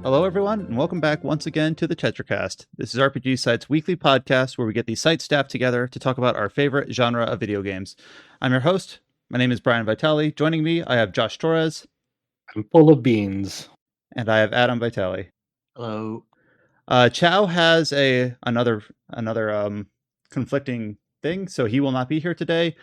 Hello, everyone, and welcome back once again to the Tetracast. This is RPG Site's weekly podcast where we get the site staff together to talk about our favorite genre of video games. I'm your host. My name is Brian Vitale. Joining me, I have Josh Torres. I'm full of beans. And I have Adam Vitale. Hello. Chow has another conflicting thing, so he will not be here today.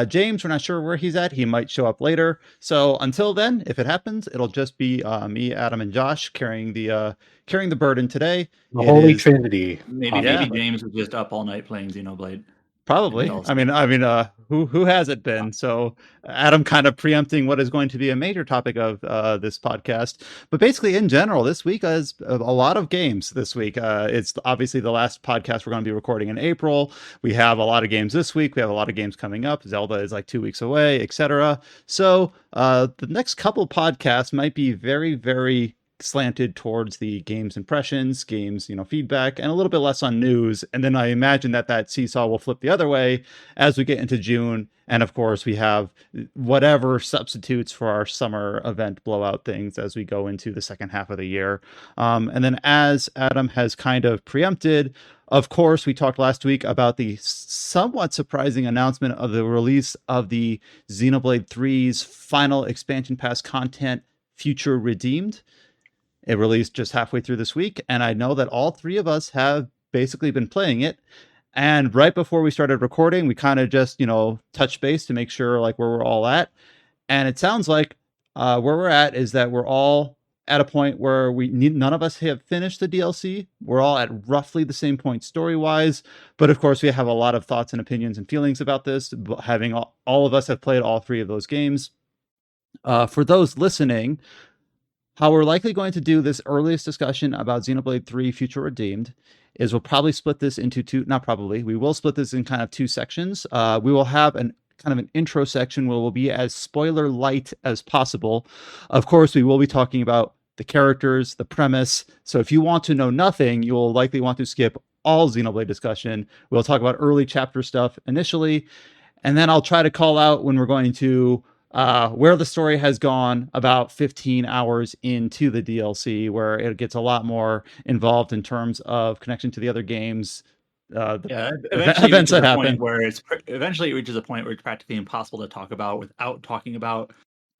James, we're not sure where he's at. He might show up later. So until then, if it happens, it'll just be me, Adam, and Josh carrying the burden today. The Holy Trinity. Maybe James was just up all night playing Xenoblade. Probably. I mean, who has it been? So Adam kind of preempting what is going to be a major topic of this podcast. But basically, in general, this week is a lot of games this week. It's obviously the last podcast we're going to be recording in April. We have a lot of games this week. We have a lot of games coming up. Zelda is like 2 weeks away, etc. So the next couple podcasts might be very, very slanted towards the games impressions, games, feedback, and a little bit less on news. And then I imagine that seesaw will flip the other way as we get into June. And of course, we have whatever substitutes for our summer event blowout things as we go into the second half of the year. And then as Adam has kind of preempted, of course, we talked last week about the somewhat surprising announcement of the release of the Xenoblade 3's final expansion pass content, Future Redeemed. It released just halfway through this week, and I know that all three of us have basically been playing it. And right before we started recording, we kind of just, touched base to make sure like where we're all at. And it sounds like where we're at is that we're all at a point where none of us have finished the DLC. We're all at roughly the same point story-wise, but of course we have a lot of thoughts and opinions and feelings about this, having all of us have played all three of those games. For those listening, how we're likely going to do this earliest discussion about Xenoblade 3 Future Redeemed is we'll probably split this into we will split this in kind of two sections. We will have an intro section where we'll be as spoiler light as possible. Of course, we will be talking about the characters, the premise. So if you want to know nothing, you will likely want to skip all Xenoblade discussion. We'll talk about early chapter stuff initially, and then I'll try to call out when we're going to where the story has gone about 15 hours into the DLC, where it gets a lot more involved in terms of connection to the other games. Events that happen. Eventually it reaches a point where it's practically impossible to talk about without talking about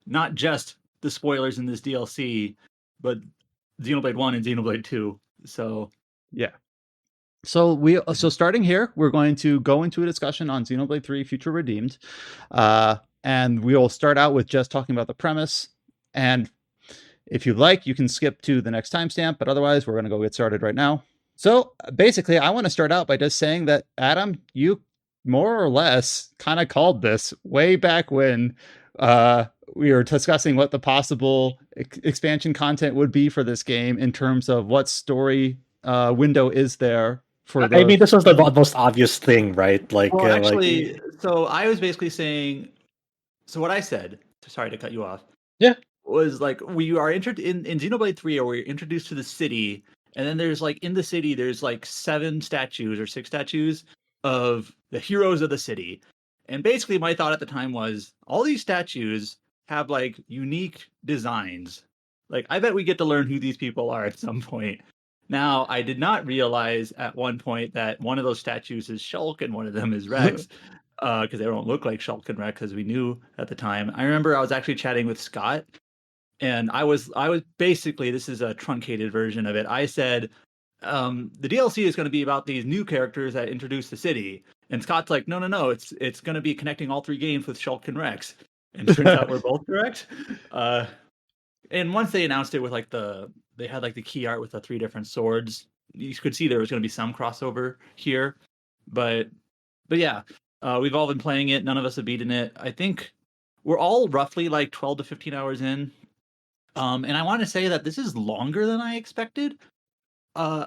not just the spoilers in this DLC, but Xenoblade 1 and Xenoblade 2. So yeah. So starting here, we're going to go into a discussion on Xenoblade 3 Future Redeemed. And we'll start out with just talking about the premise. And if you'd like, you can skip to the next timestamp. But otherwise, we're going to go get started right now. So basically, I want to start out by just saying that, Adam, you more or less kind of called this way back when we were discussing what the possible expansion content would be for this game in terms of what story window is there. I mean, this was the most obvious thing, right? So I was basically saying... So what I said, sorry to cut you off, was like we are in Xenoblade 3, or we're introduced to the city, and then there's like in the city there's like 7 statues or 6 statues of the heroes of the city. And basically my thought at the time was all these statues have like unique designs. Like I bet we get to learn who these people are at some point. Now, I did not realize at one point that one of those statues is Shulk and one of them is Rex. Because they don't look like Shulk and Rex, as we knew at the time. I remember I was actually chatting with Scott, and I was basically, this is a truncated version of it. I said, the DLC is going to be about these new characters that introduce the city. And Scott's like, no, it's going to be connecting all 3 games with Shulk and Rex. And it turns out we're both correct. And once they announced it with like they had like the key art with the 3 different swords, you could see there was going to be some crossover here. But yeah. We've all been playing it. None of us have beaten it. I think we're all roughly like 12 to 15 hours in. And I want to say that this is longer than I expected. Going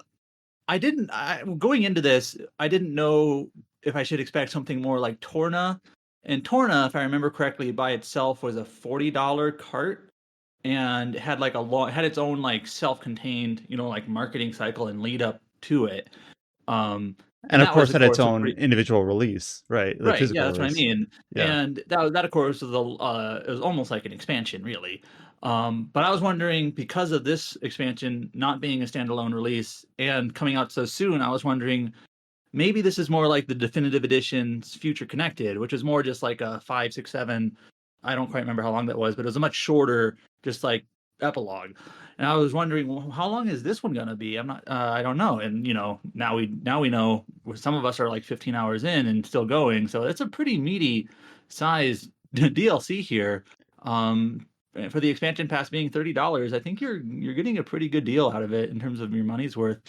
into this, I didn't know if I should expect something more like Torna. And Torna, if I remember correctly, by itself was a $40 cart and had like had its own like self-contained, like marketing cycle and lead up to it. And of course, had its own individual release, right? Right. Yeah, that's what I mean. Yeah. And that of course was it was almost like an expansion, really. But I was wondering, because of this expansion not being a standalone release and coming out so soon, I was wondering, maybe this is more like the definitive edition's Future Connected, which is more just like a 5, 6, 7. I don't quite remember how long that was, but it was a much shorter, just like epilogue. And I was wondering, well, how long is this one gonna be? I don't know. And now we know some of us are like 15 hours in and still going. So it's a pretty meaty size DLC here. For the expansion pass being $30, I think you're getting a pretty good deal out of it in terms of your money's worth.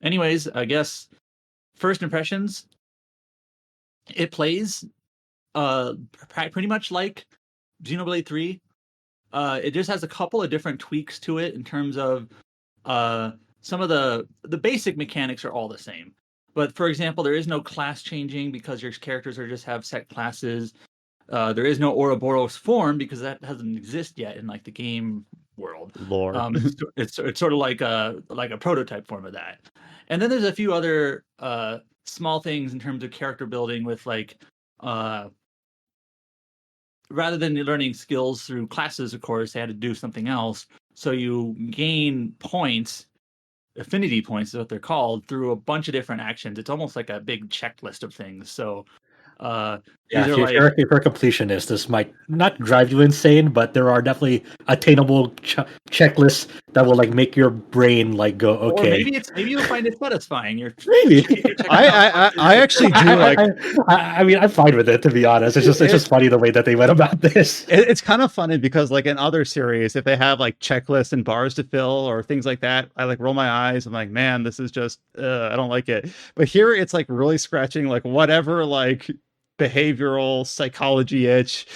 Anyways, I guess first impressions, it plays pretty much like Xenoblade 3. It just has a couple of different tweaks to it in terms of some of the basic mechanics are all the same. But for example, there is no class changing because your characters just have set classes. There is no Ouroboros form because that doesn't exist yet in like the game world. Lore. It's sort of like a prototype form of that. And then there's a few other small things in terms of character building with like rather than learning skills through classes, of course, they had to do something else. So you gain points, affinity points is what they're called, through a bunch of different actions. It's almost like a big checklist of things. So if you're a completionist, this might not drive you insane, but there are definitely attainable checklists that will like make your brain like go, okay. Or maybe you'll find it satisfying. I actually do like. I mean, I'm fine with it, to be honest. It's just funny the way that they went about this. It's kind of funny because like in other series, if they have like checklists and bars to fill or things like that, I like roll my eyes. I'm like, man, this is just I don't like it. But here it's like really scratching like whatever like behavioral psychology itch.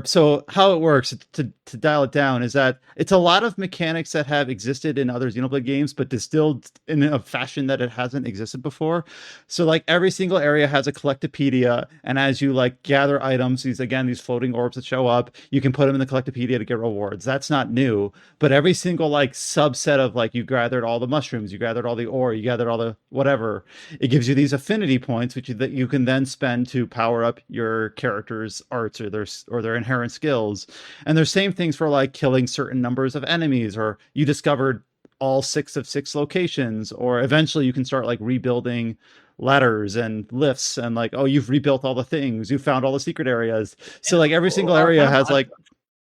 So how it works to dial it down is that it's a lot of mechanics that have existed in other Xenoblade games, but distilled in a fashion that it hasn't existed before. So like every single area has a collectopedia, and as you like gather items, these floating orbs that show up, you can put them in the collectopedia to get rewards. That's not new, but every single like subset of like you gathered all the mushrooms, you gathered all the ore, you gathered all the whatever, it gives you these affinity points that you can then spend to power up your character's arts or their inherent skills. And there's same things for like killing certain numbers of enemies, or you discovered all 6 of 6 locations, or eventually you can start like rebuilding ladders and lifts, and like, oh, you've rebuilt all the things, you found all the secret areas. So like every single area has like,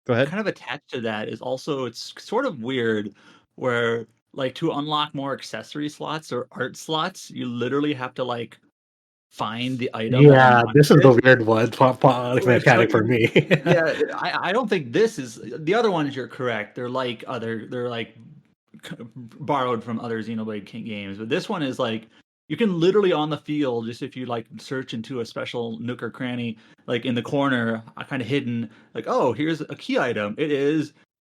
go ahead. Kind of attached to that is also, it's sort of weird where like to unlock more accessory slots or art slots, you literally have to like find the item. Yeah, this is the weird one mechanic for me. Yeah, I don't think this is the other ones. You're correct. They're like borrowed from other Xenoblade games, but this one is like you can literally on the field, just if you like search into a special nook or cranny, like in the corner, kind of hidden, like, oh, here's a key item. It is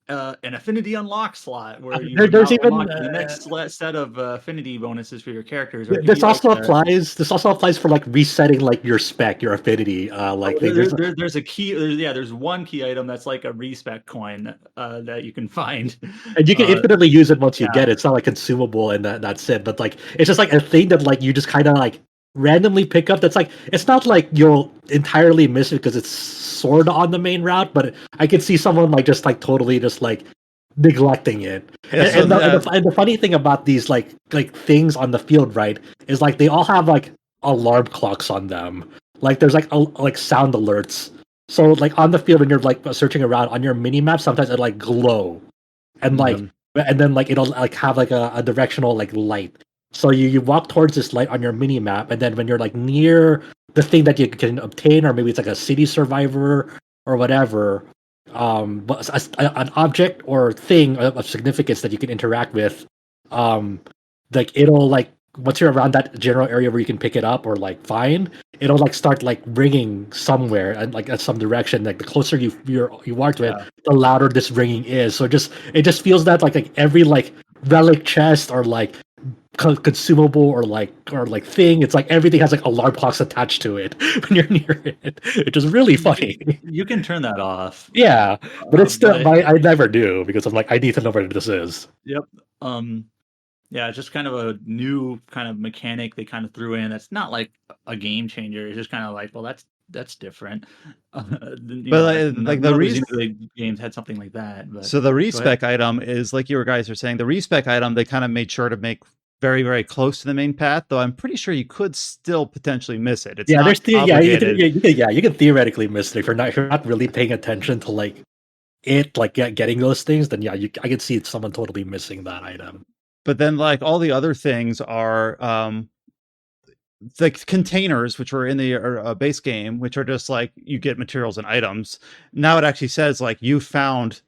an affinity unlock slot where there's even the next set of affinity bonuses for your characters. This also applies for like resetting like your spec, your affinity. There's a key. There's one key item that's like a respec coin that you can find, and you can infinitely use it once you get it. It's not like consumable, and that's it. But like it's just like a thing that like you just kind of like randomly pick up. That's like, it's not like you'll entirely miss it because it's sort of on the main route, but I could see someone like just like totally just like neglecting it. And the funny thing about these like things on the field, right, is like they all have like alarm clocks on them. Like there's like sound alerts. So like on the field when you're like searching around on your mini map, sometimes it like glow, and like and then like it'll like have like a directional like light. So you walk towards this light on your mini map, and then when you're like near the thing that you can obtain, or maybe it's like a city survivor or whatever, but an object or thing of significance that you can interact with, like it'll like once you're around that general area where you can pick it up or like find, it'll like start like ringing somewhere and like at some direction. Like the closer you are to it, the louder this ringing is. So it just feels that like every like relic chest or like consumable or like thing, it's like everything has like alarm clocks attached to it when you're near it, which is really funny. You can turn that off. Yeah, but it's still I never do because I'm like, I need to know where this is. Yep. Yeah, it's just kind of a new kind of mechanic they kind of threw in. That's not like a game changer. It's just kind of like, well, that's different. Like none the of the reason Xenoblade games had something like that. But so the go ahead. respec item is like you guys are saying. The respec item they kind of made sure to make very very close to the main path. Though I'm pretty sure you could still potentially miss it. It's Yeah, not there's still obligated. you can theoretically miss it if you're not really paying attention to like getting those things. Then yeah, I can see someone totally missing that item. But then like all the other things are like containers, which were in the base game, which are just like you get materials and items. Now it actually says like you found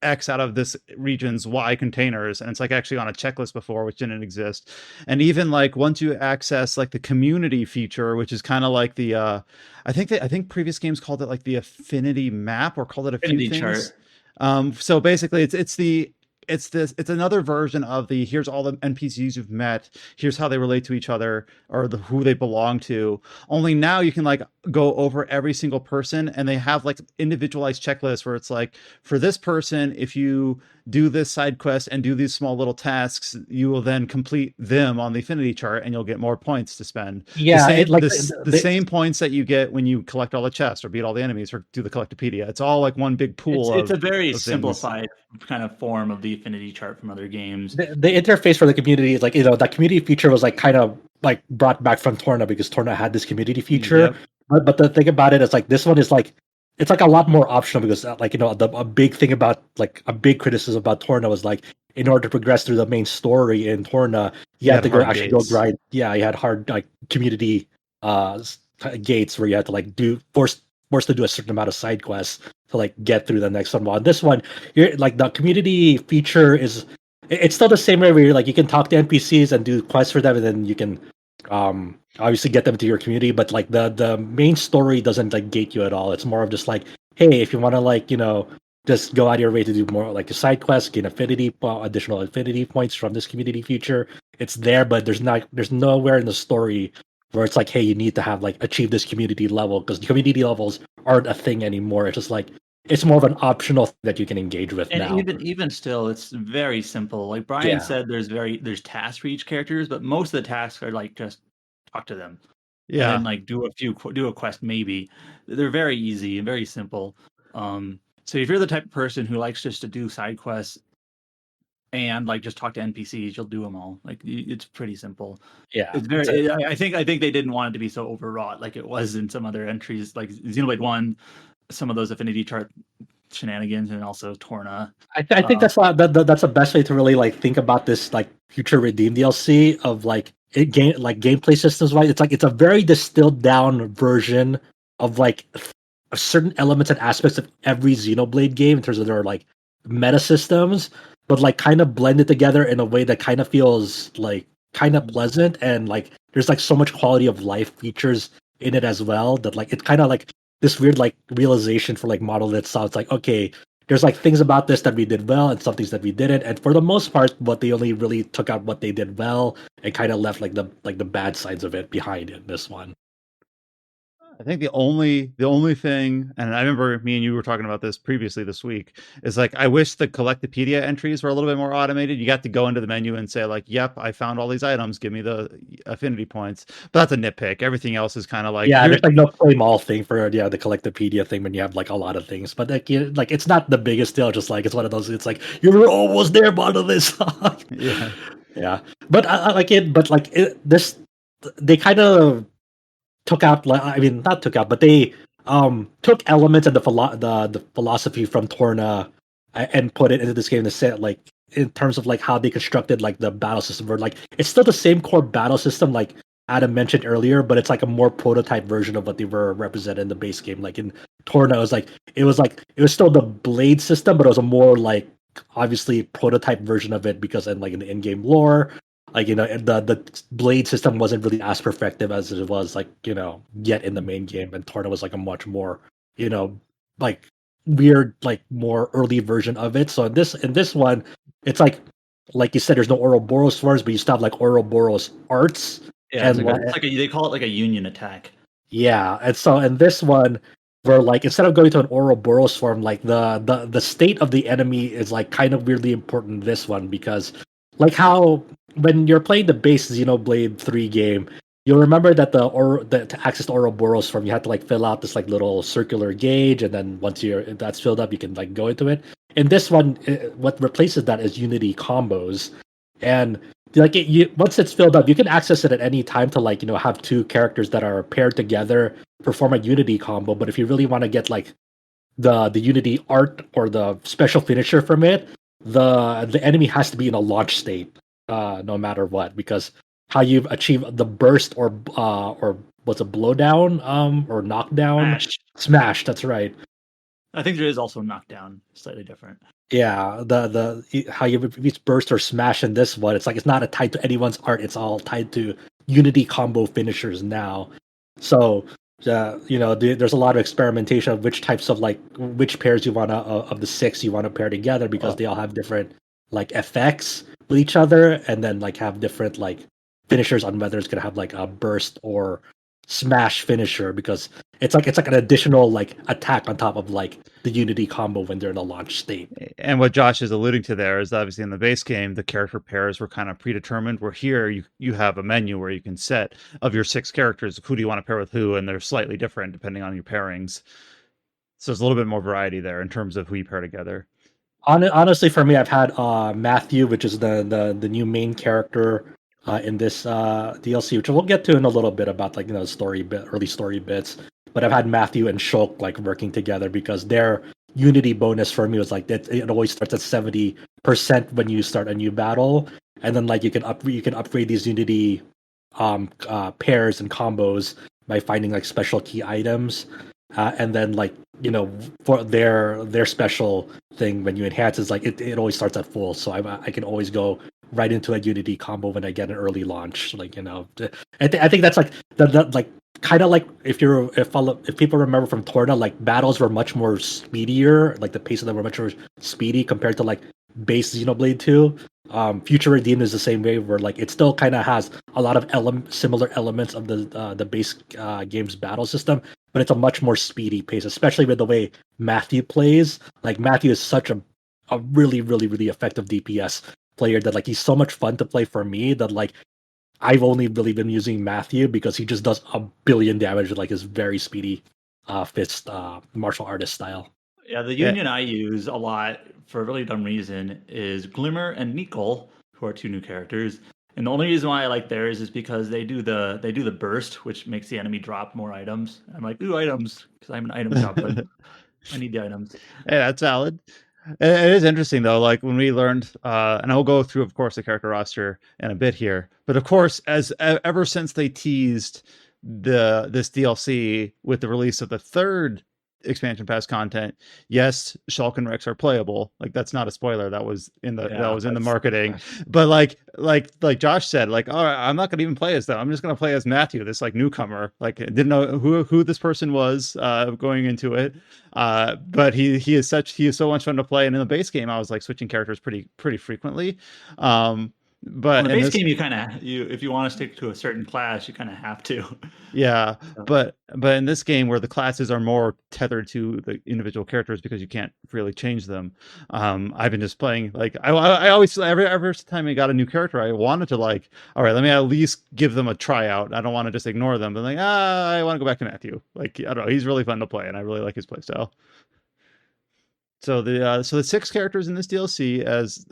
X out of this region's Y containers, and it's like actually on a checklist before, which didn't exist. And even like once you access like the community feature, which is kind of like the I think previous games called it like the affinity map or called it a few things. So basically it's another version of the here's all the NPCs you've met, here's how they relate to each other or who they belong to. Only now you can like go over every single person, and they have like individualized checklists where it's like for this person, if you do this side quest and do these small little tasks, you will then complete them on the affinity chart and you'll get more points to spend. Yeah, the same points that you get when you collect all the chests or beat all the enemies or do the collectopedia. It's all like one big pool. It's a very simplified kind of form of the affinity chart from other games. The interface for the community is like, that community feature was like kind of like brought back from Torna because Torna had this community feature. Yep. But the thing about it is like this one is like it's like a lot more optional because like a big thing about like a big criticism about Torna was like in order to progress through the main story in Torna, you had to go grind. Yeah, you had hard like community gates where you had to like forced to do a certain amount of side quests to like get through the next one. While this one, you're like the community feature it's still the same way where you're like you can talk to NPCs and do quests for them, and then you can obviously get them to your community. But like the main story doesn't like gate you at all. It's more of just like, hey, if you want to like just go out of your way to do more like a side quest, gain additional affinity points from this community feature. It's there, but there's nowhere in the story where it's like, hey, you need to have like achieve this community level, because the community levels aren't a thing anymore. It's just like it's more of an optional thing that you can engage with and now. Even still, it's very simple. Like Brian said, there's tasks for each characters, but most of the tasks are like just talk to them. Yeah. And then like do a quest maybe. They're very easy and very simple. So if you're the type of person who likes just to do side quests and like just talk to NPCs, you'll do them all. Like it's pretty simple. Yeah, it's very. I think they didn't want it to be so overwrought like it was in some other entries, like Xenoblade 1. Some of those affinity chart shenanigans, and also Torna. I think that's the best way to really like think about this like future Redeem DLC of like gameplay systems. Right, it's a very distilled down version of like certain elements and aspects of every Xenoblade game in terms of their like meta systems, but like kind of blended together in a way that kind of feels like kind of pleasant, and like there's like so much quality of life features in it as well that like it's kind of like this weird like realization for like Monolith itself. It's like, okay, there's like things about this that we did well and some things that we didn't, and for the most part, what they only really took out what they did well and kind of left like the bad sides of it behind in this one. I think the only thing, and I remember me and you were talking about this previously this week, is like I wish the collectopedia entries were a little bit more automated. You got to go into the menu and say like, "Yep, I found all these items. Give me the affinity points." But that's a nitpick. Everything else is kind of like there's like no claim all thing for the collectopedia thing when you have like a lot of things. But like it's not the biggest deal. Just like it's one of those. It's like you're almost there, Monolith. Yeah. But I like it. But like this, they kind of took out, not took out, but they took elements of the philosophy from Torna and put it into this game to set like in terms of like how they constructed like the battle system, where like it's still the same core battle system like Adam mentioned earlier, but it's like a more prototype version of what they were represented in the base game. Like in Torna, it was still the blade system, but it was a more like obviously prototype version of it, because in the in-game lore, like the blade system wasn't really as perfective as it was like yet in the main game, and Torna was like a much more like weird like more early version of it. So in this one, it's like you said, there's no Ouroboros forms, but you still have like Ouroboros arts. Yeah, and they call it like a union attack. Yeah, and so in this one, where like instead of going to an Ouroboros form, like the state of the enemy is like kind of weirdly important in this one, because like how when you're playing the base Xenoblade 3 game, you'll remember that to access the Ouroboros form, you have to like fill out this like little circular gauge, and then once that's filled up, you can like go into it. In this one, what replaces that is Unity combos, and like once it's filled up, you can access it at any time to like have two characters that are paired together, perform a Unity combo. But if you really want to get like the Unity art or the special finisher from it, the enemy has to be in a launch state, no matter what, because how you achieve the burst or what's a blowdown or knockdown smash. That's right. I think there is also knockdown, slightly different. Yeah, the how you reach burst or smash in this one, it's like it's not tied to anyone's art. It's all tied to Unity combo finishers now. So there's a lot of experimentation of which types of like which pairs you want to of the 6 you want to pair together, because they all have different like effects with each other, and then like have different like finishers on whether it's gonna have like a burst or smash finisher, because it's like an additional like attack on top of like the Unity combo when they're in a launch state. And what Josh is alluding to there is obviously in the base game the character pairs were kind of predetermined, where here you have a menu where you can set of your 6 characters who do you want to pair with who, and they're slightly different depending on your pairings. So there's a little bit more variety there in terms of who you pair together. Honestly, for me, I've had Matthew, which is the new main character in this DLC, which we'll get to in a little bit about like early story bits. But I've had Matthew and Shulk like working together, because their Unity bonus for me was like it always starts at 70% when you start a new battle, and then like you can upgrade these Unity pairs and combos by finding like special key items, and then like for their special thing when you enhance is like it always starts at full, so I can always go right into a Unity combo when I get an early launch. Like I think that's like the like kind of like if people remember from Torna, like battles were much more speedier, like the pace of them were much more speedy compared to like base Xenoblade 2. Future Redeemed is the same way, where like it still kind of has a lot of similar elements of the base game's battle system, but it's a much more speedy pace, especially with the way Matthew plays. Like Matthew is such a really, really, really effective DPS player that like he's so much fun to play for me that like I've only really been using Matthew because he just does a billion damage with like his very speedy fist martial artist style. Yeah, the union I use a lot for a really dumb reason is Glimmer and Nicole, who are 2 new characters. And the only reason why I like theirs is because they do the burst, which makes the enemy drop more items. I'm like, ooh, items, because I'm an item goblin. I need the items. Hey, that's valid. It is interesting though, like when we learned, and I'll go through, of course, the character roster in a bit here. But of course, ever since they teased this DLC with the release of the 3rd expansion pass content, yes, Shulk and Rex are playable. Like that's not a spoiler. That was in the marketing. But like Josh said, like, all right, I'm not gonna even play as them. I'm just gonna play as Matthew, this like newcomer. Like didn't know who this person was going into it. But he is so much fun to play. And in the base game, I was like switching characters pretty frequently. But in the base game, if you want to stick to a certain class, you kind of have to. Yeah, but in this game where the classes are more tethered to the individual characters because you can't really change them, I've been just playing like I always every time I got a new character, I wanted to like, all right, let me at least give them a tryout. I don't want to just ignore them. But like, I want to go back to Matthew. Like I don't know, he's really fun to play, and I really like his playstyle. So the 6 characters in this DLC, as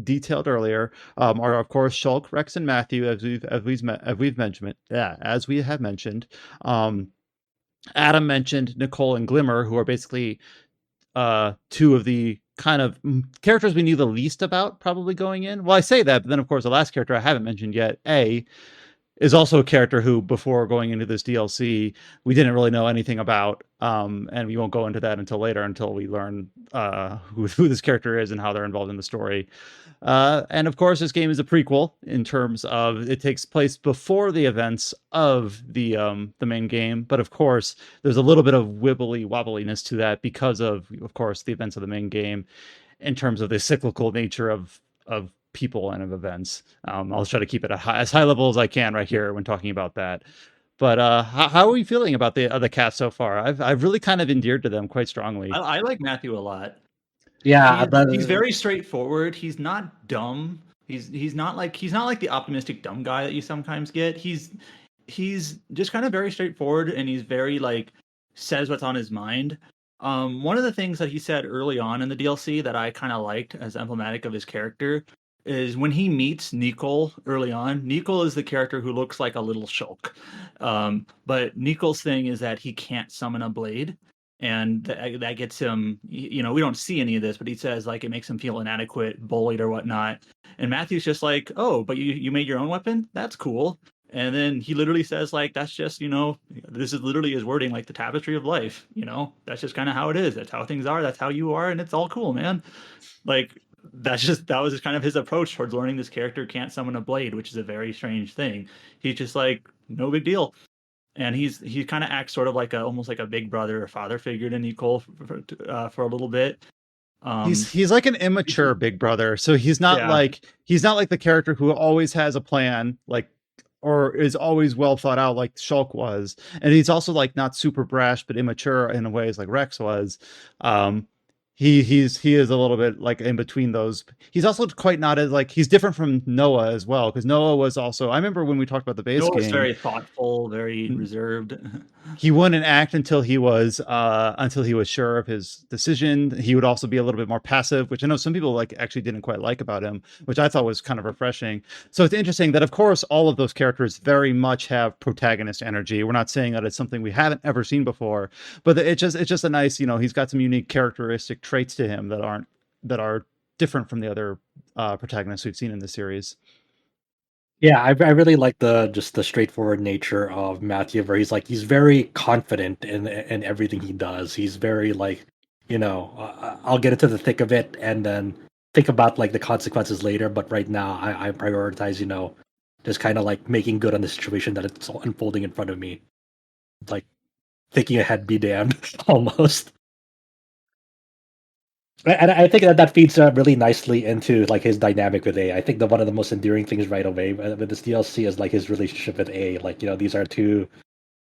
detailed earlier, are of course Shulk, Rex, and Matthew, as we have mentioned. Adam mentioned Nicole and Glimmer, who are basically 2 of the kind of characters we knew the least about probably going in. Well, I say that, but then of course the last character I haven't mentioned yet, is also a character who, before going into this DLC, we didn't really know anything about, and we won't go into that until later, until we learn who this character is and how they're involved in the story. And of course, this game is a prequel in terms of it takes place before the events of the main game, but of course, there's a little bit of wobbliness to that because of course, the events of the main game, in terms of the cyclical nature of people and of events. I'll try to keep it as high level as I can right here when talking about that. But how are you feeling about the cast so far? I've really kind of endeared to them quite strongly. I like Matthew a lot. Yeah, he's very straightforward. He's not dumb. He's not like the optimistic dumb guy that you sometimes get. He's just kind of very straightforward, and he's very like says what's on his mind. One of the things that he said early on in the DLC that I kind of liked as emblematic of his character is when he meets Nicole early on. Nicole is the character who looks like a little Shulk, but Nicole's thing is that he can't summon a blade, and that gets him. You know, we don't see any of this, but he says like it makes him feel inadequate, bullied, or whatnot. And Matthew's just like, oh, but you made your own weapon? That's cool. And then he literally says, like, that's just, you know, this is literally his wording, like the tapestry of life, you know, that's just kind of how it is. That's how things are. That's how you are. And it's all cool, man. Like, that was just kind of his approach towards learning this character can't summon a blade, which is a very strange thing. He's just like, no big deal. And he kind of acts sort of like almost like a big brother or father figure to Nicole for a little bit. He's like an immature big brother, so he's not like the character who always has a plan, like, or is always well thought out like Shulk was, and he's also like not super brash but immature in ways like Rex was. He is a little bit like in between those. He's also quite not as like he's different from Noah as well, because Noah was also, I remember when we talked about the base Noah's game, very thoughtful, very reserved. He wouldn't act until he was sure of his decision. He would also be a little bit more passive, which I know some people like actually didn't quite like about him, which I thought was kind of refreshing. So it's interesting that of course all of those characters very much have protagonist energy. We're not saying that it's something we haven't ever seen before, but it's just a nice, you know, he's got some unique characteristic traits to him that are different from the other protagonists we've seen in the series. Yeah, I really like the straightforward nature of Matthew, where he's very confident in everything he does. He's very like, you know, I'll get into the thick of it and then think about like the consequences later. But right now, I prioritize, you know, just kind of like making good on the situation that it's unfolding in front of me, like thinking ahead, be damned, almost. And I think that feeds really nicely into like his dynamic with A. I think one of the most endearing things right away with this DLC is like his relationship with A. Like, you know, these are two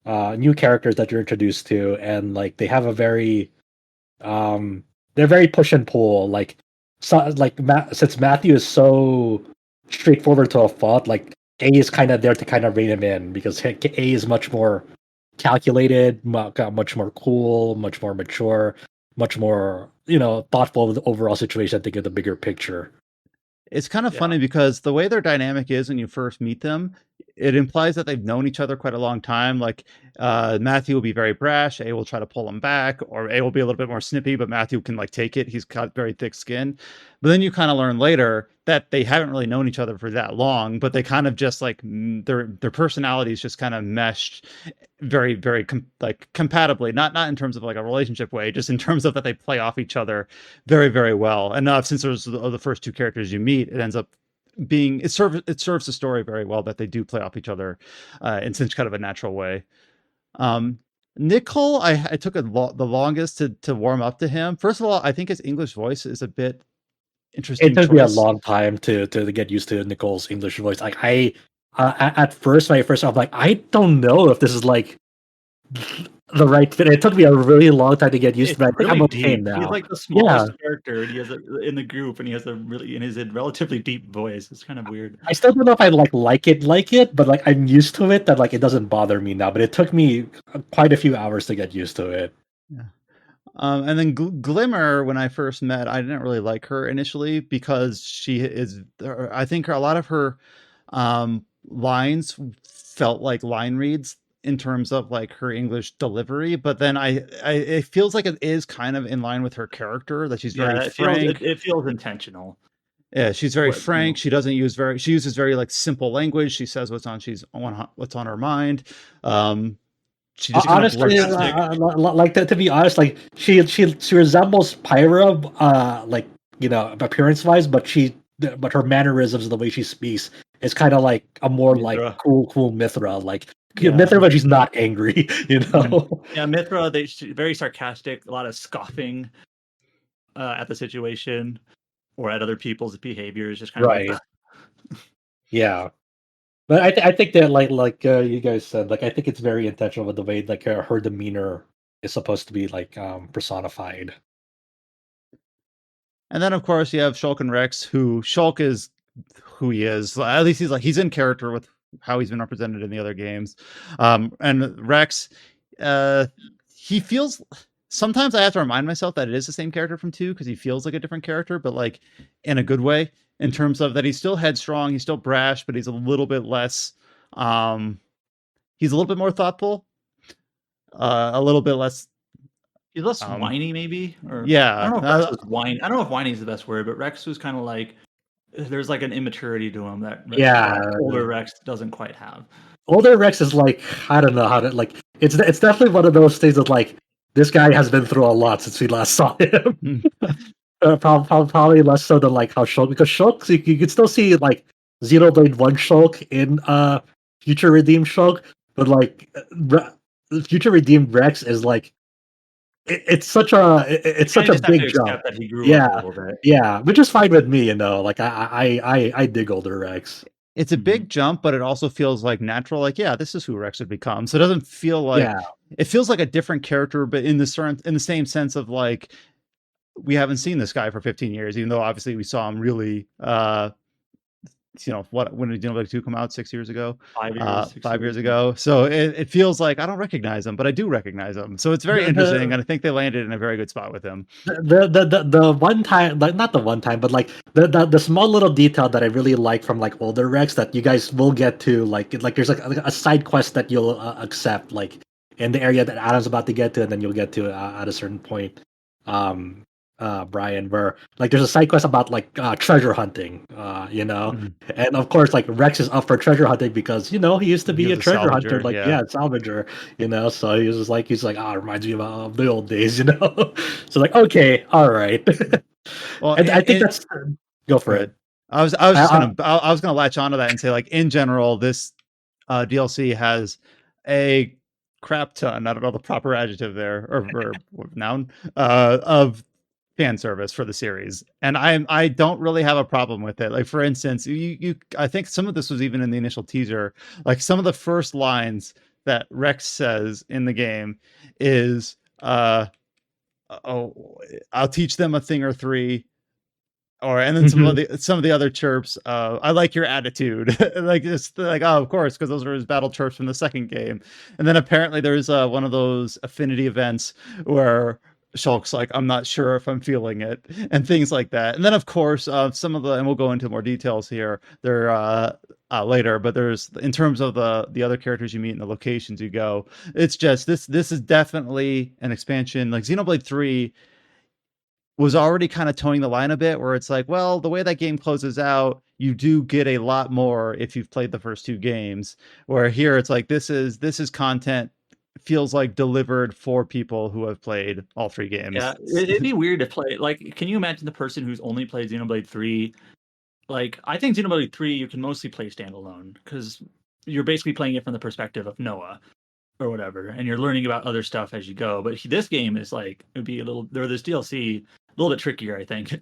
new characters that you're introduced to, and like they have a very they're very push and pull. Like, so like since Matthew is so straightforward to a fault, like A is kind of there to kind of rein him in, because A is much more calculated, much more cool, much more mature, much more, you know, thoughtful of the overall situation, think of the bigger picture. It's kind of funny because the way their dynamic is when you first meet them, it implies that they've known each other quite a long time. Like Matthew will be very brash, A will try to pull him back, or A will be a little bit more snippy, but Matthew can like take it. He's got very thick skin. But then you kind of learn later that they haven't really known each other for that long, but they kind of just like their personalities just kind of meshed very like compatibly, not in terms of like a relationship way, just in terms of that they play off each other very, very well. And since there's the first two characters you meet, it ends up being it serves the story very well that they do play off each other in such kind of a natural way. Nicole, I took the longest to warm up to him. First of all, I think his English voice is a bit interesting. It took me a long time to get used to Nicole's English voice. Like at first, when I first I'm like, I don't know if this is like the right fit. It took me a really long time to get used to, but I think I'm okay now. He's like the smallest character, and he has in the group, and he has a relatively deep voice. It's kind of weird. I still don't know if I like it, but like I'm used to it. That like it doesn't bother me now. But it took me quite a few hours to get used to it. Yeah. And then Glimmer, when I first met, I didn't really like her initially because she is, I think a lot of her lines felt like line reads in terms of like her English delivery. But then it feels like it is kind of in line with her character, that she's very frank. It feels intentional. Yeah, she's very frank. She uses very like simple language. She says what's on her mind. She just honestly, like to be honest, like she resembles Pyra, like, you know, appearance wise, but her mannerisms, the way she speaks, is kind of like a more Mithra. Like cool Mithra, like Mithra, but she's not angry, you know. Yeah, Mithra, she's very sarcastic, a lot of scoffing at the situation or at other people's behaviors, just kind of right. Yeah. But I think that like you guys said, like I think it's very intentional with the way like her demeanor is supposed to be like personified. And then of course you have Shulk and Rex, who Shulk is who he is. At least he's in character with how he's been represented in the other games. And Rex, he feels. Sometimes I have to remind myself that it is the same character from 2 because he feels like a different character, but like in a good way. In terms of that, he's still headstrong, he's still brash, but he's a little bit less. He's a little bit more thoughtful. A little bit less. He's less whiny, maybe. Or yeah, I don't know if Rex was whiny. I don't know if whiny is the best word, but Rex was kind of like there's like an immaturity to him that older Rex doesn't quite have. Older Rex is like, I don't know how to like. It's definitely one of those things that like this guy has been through a lot since we last saw him. Probably less so than like how Shulk, because Shulk you can still see like Xenoblade 1 Shulk in Future Redeemed Shulk, but like Future Redeemed Rex is like it's such a big jump that he grew up a little bit. Yeah, which is fine with me, like I dig older Rex. It's a big jump, but it also feels like natural. Like, yeah, this is who Rex would become. So it doesn't feel like it feels like a different character, but in the same sense of like we haven't seen this guy for 15 years, even though obviously we saw him really. When did Xenoblade 2 come out? 6 years ago? 5 years ago. So it feels like I don't recognize him, but I do recognize him. So it's very interesting, and I think they landed in a very good spot with him. The one time, like not the one time, but like the small little detail that I really like from like older Rex that you guys will get to, like there's like a side quest that you'll accept like in the area that Adam's about to get to, and then you'll get to at a certain point. Brian, where like there's a side quest about like treasure hunting, and of course like Rex is up for treasure hunting because he used to be a treasure hunter, like salvager, so he's like it reminds me of the old days, so like okay, all right. Well, and I think that's go for it. I was gonna latch onto that and say like in general this DLC has a crap ton, I don't know the proper adjective there or noun of fan service for the series, and I don't really have a problem with it. Like for instance, I think some of this was even in the initial teaser. Like some of the first lines that Rex says in the game is, "Oh, I'll teach them a thing or three." And then some of the other chirps, I like your attitude. Like just like, oh, of course, because those are his battle chirps from the second game. And then apparently there's one of those affinity events where Shulk's like, I'm not sure if I'm feeling it, and things like that. And then of course some of the, and we'll go into more details here there later, but there's, in terms of the other characters you meet and the locations you go, it's just this is definitely an expansion. Like Xenoblade 3 was already kind of towing the line a bit, where it's like, well, the way that game closes out, you do get a lot more if you've played the first 2 games, where here it's like this is content feels like delivered for people who have played all 3 games. Yeah, it'd be weird to play. Like, can you imagine the person who's only played Xenoblade 3? Like, I think Xenoblade 3 you can mostly play standalone because you're basically playing it from the perspective of Noah or whatever, and you're learning about other stuff as you go. But this game is like, it'd be this DLC a little bit trickier, I think.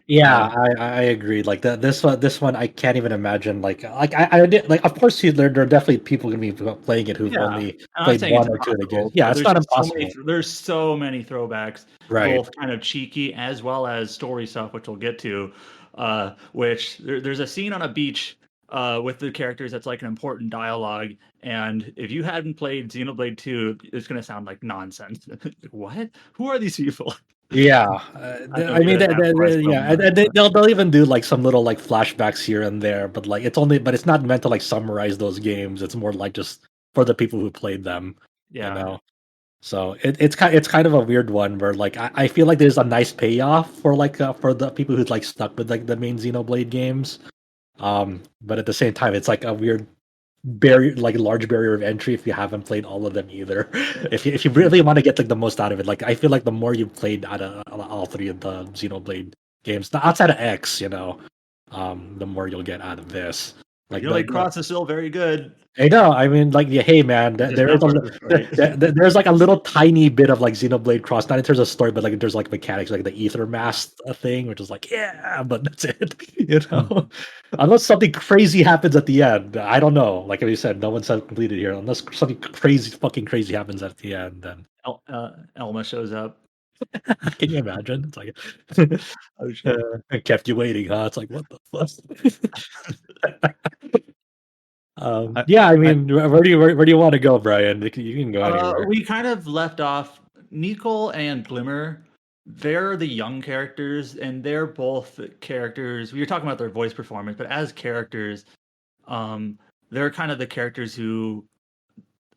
Yeah, I agree. Like this one, I can't even imagine. Like I did. Like, of course, there are definitely people gonna be playing it who've only played 1 or 2 of the games. Yeah, it's not impossible. There's so many throwbacks, right? Both kind of cheeky as well as story stuff, which we'll get to. Which there's a scene on a beach with the characters that's like an important dialogue, and if you hadn't played Xenoblade 2, it's gonna sound like nonsense. What? Who are these people? Yeah, I mean, they'll even do like some little like flashbacks here and there, but like it's not meant to like summarize those games. It's more like just for the people who played them. Yeah. So it's kind of a weird one where like I feel like there's a nice payoff for like for the people who's like stuck with like the main Xenoblade games, but at the same time it's like a weird large barrier of entry if you haven't played all of them either. If you really want to get like the most out of it, like I feel like the more you've played out of all 3 of the Xenoblade games, outside of X, the more you'll get out of this. Like Cross is still very good. I know. I mean, like, hey, man, there's like a little tiny bit of like Xenoblade Cross, not in terms of story, but like there's like mechanics, like the ether mask thing, which is like, yeah, but that's it, Unless something crazy happens at the end, I don't know. Like you said, no one's completed here. Unless something fucking crazy happens at the end, then Elma shows up. Can you imagine? It's like, Oh, shit. I kept you waiting, huh? It's like, what the fuck? Yeah, I mean, where do you want to go, Brian? You can go anywhere. We kind of left off Nicol and Glimmer. They're the young characters, and they're both characters. We were talking about their voice performance, but as characters, they're kind of the characters who,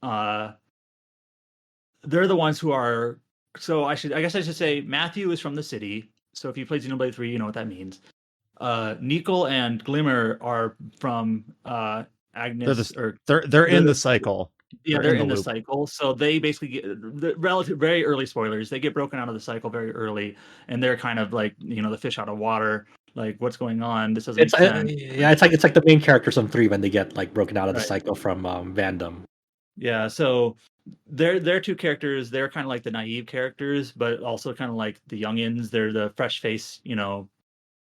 they're the ones who are. So I guess I should say Matthew is from the city. So if you played Xenoblade 3, you know what that means. Nicol and Glimmer are from Agnes, they're in the cycle. Yeah, they're in the cycle. So they basically get the relative very early spoilers. They get broken out of the cycle very early, and they're kind of like the fish out of water. Like, what's going on? This doesn't make sense. Yeah, it's like the main characters from 3 when they get like broken out of the cycle from Vandom. Yeah, so they're two characters. They're kind of like the naive characters, but also kind of like the youngins. They're the fresh face,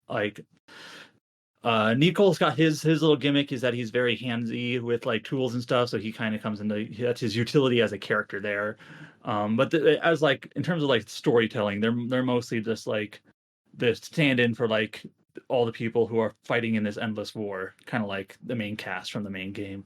like Nicole's got his little gimmick is that he's very handsy with like tools and stuff, so he kind of comes into that's his utility as a character there. But as like in terms of like storytelling, they're mostly just like the stand-in for like all the people who are fighting in this endless war, kind of like the main cast from the main game.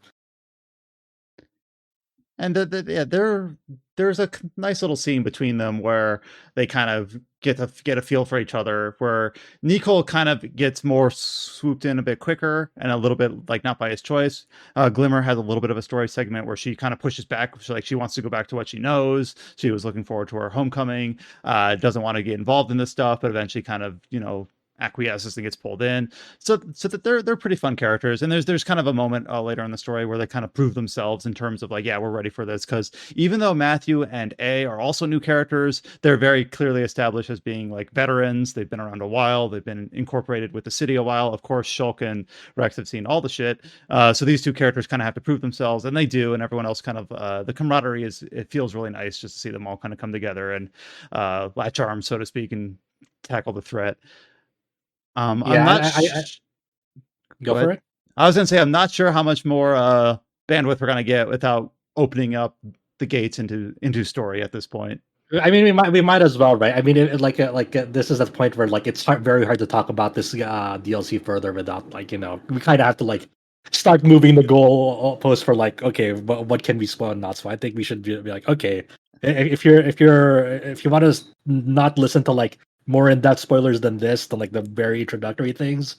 And there's a nice little scene between them where they kind of get a feel for each other, where Nicole kind of gets more swooped in a bit quicker and a little bit like not by his choice. Glimmer has a little bit of a story segment where she kind of pushes back. She wants to go back to what she knows. She was looking forward to her homecoming, doesn't want to get involved in this stuff, but eventually kind of, acquiesces and gets pulled in. So that they're pretty fun characters. And there's kind of a moment later in the story where they kind of prove themselves in terms of like, yeah, we're ready for this. Because even though Matthew and A are also new characters, they're very clearly established as being like veterans. They've been around a while. They've been incorporated with the city a while. Of course, Shulk and Rex have seen all the shit. So these two characters kind of have to prove themselves, and they do. And everyone else kind of the camaraderie it feels really nice just to see them all kind of come together and latch arms, so to speak, and tackle the threat. I'm not. Go for it. I was gonna say I'm not sure how much more bandwidth we're gonna get without opening up the gates into story at this point. I mean, we might as well, right? I mean, this is a point where like it's very hard to talk about this DLC further without like we kind of have to like start moving the goal post for like, okay, what can we spoil and not? So I think we should be like, okay, if you want to not listen to like more in-depth spoilers than like the very introductory things,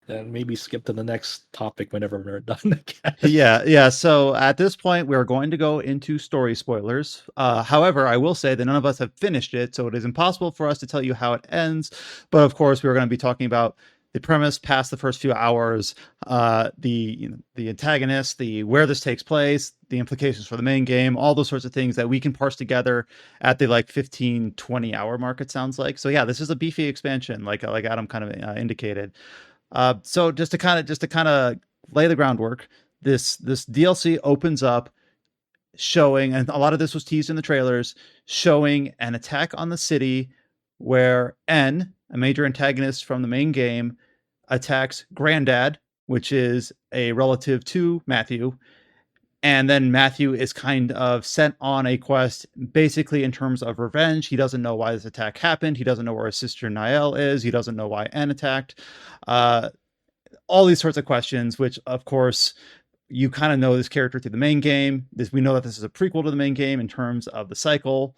then maybe skip to the next topic whenever we're done. Yeah. So at this point, we're going to go into story spoilers. However, I will say that none of us have finished it, so it is impossible for us to tell you how it ends. But of course, we're going to be talking about the premise past the first few hours, the antagonist, where this takes place, the implications for the main game, all those sorts of things that we can parse together at the like 15-20 hour mark, it sounds like. So yeah, this is a beefy expansion, like Adam kind of indicated. So just to kind of lay the groundwork, this DLC opens up showing, and a lot of this was teased in the trailers, showing an attack on the city where N, a major antagonist from the main game, attacks Granddad, which is a relative to Matthew. And then Matthew is kind of sent on a quest, basically in terms of revenge. He doesn't know why this attack happened. He doesn't know where his sister NieR is. He doesn't know why N attacked. All these sorts of questions, which, of course, you kind of know this character through the main game. We know that this is a prequel to the main game in terms of the cycle.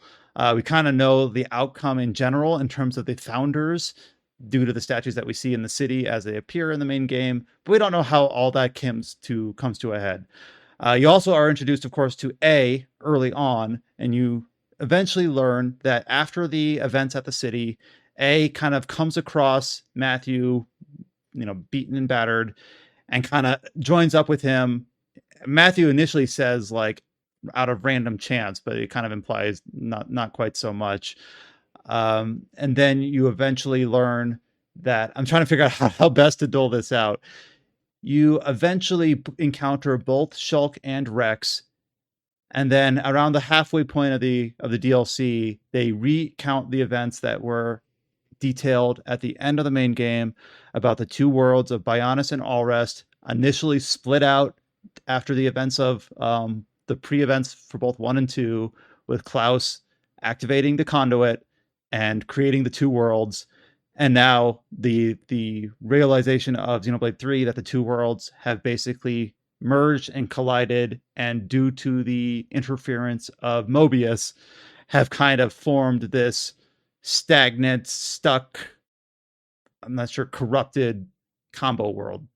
We kind of know the outcome in general in terms of the founders due to the statues that we see in the city as they appear in the main game. But we don't know how all that comes to a head. You also are introduced, of course, to A early on, and you eventually learn that after the events at the city, A kind of comes across Matthew, beaten and battered, and kind of joins up with him. Matthew initially says like out of random chance, but it kind of implies not quite so much. And then you eventually learn that I'm trying to figure out how best to dole this out. You eventually encounter both Shulk and Rex, and then around the halfway point of the DLC, they recount the events that were detailed at the end of the main game about the two worlds of Bionis and Allrest, initially split out after the events of the pre-events for both 1 and 2, with Klaus activating the conduit, and creating the two worlds. And now the realization of Xenoblade 3 that the two worlds have basically merged and collided, and due to the interference of Mobius, have kind of formed this stagnant, stuck, I'm not sure, corrupted combo world.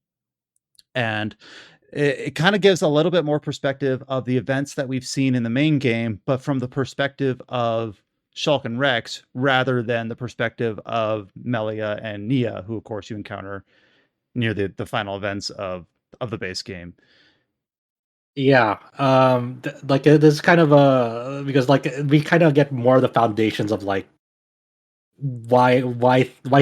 And it kind of gives a little bit more perspective of the events that we've seen in the main game, but from the perspective of Shulk and Rex, rather than the perspective of Melia and Nia, who of course you encounter near the final events of the base game. Yeah, like this kind of because like we kind of get more of the foundations of like why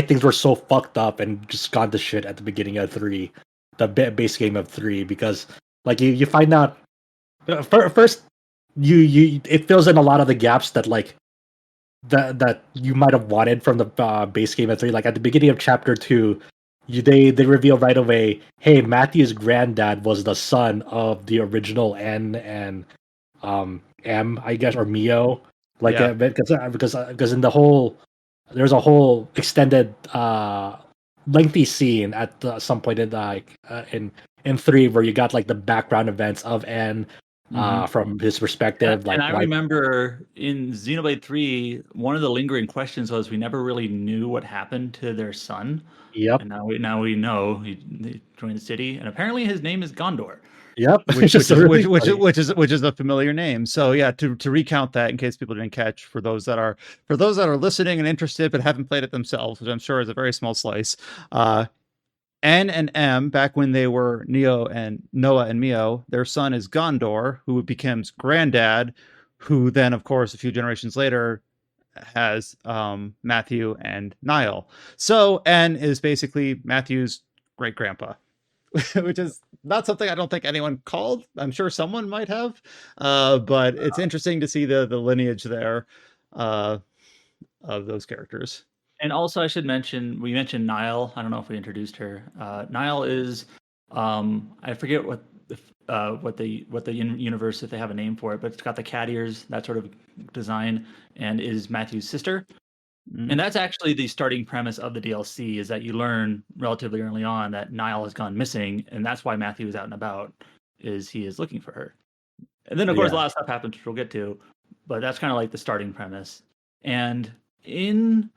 things were so fucked up and just gone to shit at the beginning of 3, the base game of 3, because like you find out first you it fills in a lot of the gaps that like that you might have wanted from the base game of 3. Like at the beginning of chapter 2, they reveal right away, hey, Matthew's granddad was the son of the original N and M, I guess, or Mio. Like Yeah. because in the whole there's a whole extended lengthy scene at some point in like in 3 where you got like the background events of N from his perspective. And I remember in Xenoblade 3, one of the lingering questions was we never really knew what happened to their son. Yep. And now we know he joined the city, and apparently his name is Gondor. Yep, which is a familiar name. So yeah, to recount that in case people didn't catch, for those that are listening and interested but haven't played it themselves, which I'm sure is a very small slice. N and M, back when they were Noah and Mio, their son is Gondor, who becomes granddad, who then, of course, a few generations later has Matthew and Niall. So N is basically Matthew's great grandpa, which is not something I don't think anyone called. I'm sure someone might have, but it's interesting to see the lineage there of those characters. And also, I should mention, we mentioned Niall. I don't know if we introduced her. Niall is, I forget what the universe, if they have a name for it, but it's got the cat ears, that sort of design, and is Matthew's sister. And that's actually the starting premise of the DLC, is that you learn relatively early on that Niall has gone missing, and that's why Matthew is out and about, is he is looking for her. And then, of course, a lot of stuff happens, which we'll get to, but that's kind of like the starting premise. And in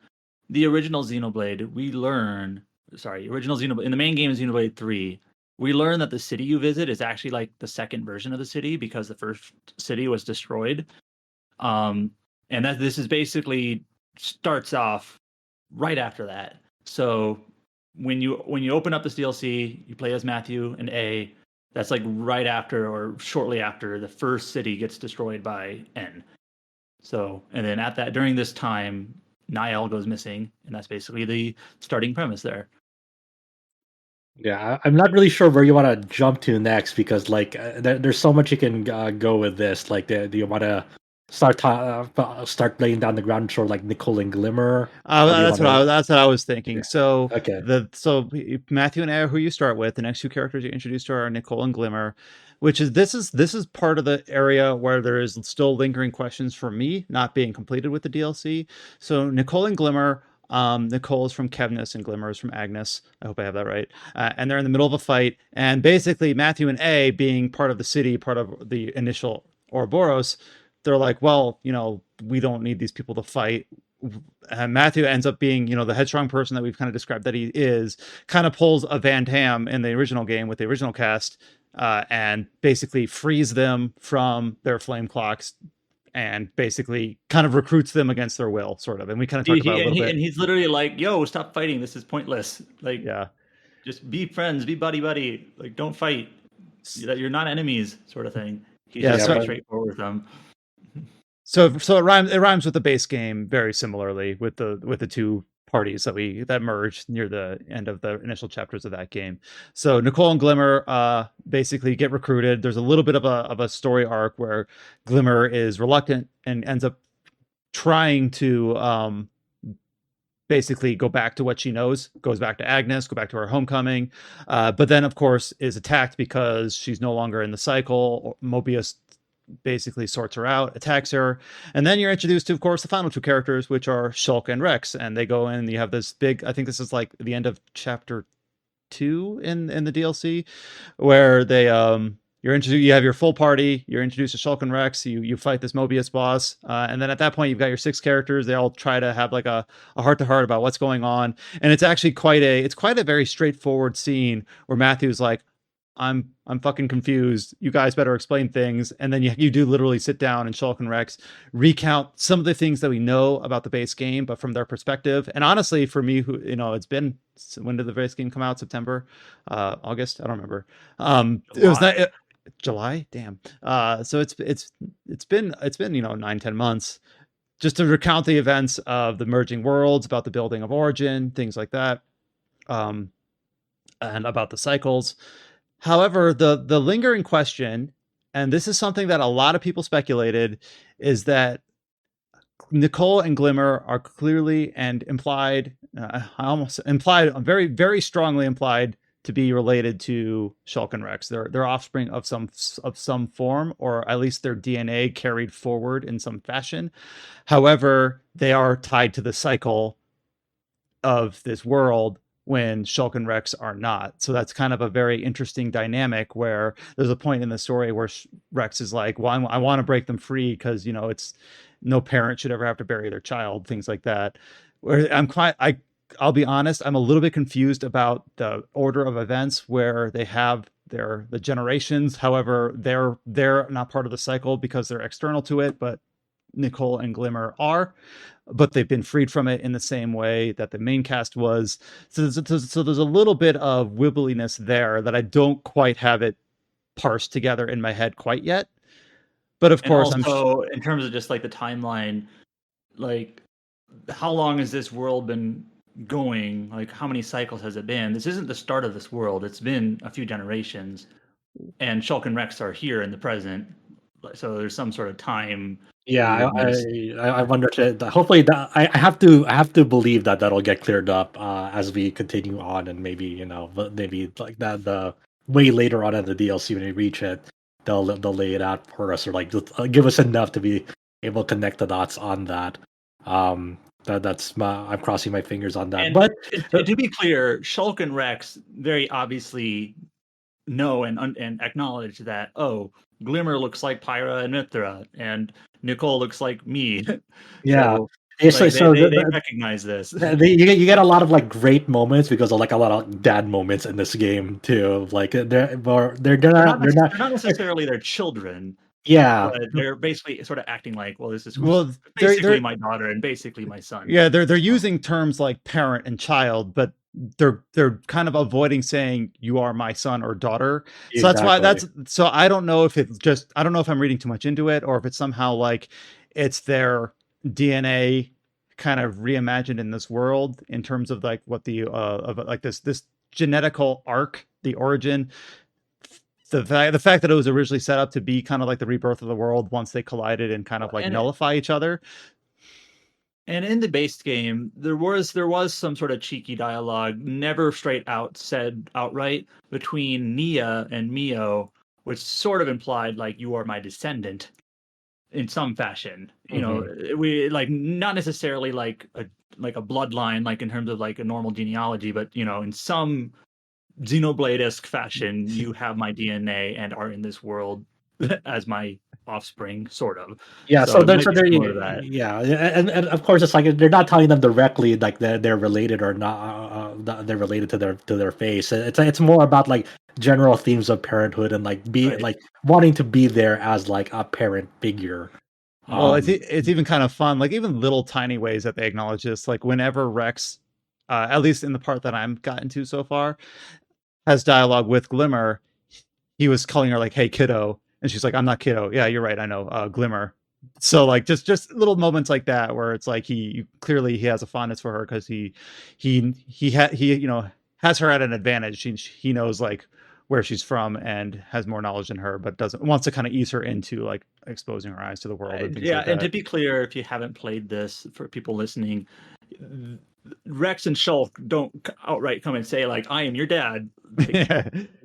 the original Xenoblade, we learn, in the main game of Xenoblade 3, we learn that the city you visit is actually like the second version of the city, because the first city was destroyed. And that this is basically starts off right after that. So when you open up this DLC, you play as Matthew and A. That's like right after or shortly after the first city gets destroyed by N. So, and then during this time, Niall goes missing, and that's basically the starting premise there. Yeah, I'm not really sure where you want to jump to next, because like there's so much you can go with this. Like, do you want to start laying down the ground for like Nicole and Glimmer? That's what I was thinking. Yeah. So okay, so Matthew and A, who you start with, the next two characters you introduce to are Nicole and Glimmer, which is this is part of the area where there is still lingering questions for me, not being completed with the DLC. So Nicole and Glimmer. Nicole is from Kevnus and Glimmer is from Agnes. I hope I have that right. And they're in the middle of a fight, and basically Matthew and A, being part of the city, part of the initial Ouroboros, they're like, well, we don't need these people to fight. And Matthew ends up being, the headstrong person that we've kind of described that he is, kind of pulls a Van Damme in the original game with the original cast, and basically frees them from their flame clocks, and basically kind of recruits them against their will, sort of. And we kind of talked about it a little bit. And he's literally like, yo, stop fighting. This is pointless. Like, yeah, just be friends, be buddy. Like, don't fight. You're not enemies, sort of thing. He's straightforward with them. So it rhymes with the base game very similarly with the two parties that merged near the end of the initial chapters of that game. So Nicole and Glimmer basically get recruited. There's a little bit of a story arc where Glimmer is reluctant and ends up trying to basically go back to what she knows, goes back to Agnes, go back to her homecoming, but then of course is attacked because she's no longer in the cycle. Mobius basically sorts her out, attacks her, and then you're introduced to, of course, the final two characters, which are Shulk and Rex, and they go in. And you have this big. I think this is like the end of chapter 2 in the DLC, where they you have your full party. You're introduced to Shulk and Rex. You fight this Mobius boss, and then at that point you've got your 6 characters. They all try to have like a heart to heart about what's going on, and it's actually quite a very straightforward scene where Matthew's like, I'm fucking confused. You guys better explain things. And then you do literally sit down and Shulk and Rex recount some of the things that we know about the base game, but from their perspective. And honestly, for me, who it's been, when did the base game come out? September, August? I don't remember. It was not July. Damn. So it's been 9-10 months just to recount the events of the merging worlds, about the building of Origin, things like that, and about the cycles. However, the lingering question, and this is something that a lot of people speculated, is that Nicole and Glimmer are clearly and implied, very, very strongly implied to be related to Shulk and Rex. They're offspring of some form, or at least their DNA carried forward in some fashion. However, they are tied to the cycle of this world, when Shulk and Rex are not. So that's kind of a very interesting dynamic, where there's a point in the story where Rex is like, well, I want to break them free because, it's no parent should ever have to bury their child, things like that. Where I'll be honest, I'm a little bit confused about the order of events where they have the generations. However, they're not part of the cycle because they're external to it, but Nicole and Glimmer are, but they've been freed from it in the same way that the main cast was. So there's a little bit of wibbliness there that I don't quite have it parsed together in my head quite yet. But of course, also, in terms of just like the timeline, like how long has this world been going? Like how many cycles has it been? This isn't the start of this world. It's been a few generations, and Shulk and Rex are here in the present. So there's some sort of time. Yeah, I wonder. Hopefully, that I have to believe that that'll get cleared up as we continue on, and maybe maybe like that the way later on in the DLC when we reach it, they'll lay it out for us, or like give us enough to be able to connect the dots on that. I'm crossing my fingers on that. And but to be clear, Shulk and Rex very obviously know and acknowledge that, Glimmer looks like Pyra and Mithra, and Nicole looks like me. Yeah. So they recognize this. You get a lot of like great moments because of like a lot of dad moments in this game too. Like they're not necessarily their children. Yeah, but they're basically sort of acting like, this is basically my daughter and basically my son. Yeah, they're using terms like parent and child, but they're kind of avoiding saying you are my son or daughter. Exactly. So that's why so I don't know if I don't know if I'm reading too much into it, or if it's somehow like it's their DNA kind of reimagined in this world in terms of like what the of like this genetical arc, the origin. The fact that it was originally set up to be kind of like the rebirth of the world once they collided and kind of like nullify each other. And in the base game, there was some sort of cheeky dialogue, never straight out said outright, between Nia and Mio, which sort of implied like, you are my descendant in some fashion. We like not necessarily like a bloodline, like in terms of like a normal genealogy, but in some Xenoblade-esque fashion, you have my DNA and are in this world as my offspring, sort of. Yeah, so they're yeah, and of course it's like they're not telling them directly like they're related or not. They're related to their face. It's more about like general themes of parenthood and like like wanting to be there as like a parent figure. Well, it's even kind of fun, like even little tiny ways that they acknowledge this. Like whenever Rex, at least in the part that I'm gotten to so far, has dialogue with Glimmer, he was calling her like, "Hey, kiddo," and she's like, "I'm not kiddo." Yeah, you're right. I know, Glimmer. So like just little moments like that where it's like he clearly has a fondness for her because he has her at an advantage. He knows like where she's from and has more knowledge than her, but wants to kind of ease her into like exposing her eyes to the world. And and to be clear, if you haven't played this, for people listening, Rex and Shulk don't outright come and say like, "I am your dad." They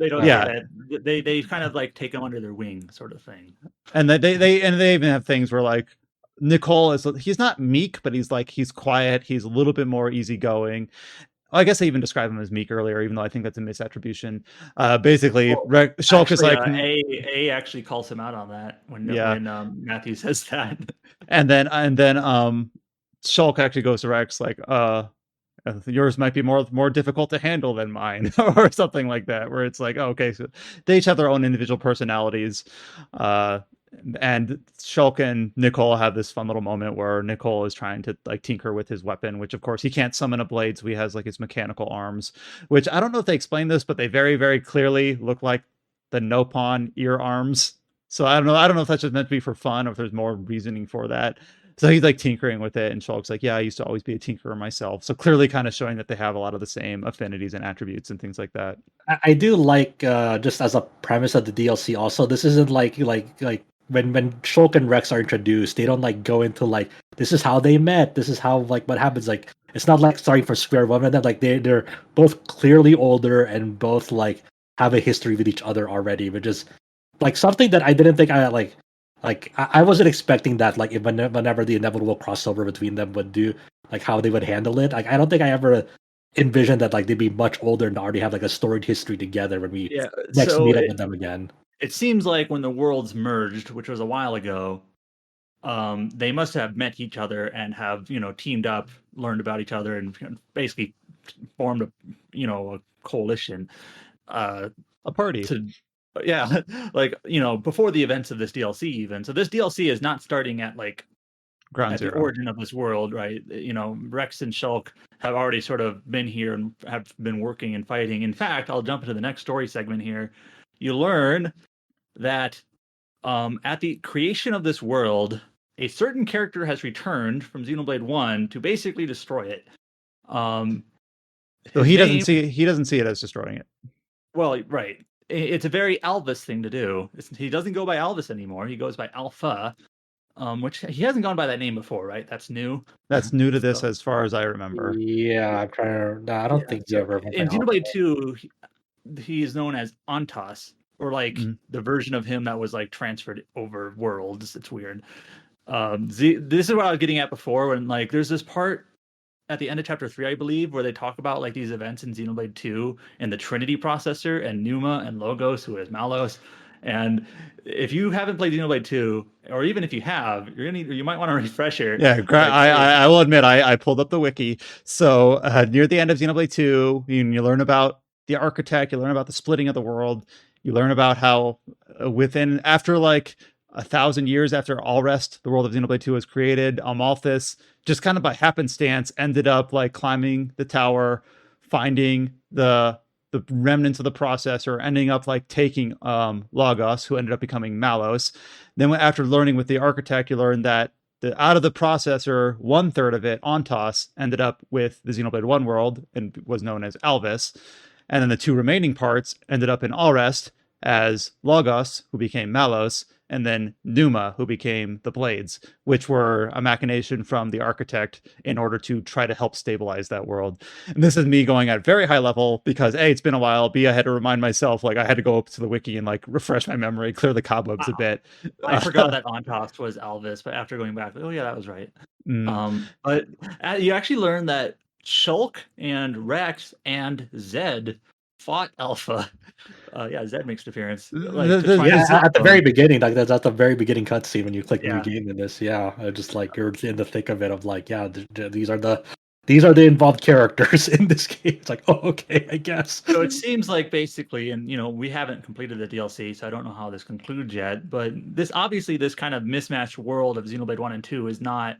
don't say that. They kind of like take them under their wing, sort of thing. And they even have things where like Nicole he's not meek, but he's quiet. He's a little bit more easygoing. I guess I even described him as meek earlier, even though I think that's a misattribution. Basically, Shulk is like A actually calls him out on that when Matthew says that, and then Shulk actually goes to Rex like, yours might be more difficult to handle than mine, or something like that. Where it's like, oh, okay, so they each have their own individual personalities. And Shulk and Nicole have this fun little moment where Nicole is trying to like tinker with his weapon, which of course he can't summon a blade, so he has like his mechanical arms, which I don't know if they explain this, but they very, very clearly look like the Nopon ear arms. So I don't know if that's just meant to be for fun or if there's more reasoning for that. So he's like tinkering with it, and Shulk's like, yeah, I used to always be a tinkerer myself. So clearly kind of showing that they have a lot of the same affinities and attributes and things like that. I do like just as a premise of the DLC also, this isn't like when Shulk and Rex are introduced, they don't like go into like this is how they met, this is how like what happens. Like it's not like starting from square one with them. Like they're both clearly older and both like have a history with each other already, which is like something that I didn't think I like. Like I wasn't expecting that. Like whenever the inevitable crossover between them would do, like how they would handle it. Like I don't think I ever envisioned that like they'd be much older and already have like a storied history together when we next meet up with them again. It seems like when the worlds merged, which was a while ago, they must have met each other and have teamed up, learned about each other, and basically formed a coalition, a party. Like before the events of this DLC even. So this DLC is not starting at like ground zero, the origin of this world, right? Rex and Shulk have already sort of been here and have been working and fighting. In fact, I'll jump into the next story segment here. You learn that at the creation of this world, a certain character has returned from Xenoblade 1 to basically destroy it. So he doesn't see it as destroying it. Well, right. It's a very Alvis thing to do. He doesn't go by Alvis anymore. He goes by Alpha, which he hasn't gone by that name before, right? That's new. That's new to this, as far as I remember. Yeah, I'm trying to. No, I don't think he ever. In Xenoblade 2, he is known as Antas, or like the version of him that was like transferred over worlds. It's weird. This is what I was getting at before, when like there's this part at the end of chapter 3, I believe, where they talk about like these events in Xenoblade 2 and the Trinity processor and Numa and Logos, who is Malos. And if you haven't played Xenoblade 2, or even if you have, you might want a refresher. Yeah, I will admit I pulled up the wiki. So near the end of Xenoblade 2, you learn about the architect, you learn about the splitting of the world, you learn about how after like 1,000 years after Allrest, the world of Xenoblade 2 was created, Amalthus, just kind of by happenstance, ended up like climbing the tower, finding the remnants of the processor, ending up like taking Logos, who ended up becoming Malos. Then after learning with the architect, you learn that out of the processor, 1/3 of it, Ontos, ended up with the Xenoblade 1 world and was known as Alvis. And then the 2 remaining parts ended up in Allrest as Logos, who became Malos, and then Numa, who became the Blades, which were a machination from the architect in order to try to help stabilize that world. And this is me going at very high level because A, it's been a while, B, I had to remind myself, like I had to go up to the wiki and like refresh my memory, clear the cobwebs a bit. I forgot that Ontos was Alvis, but after going back, oh yeah, that was right. But you actually learn that Shulk and Rex and Zed fought Alpha. Zed makes an appearance. Like, at the very beginning, like that's at the very beginning cutscene when you click new game in this. Yeah, just like you're in the thick of it. Of like, these are the involved characters in this game. It's like, oh, okay, I guess. So it seems like basically, and we haven't completed the DLC, so I don't know how this concludes yet. But this kind of mismatched world of Xenoblade 1 and 2 is not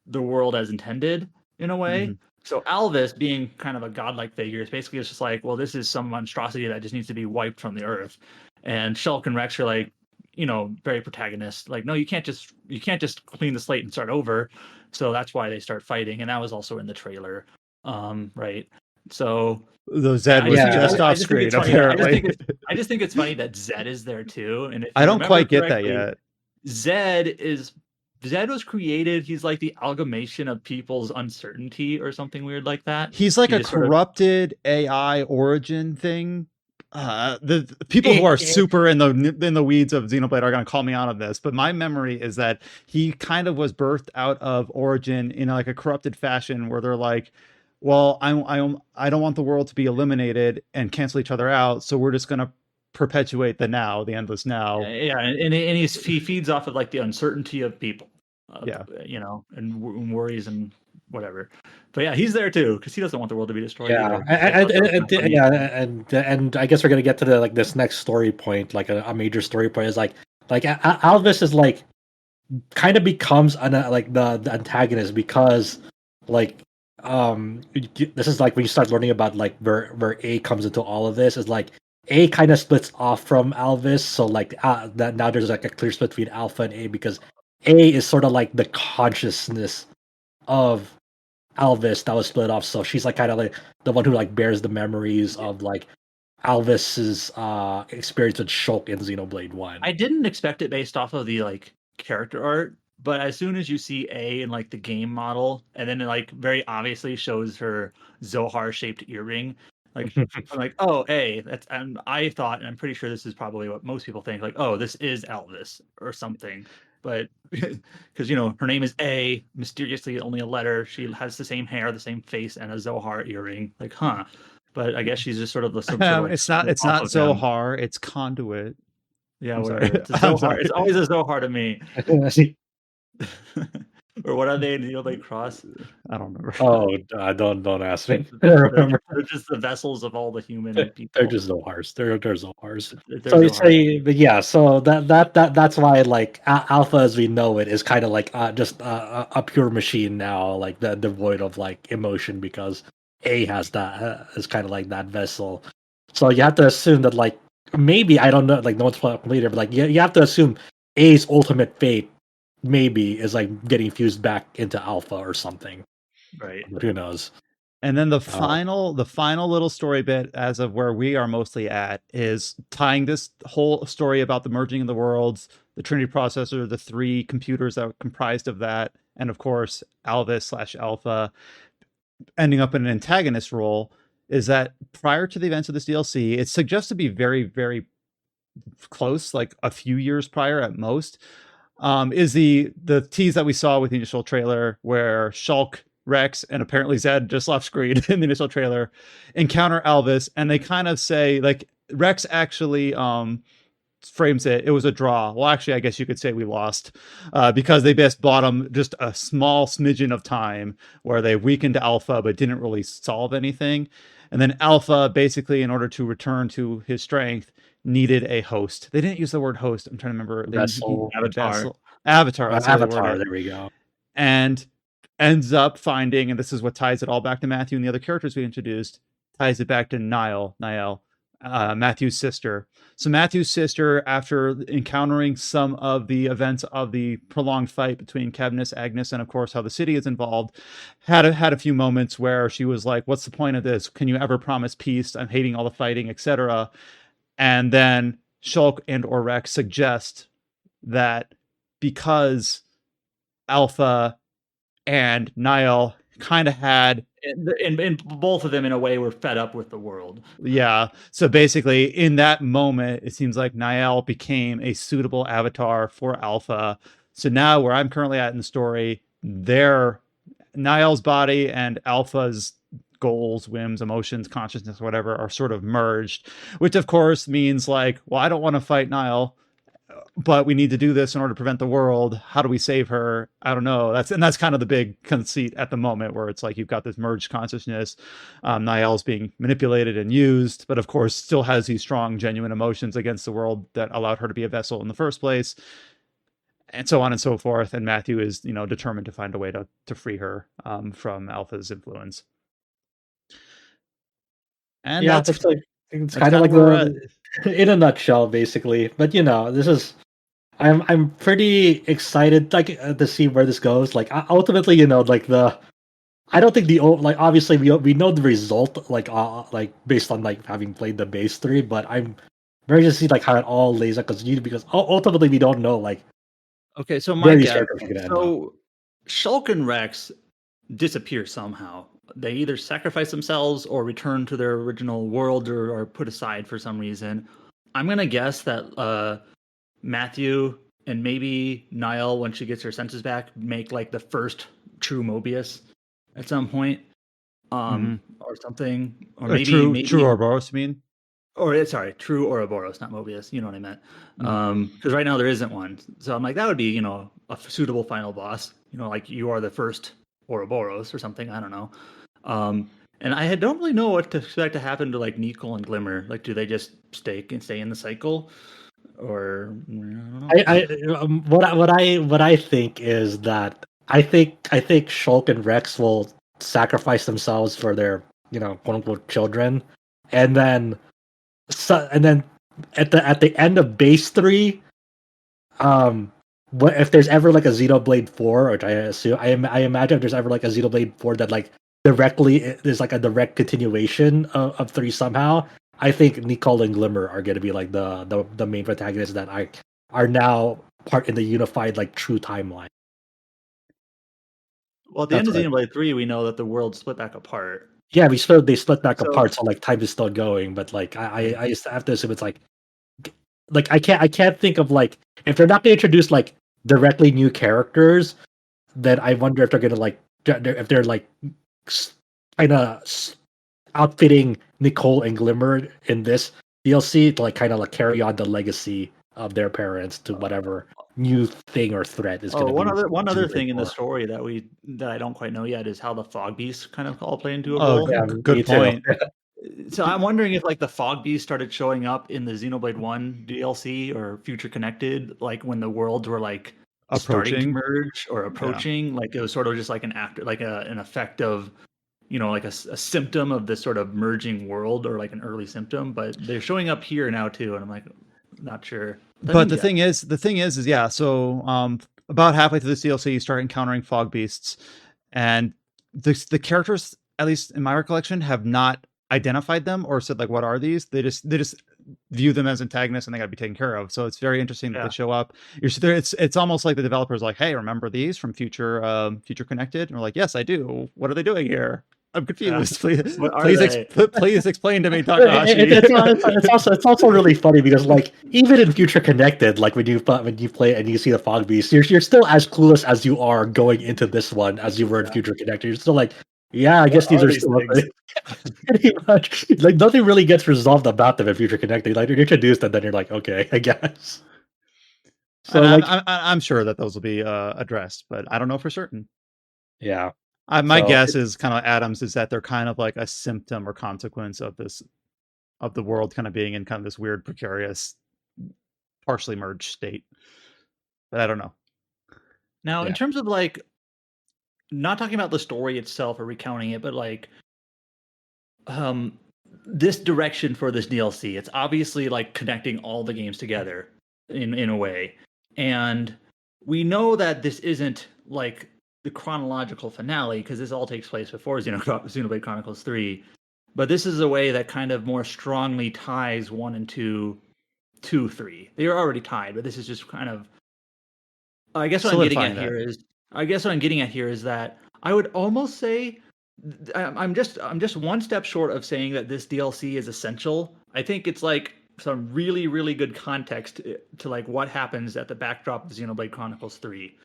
the world as intended in a way. Mm-hmm. So Alvis, being kind of a godlike figure, is basically just like, well, this is some monstrosity that just needs to be wiped from the earth. And Shulk and Rex are like, very protagonist. Like, no, you can't just clean the slate and start over. So that's why they start fighting, and that was also in the trailer, right? So Zed was just off screen. Apparently, I just think it's funny that Zed is there too. And I don't quite get that yet. Zed was created, he's like the amalgamation of people's uncertainty or something weird like that. He's like a corrupted AI origin thing. The people who are super in the weeds of Xenoblade are going to call me out on this, but my memory is that he kind of was birthed out of Origin in like a corrupted fashion, where they're like, well, I don't want the world to be eliminated and cancel each other out, so we're just going to perpetuate the endless now. Yeah, and he feeds off of like the uncertainty of people, and worries and whatever. But yeah, he's there too because he doesn't want the world to be destroyed. Yeah, and I guess we're gonna get to the this next story point, like a major story point is like Alvis is like kind of becomes like the antagonist because like this is like when you start learning about like where A comes into all of this is like A kind of splits off from Alvis, so like that now there's like a clear split between Alpha and A because A is sort of like the consciousness of Alvis that was split off, so she's like kind of like the one who like bears the memories of like Alvis's experience with Shulk in Xenoblade 1. I didn't expect it based off of the like character art, but as soon as you see A in like the game model, and then it like very obviously shows her Zohar shaped earring, like I'm like, oh, A, that's, and I thought, and I'm pretty sure this is probably what most people think, like, oh, this is Alvis or something. But because her name is A, mysteriously only a letter, she has the same hair, the same face, and a Zohar earring. Like, huh? But I guess she's just sort of the like, it's not Zohar, it's Conduit. Yeah, whatever. It's a Zohar. It's always a Zohar to me. Or what are they in Xenoblade Cross? I don't remember. Oh, don't ask me. I don't remember. They're just the vessels of all the human people. They're just Zohars. They're Zohars. But yeah, so that's why like Alpha as we know it is kind of like just a pure machine now, like devoid of like emotion because A has that is kind of like that vessel. So you have to assume that like maybe I don't know, like no one's completed, but like you have to assume A's ultimate fate maybe is like getting fused back into Alpha or something, right? But who knows? And then the final little story bit, as of where we are mostly at, is tying this whole story about the merging of the worlds, the Trinity processor, the 3 computers that were comprised of that, and of course Alvis/Alpha ending up in an antagonist role. Is that prior to the events of this DLC, it suggests to be very, very close, like a few years prior at most. Is the tease that we saw with the initial trailer where Shulk, Rex, and apparently Zed just left screen in the initial trailer encounter Alvis, and they kind of say like Rex actually frames it was a draw. Well, actually, I guess you could say we lost because they best bought him just a small smidgen of time where they weakened Alpha but didn't really solve anything. And then Alpha, basically, in order to return to his strength, needed a host. They didn't use the word host. I'm trying to remember. Avatar. There we go. And ends up finding, and this is what ties it all back to Matthew and the other characters we introduced, ties it back to Niall, Matthew's sister. So Matthew's sister, after encountering some of the events of the prolonged fight between Cadmus, Agnes, and of course how the city is involved, had a few moments where she was like, what's the point of this? Can you ever promise peace? I'm hating all the fighting, etc. And then Shulk and or Rex suggest that because Alpha and Niall kind of had, and both of them in a way were fed up with the world. Yeah. So basically in that moment, it seems like Niall became a suitable avatar for Alpha. So now where I'm currently at in the story, Niall's body and Alpha's goals, whims, emotions, consciousness, whatever, are sort of merged, which of course means like, well, I don't want to fight Niall, but we need to do this in order to prevent the world. How do we save her? I don't know. That's kind of the big conceit at the moment, where it's like you've got this merged consciousness. Niall's being manipulated and used, but of course still has these strong, genuine emotions against the world that allowed her to be a vessel in the first place, and so on and so forth. And Matthew is, determined to find a way to free her from Alpha's influence. And yeah, it's kind of like in a nutshell, basically. But this is. I'm pretty excited to see where this goes. Like ultimately, I don't think obviously we know the result like based on like having played the base 3, but I'm very to see like how it all lays out because ultimately we don't know like. Okay, so my guess, Shulk and Rex disappear somehow. they either sacrifice themselves or return to their original world or put aside for some reason. I'm gonna guess that Matthew and maybe Niall, when she gets her senses back, make like the first true Mobius at some point, or something, or maybe true Ouroboros, you mean? Or sorry, true Ouroboros, not Mobius. You know what I meant? Because right now there isn't one. So I'm like, that would be, a suitable final boss. Like you are the first Ouroboros or something. I don't know. And I don't really know what to expect to happen to like Nicole and Glimmer. Like, do they just stay in the cycle, or I don't know? What I think is that I think Shulk and Rex will sacrifice themselves for their quote unquote children, and then at the end of base 3, what if there's ever like a Xenoblade 4, which I assume I imagine if there's ever like a Xenoblade 4 that like directly is like a direct continuation of 3 somehow. I think Nicole and Glimmer are going to be like the main protagonists that are now part in the unified like true timeline. Well, at the end of Xenoblade 3, we know that the world split back apart. Yeah, they split back apart, so like time is still going. But like I just have to assume it's like I can't think of like, if they're not going to introduce like directly new characters, then I wonder if they're going to like if they're like kind of outfitting Nicole and Glimmer in this DLC to like kind of like carry on the legacy of their parents to whatever new thing or threat is going to be. One other thing in the story that I don't quite know yet is how the Fog Beasts kind of all play into a role. Yeah, good point. So I'm wondering if like the Fog Beasts started showing up in the Xenoblade 1 DLC or Future Connected, like when the worlds were like starting to merge or approaching, like it was sort of just like an effect of, like a symptom of this sort of merging world, or like an early symptom, but they're showing up here now too, and I'm like, not sure. But the thing is, yeah. So about halfway through this DLC, you start encountering Fog Beasts, and the characters, at least in my recollection, have not identified them or said like, what are these? They just view them as antagonists and they got to be taken care of. So it's very interesting that they show up. It's almost like the developers like, hey, remember these from Future Connected? And we're like, yes, I do. What are they doing here? I'm confused. Please explain to me, Takahashi. It's also really funny because like even in Future Connected, like when you play and you see the Fog Beast, you're still as clueless as you are going into this one as you were in Future Connected. You're still like, yeah, I guess these are still pretty much like nothing really gets resolved about them in Future Connected. Like you're introduced and then you're like, okay, I guess. So like, I'm sure that those will be addressed, but I don't know for certain. Yeah. My guess is kind of Adams is that they're kind of like a symptom or consequence of the world kind of being in kind of this weird, precarious, partially merged state. But I don't know. Now, in terms of like, not talking about the story itself or recounting it, but like, this direction for this DLC, it's obviously like connecting all the games together in a way, and we know that this isn't like the chronological finale because this all takes place before Xenoblade Chronicles 3, but this is a way that kind of more strongly ties 1 and 2 to 3. They are already tied, but this is just kind of, I guess what I'm getting at here is that I would almost say I'm just one step short of saying that this DLC is essential. I think it's like some really, really good context to like what happens at the backdrop of Xenoblade Chronicles 3.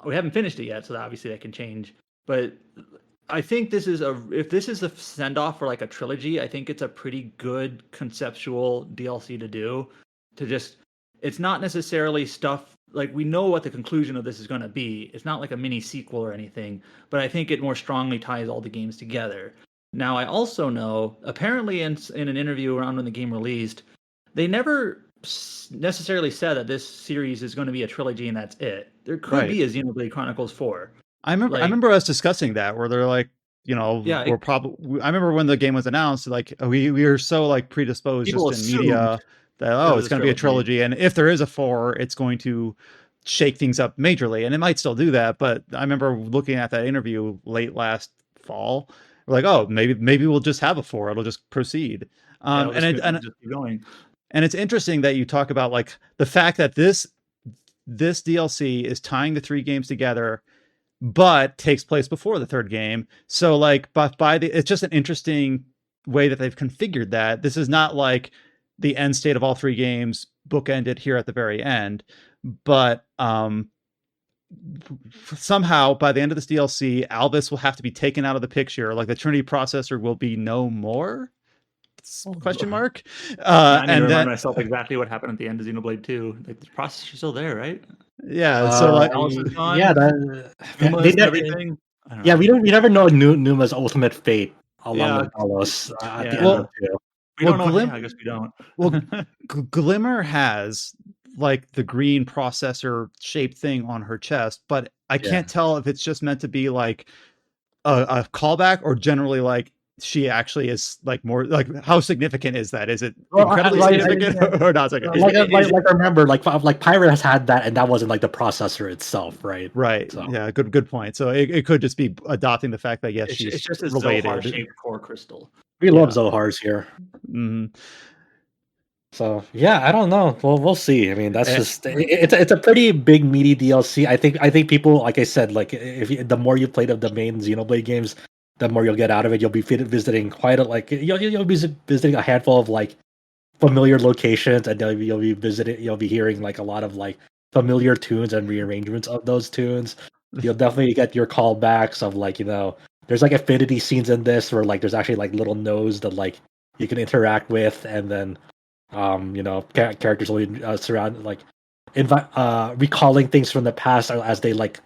We haven't finished it yet, so obviously that can change. But I think if this is a send off for like a trilogy, I think it's a pretty good conceptual DLC to do. It's not necessarily stuff like we know what the conclusion of this is going to be. It's not like a mini sequel or anything, but I think it more strongly ties all the games together. Now, I also know apparently in an interview around when the game released, they never necessarily said that this series is going to be a trilogy and that's it. There could be a Xenoblade Chronicles 4. I remember us discussing that where they're like, we're probably. I remember when the game was announced, like we were so like predisposed just in media that it's going to be a trilogy, and if there is a 4, it's going to shake things up majorly, and it might still do that. But I remember looking at that interview late last fall, we're like, oh, maybe we'll just have a 4. It'll just proceed. And just keep going. And it's interesting that you talk about like the fact that this DLC is tying the 3 games together but takes place before the third game. So like, it's just an interesting way that they've configured that. This is not like the end state of all three games bookended here at the very end, but somehow by the end of this DLC, Albus will have to be taken out of the picture. Like the Trinity processor will be no more. Question mark. I need to remind myself exactly what happened at the end of Xenoblade 2. Like the processor's still there, right? Yeah. So like, everything. Yeah, we never know Numa's ultimate fate along with Talos at the end of 2. We don't know. I guess we don't. Well, Glimmer has like the green processor shaped thing on her chest, but I can't tell if it's just meant to be like a callback or generally like she actually is like more like how significant is that? Is it incredibly significant or not significant? Like remember, like Pyra has had that, and that wasn't like the processor itself, right? Right. So. Yeah. Good point. So it could just be adopting the fact that yes, she's just a related. Zohar-shaped core crystal. We love Zohars here. Mm-hmm. So yeah, I don't know. Well, we'll see. I mean, that's just it's a pretty big meaty DLC. I think people, like I said, like the more you played of the main Xenoblade games, the more you'll get out of it. You'll be visiting you'll be visiting a handful of like familiar locations, and you'll be hearing like a lot of like familiar tunes and rearrangements of those tunes. You'll definitely get your callbacks of like, there's like affinity scenes in this where like there's actually like little nodes that like you can interact with, and then characters will surround like recalling things from the past as they like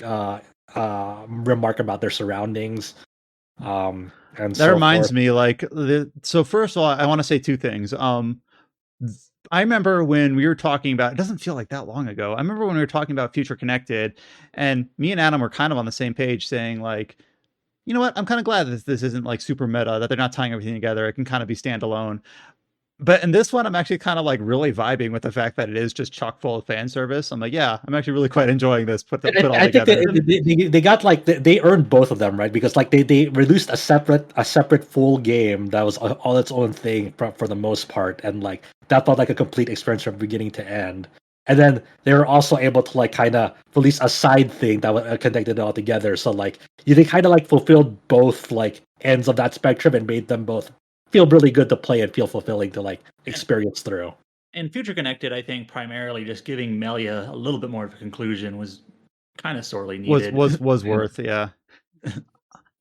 remark about their surroundings. And that reminds me, like, so first of all, I want to say two things. I remember when we were talking about, it doesn't feel like that long ago. I remember when we were talking about Future Connected, and me and Adam were kind of on the same page saying like, you know what? I'm kind of glad that this isn't like super meta, that they're not tying everything together. It can kind of be standalone. But in this one, I'm actually kind of like really vibing with the fact that it is just chock full of fan service. I'm like, yeah, I'm actually really quite enjoying this. Put all together. Think they got like they earned both of them, right? Because like they released a separate full game that was all its own thing for the most part, and like that felt like a complete experience from beginning to end. And then they were also able to like kind of release a side thing that connected it all together. So like they kind of like fulfilled both like ends of that spectrum and made them both feel really good to play and feel fulfilling to like experience through. And Future Connected, I think primarily just giving Melia a little bit more of a conclusion was kind of sorely needed. Was worth, yeah.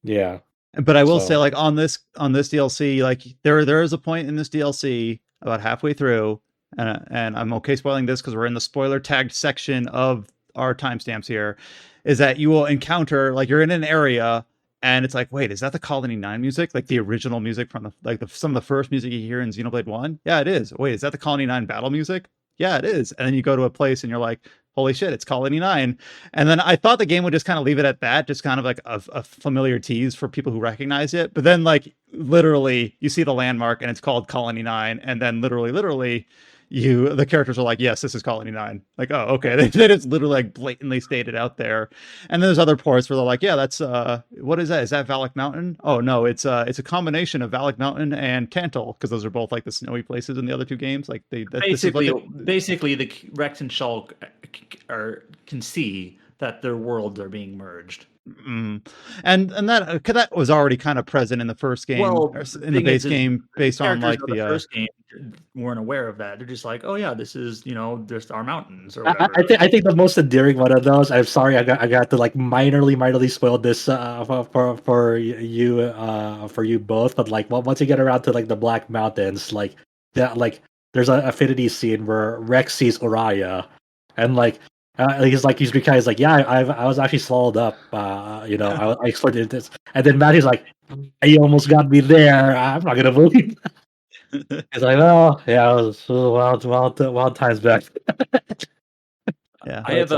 Yeah. But I will say, like on this DLC, like there is a point in this DLC about halfway through, and I'm okay spoiling this because we're in the spoiler tagged section of our timestamps here, is that you will encounter, like, you're in an area and it's like, wait, is that the Colony 9 music? Like the original music from some of the first music you hear in Xenoblade 1? Yeah, it is. Wait, is that the Colony 9 battle music? Yeah, it is. And then you go to a place and you're like, holy shit, it's Colony 9. And then I thought the game would just kind of leave it at that, just kind of like a familiar tease for people who recognize it. But then like literally you see the landmark and it's called Colony 9. And then literally the characters are like, yes, this is Colony 9. Like, oh, okay. They just literally like blatantly stated out there. And then there's other ports where they're like, yeah, that's what is that? Is that Valak Mountain? Oh no, it's a combination of Valak Mountain and Tantal, because those are both like the snowy places in the other two games. Like basically the Rex and Shulk can see that their worlds are being merged. Mm. And that was already kind of present in the first game, in the base game, based on like the first game weren't aware of that. They're just like, oh yeah, this is there's our mountains or whatever. I think the most endearing one of those. I'm sorry, I got to like minorly spoil this for you both. But like once you get around to like the Black Mountains, like that, like there's an affinity scene where Rex sees Uraya, and like. He's like, yeah, I was actually swallowed up. I explored this, and then Matty's like, you almost got me there. I'm not gonna believe that. He's like, oh yeah, it was wild times back. Yeah, I have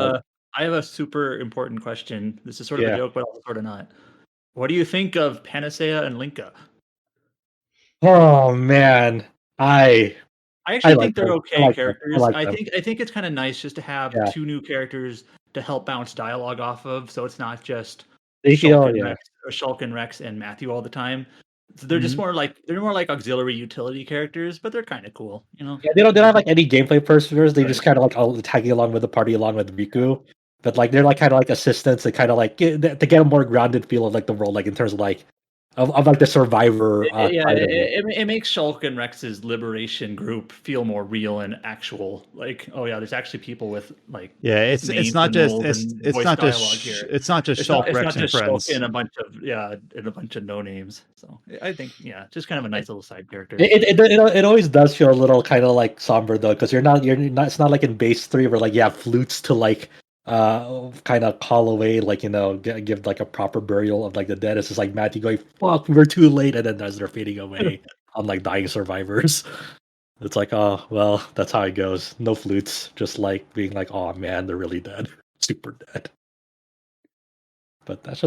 a super important question. This is sort of a joke, but also sort of not. What do you think of Panacea and Linka? Oh man, I actually think they're okay characters. I think it's kind of nice just to have two new characters to help bounce dialogue off of, so it's not just Shulk and Rex and Matthew all the time. So they're just more like auxiliary utility characters, but they're kind of cool, Yeah, they don't have like any gameplay pursuers. They just kind of like all tagging along with the party along with Riku. but like they're like kind of like assistants to kind of like to get a more grounded feel of like the world, like in terms of like of like the survivor. It makes Shulk and Rex's liberation group feel more real and actual. Like, oh yeah, there's actually people with like it's not just here. It's not just Shulk, Rex, and friends. And a bunch of no names. So I think just kind of a nice little side character. It always does feel a little kind of like somber though, because you're not it's not like in base 3 where like you have flutes to like kind of call away, like give like a proper burial of like the dead. It's just like Matthew going, fuck, we're too late, and then as they're fading away on like dying survivors, it's like, oh well, that's how it goes. No flutes, just like being like, oh man, they're really dead, super dead. But that's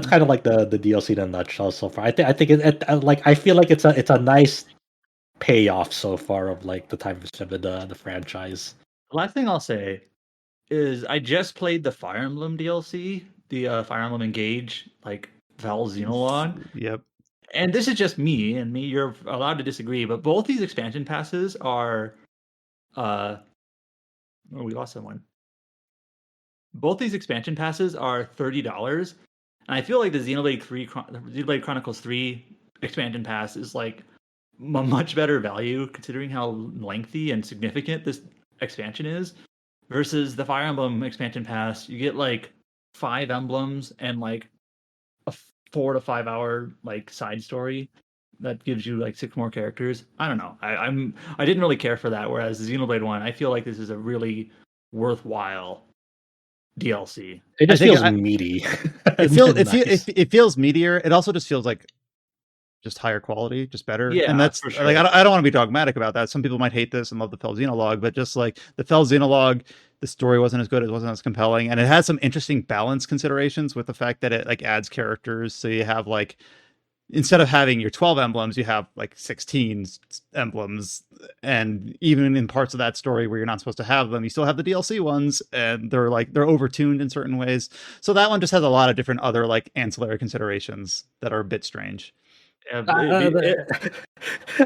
kind of like the DLC in a nutshell so far. I think it like I feel like it's a nice payoff so far of like the time spent with the franchise. The last thing I'll say is I just played the Fire Emblem DLC, the Fire Emblem Engage, like Val Xenologue. Yep. And this is just me, and you're allowed to disagree, but both these expansion passes are we lost someone. Both these expansion passes are $30. And I feel like the Xenoblade Chronicles 3 expansion pass is like a much better value considering how lengthy and significant this expansion is. Versus the Fire Emblem expansion pass, you get like 5 emblems and like a 4 to 5 hour like side story that gives you like 6 more characters. I don't know. I didn't really care for that. Whereas the Xenoblade one, I feel like this is a really worthwhile DLC. It just feels meaty. It feels meatier. It also just feels like just higher quality, just better. Yeah, and that's for sure. like I don't want to be dogmatic about that. Some people might hate this and love the Fel Xenologue, but just like the Fel Xenologue, the story wasn't as good, it wasn't as compelling, and it has some interesting balance considerations with the fact that it like adds characters. So you have like, instead of having your 12 emblems, you have like 16 emblems, and even in parts of that story where you're not supposed to have them, you still have the DLC ones, and they're overtuned in certain ways. So that one just has a lot of different other like ancillary considerations that are a bit strange.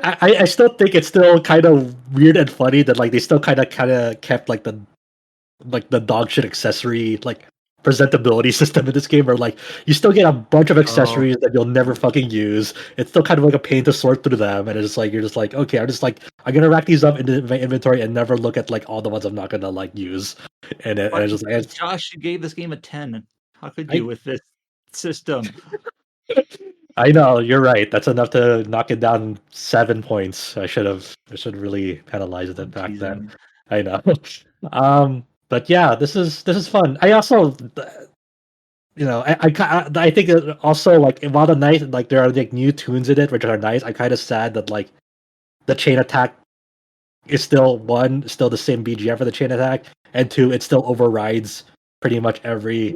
I still think it's still kind of weird and funny that like they still kind of kept like the dog shit accessory like presentability system in this game, where like you still get a bunch of accessories that you'll never fucking use. It's still kind of like a pain to sort through them, and it's like you're just like, okay, I'm gonna rack these up into my inventory and never look at like all the ones I'm not gonna like use. And it's just like, Josh, you gave this game a 10. How could you with this system? I know, you're right. That's enough to knock it down 7 points. I should really penalize it back then. I know. But yeah, this is fun. I also, I think that also like while the night like there are like new tunes in it which are nice. I'm kind of sad that like the chain attack is still the same BGM for the chain attack, and 2, it still overrides pretty much every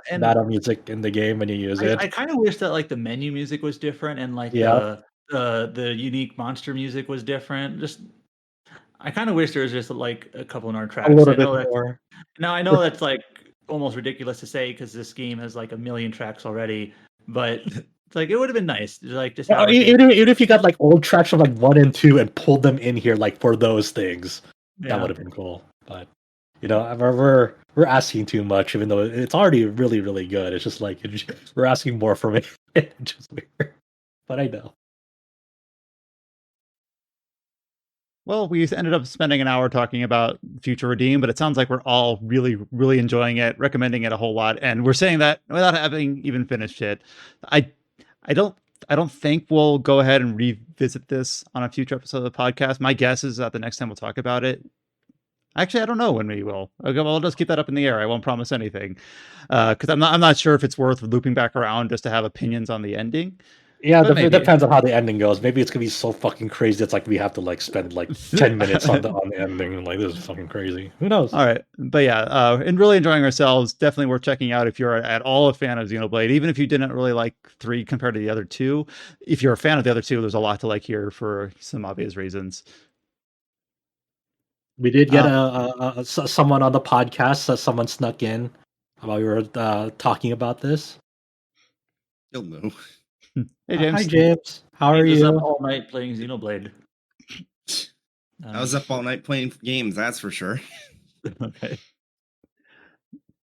battle music in the game when you use it. I kind of wish that like the menu music was different, and like the unique monster music was different. Just I kind of wish there was just like a couple of our tracks. A little bit more. Now I know that's like almost ridiculous to say because this game has like 1 million tracks already, but it's like it would have been nice to like just have even if you got like old tracks from like 1 and 2 and pulled them in here like for those things, that would have been cool. But we're asking too much, even though it's already really, really good. It's just like we're asking more from it. It's just weird, but I know. Well, we ended up spending an hour talking about Future Redeem, but it sounds like we're all really, really enjoying it, recommending it a whole lot, and we're saying that without having even finished it. I don't think we'll go ahead and revisit this on a future episode of the podcast. My guess is that the next time we'll talk about it. Actually, I don't know when we will. Okay, well, I'll just keep that up in the air. I won't promise anything, because I'm not sure if it's worth looping back around just to have opinions on the ending. Yeah, it depends on how the ending goes. Maybe it's gonna be so fucking crazy. It's like we have to like spend like 10 minutes on the ending. Like, this is fucking crazy. Who knows? All right, but yeah, and really enjoying ourselves. Definitely worth checking out if you're at all a fan of Xenoblade. Even if you didn't really like 3 compared to the other 2, if you're a fan of the other 2, there's a lot to like here for some obvious reasons. We did get someone on the podcast. Someone snuck in while we were talking about this. Hello. Hey, James. Hi, James. How are you? Up all night playing Xenoblade. I was up all night playing games, that's for sure. Okay.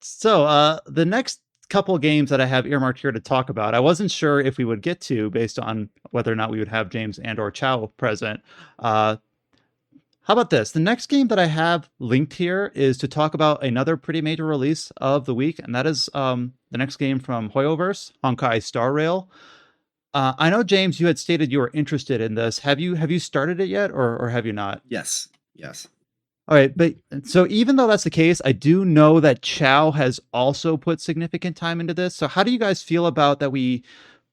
So the next couple games that I have earmarked here to talk about, I wasn't sure if we would get to based on whether or not we would have James and or Chow present. How about this? The next game that I have linked here is to talk about another pretty major release of the week, and that is the next game from Hoyoverse, Honkai Star Rail. I know, James, you had stated you were interested in this. Have you started it yet, or have you not? Yes. All right, but so even though that's the case, I do know that Chow has also put significant time into this. So how do you guys feel about that we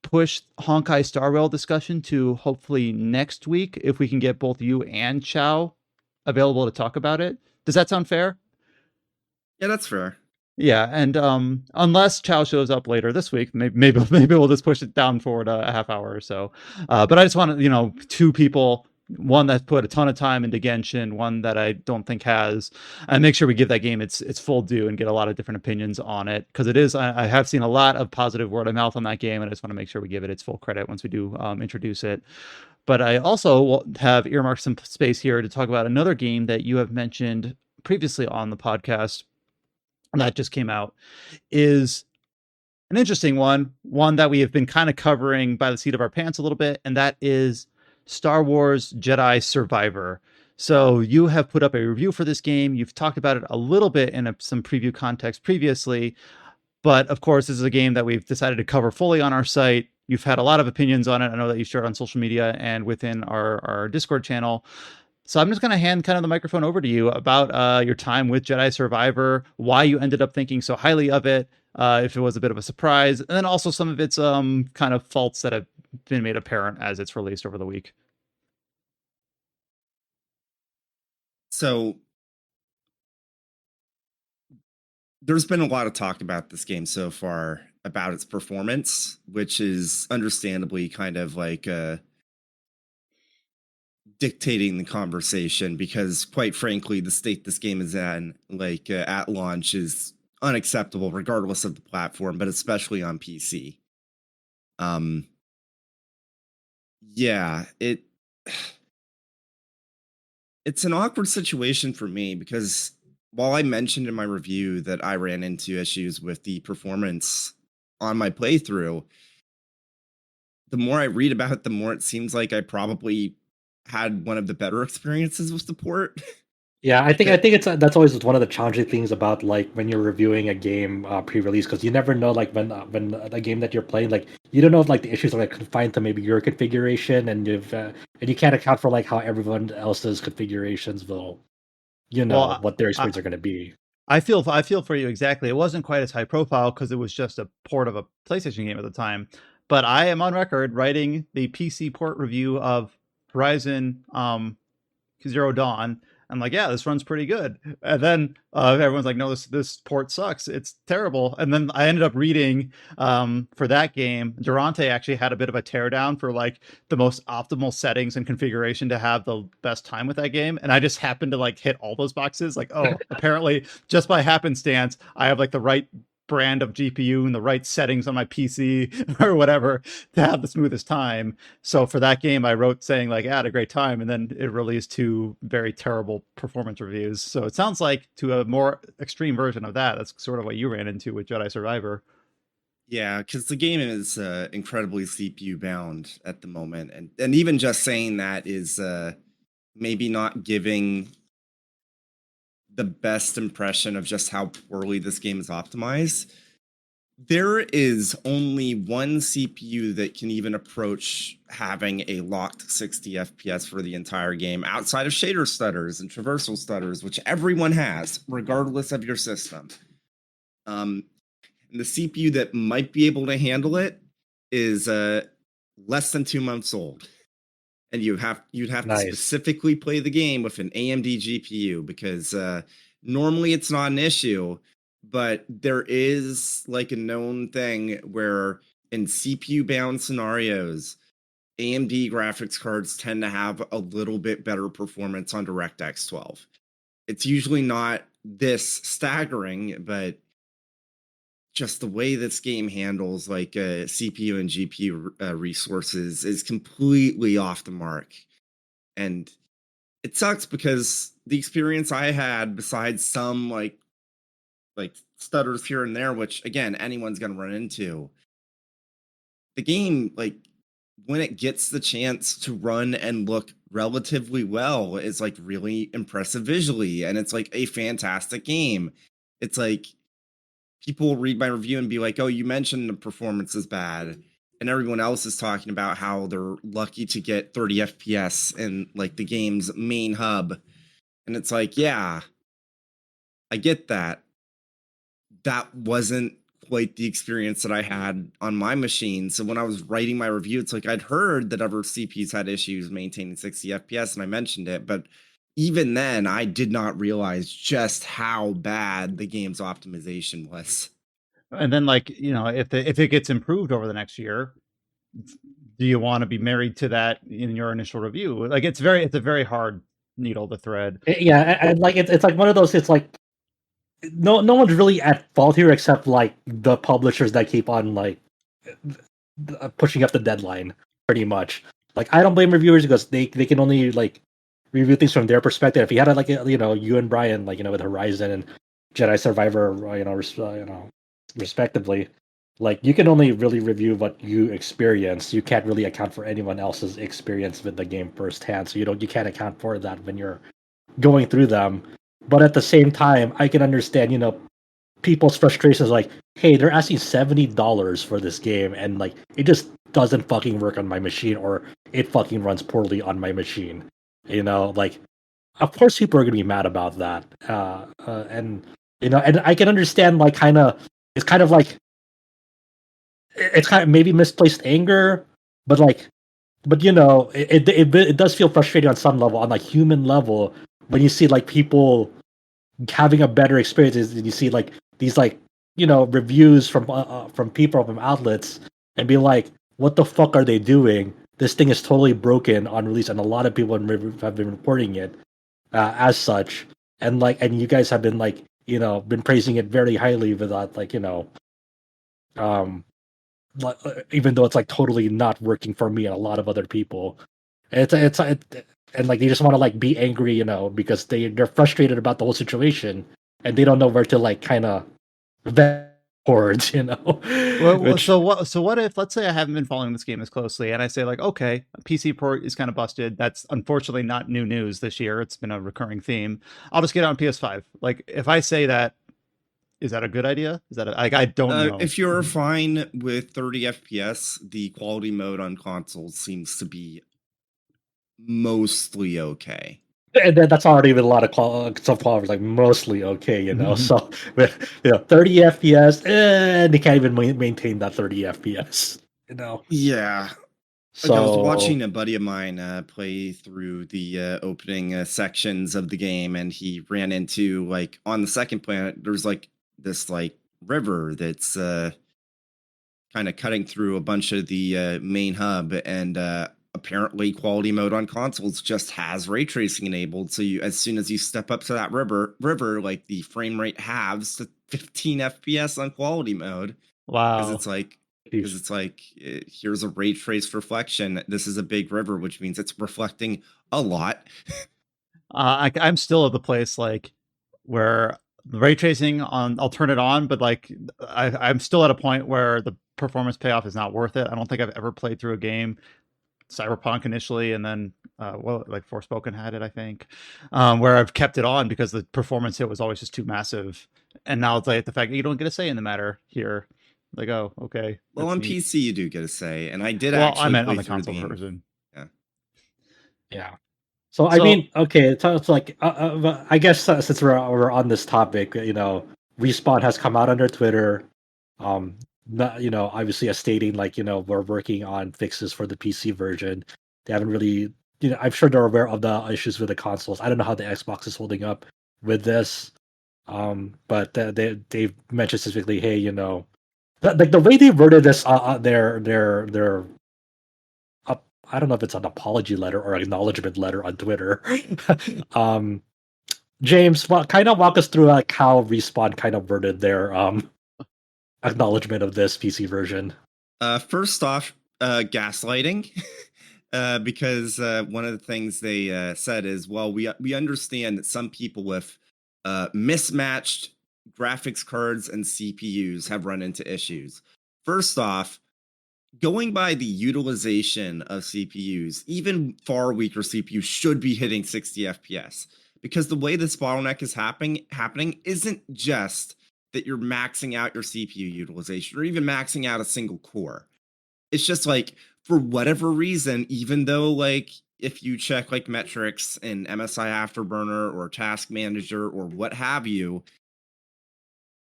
push Honkai Star Rail discussion to hopefully next week if we can get both you and Chow available to talk about it? Does that sound fair? Yeah, that's fair. Yeah, and unless Chow shows up later this week, maybe we'll just push it down forward a half hour or so. But I just want to, two people, one that put a ton of time into Genshin, one that I don't think has, and make sure we give that game its full due and get a lot of different opinions on it, because it is. I have seen a lot of positive word of mouth on that game, and I just want to make sure we give it its full credit once we do introduce it. But I also have earmarked some space here to talk about another game that you have mentioned previously on the podcast that just came out. Is an interesting one that we have been kind of covering by the seat of our pants a little bit, and that is Star Wars Jedi Survivor. So you have put up a review for this game. You've talked about it a little bit in some preview context previously, but of course, this is a game that we've decided to cover fully on our site. You've had a lot of opinions on it. I know that you shared on social media and within our Discord channel. So I'm just going to hand kind of the microphone over to you about your time with Jedi Survivor, why you ended up thinking so highly of it, if it was a bit of a surprise, and then also some of its kind of faults that have been made apparent as it's released over the week. So there's been a lot of talk about this game so far about its performance, which is understandably kind of like dictating the conversation, because quite frankly, the state this game is in, like at launch, is unacceptable regardless of the platform, but especially on PC. Yeah, it's an awkward situation for me, because while I mentioned in my review that I ran into issues with the performance on my playthrough, the more I read about it, the more it seems like I probably had one of the better experiences with the port. Yeah, I think it's that's always one of the challenging things about like when you're reviewing a game pre-release, because you never know like when the game that you're playing, like you don't know if like the issues are like confined to maybe your configuration, and you can't account for like how everyone else's configurations will, what their experience are going to be. I feel for you exactly. It wasn't quite as high profile because it was just a port of a PlayStation game at the time. But I am on record writing the PC port review of Horizon Zero Dawn. I'm like, yeah, this runs pretty good. And then everyone's like, no, this port sucks. It's terrible. And then I ended up reading for that game, Durante actually had a bit of a teardown for like the most optimal settings and configuration to have the best time with that game. And I just happened to like hit all those boxes. Like, oh, apparently just by happenstance, I have like the right brand of GPU and the right settings on my PC or whatever to have the smoothest time. So for that game, I wrote saying like, I had a great time, and then it released 2 very terrible performance reviews. So it sounds like to a more extreme version of that, that's sort of what you ran into with Jedi Survivor. Yeah, because the game is incredibly CPU bound at the moment, and even just saying that is maybe not giving the best impression of just how poorly this game is optimized. There is only one CPU that can even approach having a locked 60 FPS for the entire game, outside of shader stutters and traversal stutters, which everyone has, regardless of your system. And the CPU that might be able to handle it is less than 2 months old. And you'd have to specifically play the game with an AMD GPU, because normally it's not an issue, but there is like a known thing where in CPU bound scenarios, AMD graphics cards tend to have a little bit better performance on DirectX 12. It's usually not this staggering, but just the way this game handles like CPU and GPU resources is completely off the mark. And it sucks, because the experience I had, besides some like stutters here and there, which again, anyone's going to run into. The game, like, when it gets the chance to run and look relatively well, is like really impressive visually, and it's like a fantastic game. It's like people will read my review and be like, "Oh, you mentioned the performance is bad," and everyone else is talking about how they're lucky to get 30 FPS in like the game's main hub, and it's like, yeah, I get that. That wasn't quite the experience that I had on my machine. So when I was writing my review, it's like I'd heard that other CPs had issues maintaining 60 FPS, and I mentioned it, but even then, I did not realize just how bad the game's optimization was. And then, like, you know, if it gets improved over the next year, do you want to be married to that in your initial review? Like, it's a very hard needle to thread. Yeah, and like it's like one of those. It's like no one's really at fault here except like the publishers that keep on like pushing up the deadline, pretty much. Like, I don't blame reviewers because they can only like review things from their perspective. If you had like you and Brian, like, with Horizon and Jedi Survivor, respectively, like, you can only really review what you experience. You can't really account for anyone else's experience with the game firsthand. So you can't account for that when you're going through them. But at the same time, I can understand, people's frustrations, like, hey, they're asking $70 for this game, and like it just doesn't fucking work on my machine, or it fucking runs poorly on my machine. Like, of course people are gonna be mad about that. And and I can understand, like, it's kind of like it's kind of maybe misplaced anger, but like, it does feel frustrating on some level, on like human level, when you see like people having a better experience, and you see like these like reviews from people from outlets, and be like, what the fuck are they doing? This thing is totally broken on release, and a lot of people have been reporting it as such, and you guys have been like been praising it very highly without like um even though it's like totally not working for me and a lot of other people. And like they just want to like be angry, because they're frustrated about the whole situation, and they don't know where to like kind of vent towards, Well, Which, so what if, let's say I haven't been following this game as closely, and I say like, okay, PC port is kind of busted. That's unfortunately not new news this year. It's been a recurring theme. I'll just get it on PS5. Like, if I say that, is that a good idea? Is that like, I don't know. If you're fine with 30 FPS, the quality mode on consoles seems to be mostly okay. and then that's already with a lot of some quality, like mostly okay, So with 30 FPS, they can't even maintain that 30 FPS, Yeah. So Like, I was watching a buddy of mine play through the opening sections of the game, and he ran into, like, on the second planet, there's like this like river that's kind of cutting through a bunch of the main hub, and apparently quality mode on consoles just has ray tracing enabled. So as soon as you step up to that river, like, the frame rate halves to 15 FPS on quality mode. Wow. Because it's like, here's a ray trace reflection. This is a big river, which means it's reflecting a lot. I'm still at the place like where the ray tracing I'll turn it on, but like I'm still at a point where the performance payoff is not worth it. I don't think I've ever played through a game, Cyberpunk initially, and then like Forspoken had it, I think, where I've kept it on because the performance hit was always just too massive. And now it's like the fact that you don't get a say in the matter here. Like, oh, okay. Well, on neat. PC you do get a say, and I did Well, actually I meant play on the through console the game. version. Yeah. So I mean, okay, it's like I guess since we're on this topic, Respawn has come out on their Twitter, obviously stating like we're working on fixes for the PC version. They haven't really, I'm sure they're aware of the issues with the consoles. I don't know how the Xbox is holding up with this, but they've mentioned specifically, hey, like the way they worded this, their I don't know if it's an apology letter or acknowledgement letter on Twitter. James, kind of walk us through like how Respawn kind of worded their acknowledgement of this PC version. First off, gaslighting. Because one of the things they said is, well, we understand that some people with mismatched graphics cards and CPUs have run into issues. First off, going by the utilization of CPUs, even far weaker CPUs should be hitting 60 FPS, because the way this bottleneck is happening isn't just that you're maxing out your CPU utilization or even maxing out a single core. It's just like, for whatever reason, even though like if you check like metrics in MSI Afterburner or Task Manager or what have you,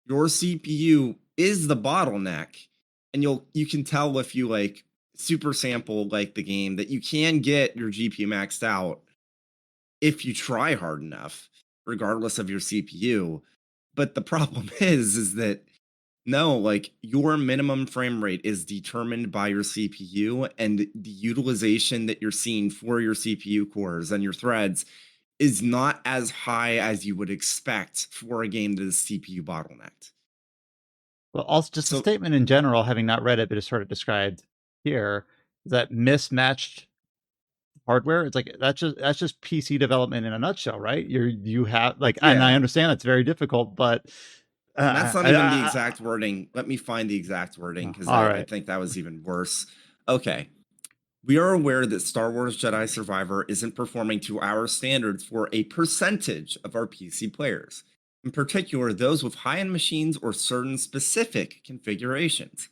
your CPU is the bottleneck. And you can tell if you like super sample like the game that you can get your GPU maxed out if you try hard enough, regardless of your CPU. But the problem is that no, like your minimum frame rate is determined by your CPU, and the utilization that you're seeing for your CPU cores and your threads is not as high as you would expect for a game that is CPU bottlenecked. Well, also just a statement in general, having not read it, but it's sort of described here, that mismatched hardware. It's like that's just PC development in a nutshell, right? You have like, and I understand it's very difficult, but and that's not even the exact wording. Let me find the exact wording, because I think that was even worse. Okay. We are aware that Star Wars Jedi Survivor isn't performing to our standards for a percentage of our PC players, in particular those with high-end machines or certain specific configurations.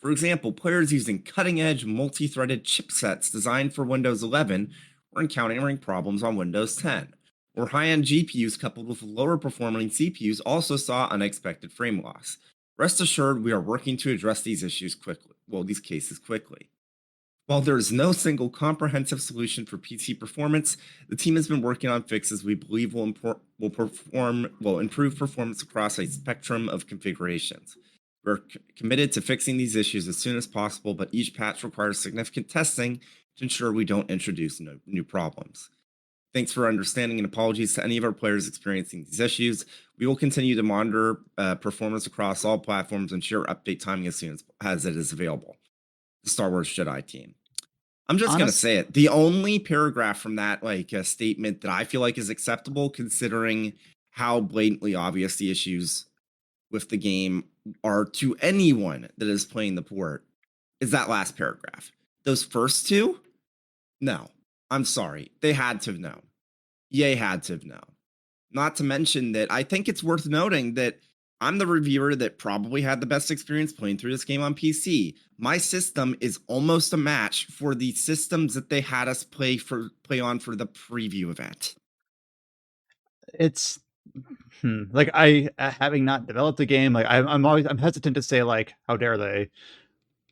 For example, players using cutting-edge multi-threaded chipsets designed for Windows 11 were encountering problems on Windows 10, or high-end GPUs coupled with lower-performing CPUs also saw unexpected frame loss. Rest assured, we are working to address these cases quickly. While there is no single comprehensive solution for PC performance, the team has been working on fixes we believe will improve performance across a spectrum of configurations. We're committed to fixing these issues as soon as possible, but each patch requires significant testing to ensure we don't introduce new problems. Thanks for understanding, and apologies to any of our players experiencing these issues. We will continue to monitor performance across all platforms and share update timing as soon as it is available. The Star Wars Jedi team. I'm just going to say it. The only paragraph from that statement that I feel like is acceptable, considering how blatantly obvious the issues with the game are to anyone that is playing the port, is that last paragraph. Those first two? No. I'm sorry. They had to have known. EA had to have known. Not to mention that I think it's worth noting that I'm the reviewer that probably had the best experience playing through this game on PC. My system is almost a match for the systems that they had us play on for the preview event. It's like, I having not developed a game, like I'm hesitant to say like, how dare they?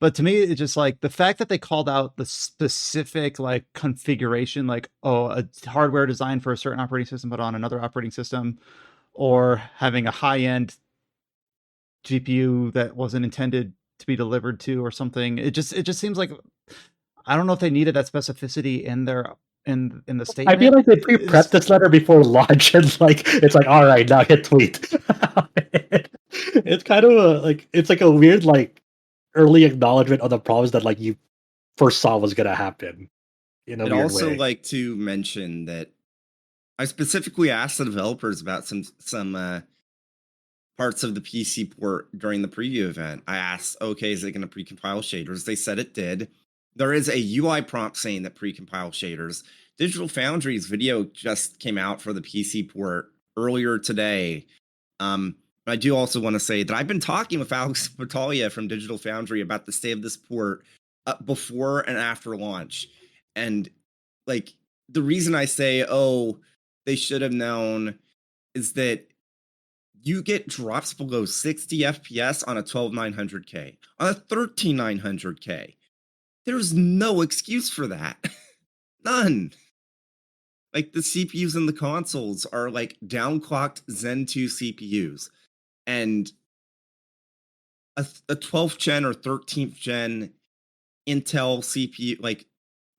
But to me, it's just like the fact that they called out the specific like configuration, like, oh, a hardware designed for a certain operating system but on another operating system, or having a high-end GPU that wasn't intended to be delivered to or something. It just seems like, I don't know if they needed that specificity in their in the statement. I feel like they pre-prepped this letter before launch, and like it's like, all right, now hit tweet. It's kind of it's like a weird early acknowledgement of the problems that you first saw was gonna happen. In a I'd weird also way. like to mention that I specifically asked the developers about some parts of the PC port during the preview event. I asked, okay, is it going to precompile shaders? They said it did. There is a UI prompt saying that precompile shaders. Digital Foundry's video just came out for the PC port earlier today. I do also want to say that I've been talking with Alex Battaglia from Digital Foundry about the state of this port before and after launch. And the reason I say, oh, they should have known, is that you get drops below 60 FPS on a 12900K, on a 13900K. There's no excuse for that. None. The CPUs in the consoles are downclocked Zen 2 CPUs. And a 12th gen or 13th gen Intel CPU,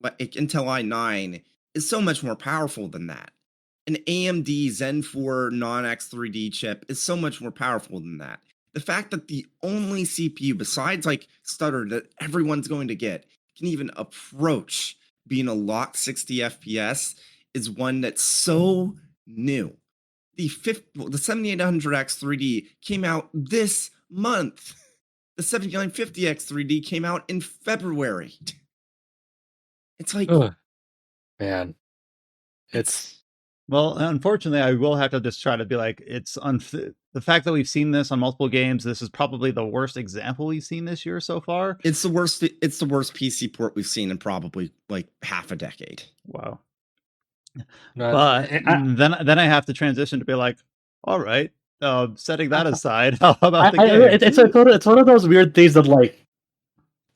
Intel i9, is so much more powerful than that. An AMD Zen 4 non-X3D chip is so much more powerful than that. The fact that the only CPU besides Stutter that everyone's going to get can even approach being a locked 60 FPS is one that's so new. the 7800X 3D came out this month. The 7950X 3D came out in February. It's like, man, it's well, unfortunately, I will have to just try to be like, it's the fact that we've seen this on multiple games. This is probably the worst example we've seen this year so far. It's the worst PC port we've seen in probably like half a decade. Wow. But then I have to transition to be like, all right, setting that aside, how about the game? It's one of those weird things that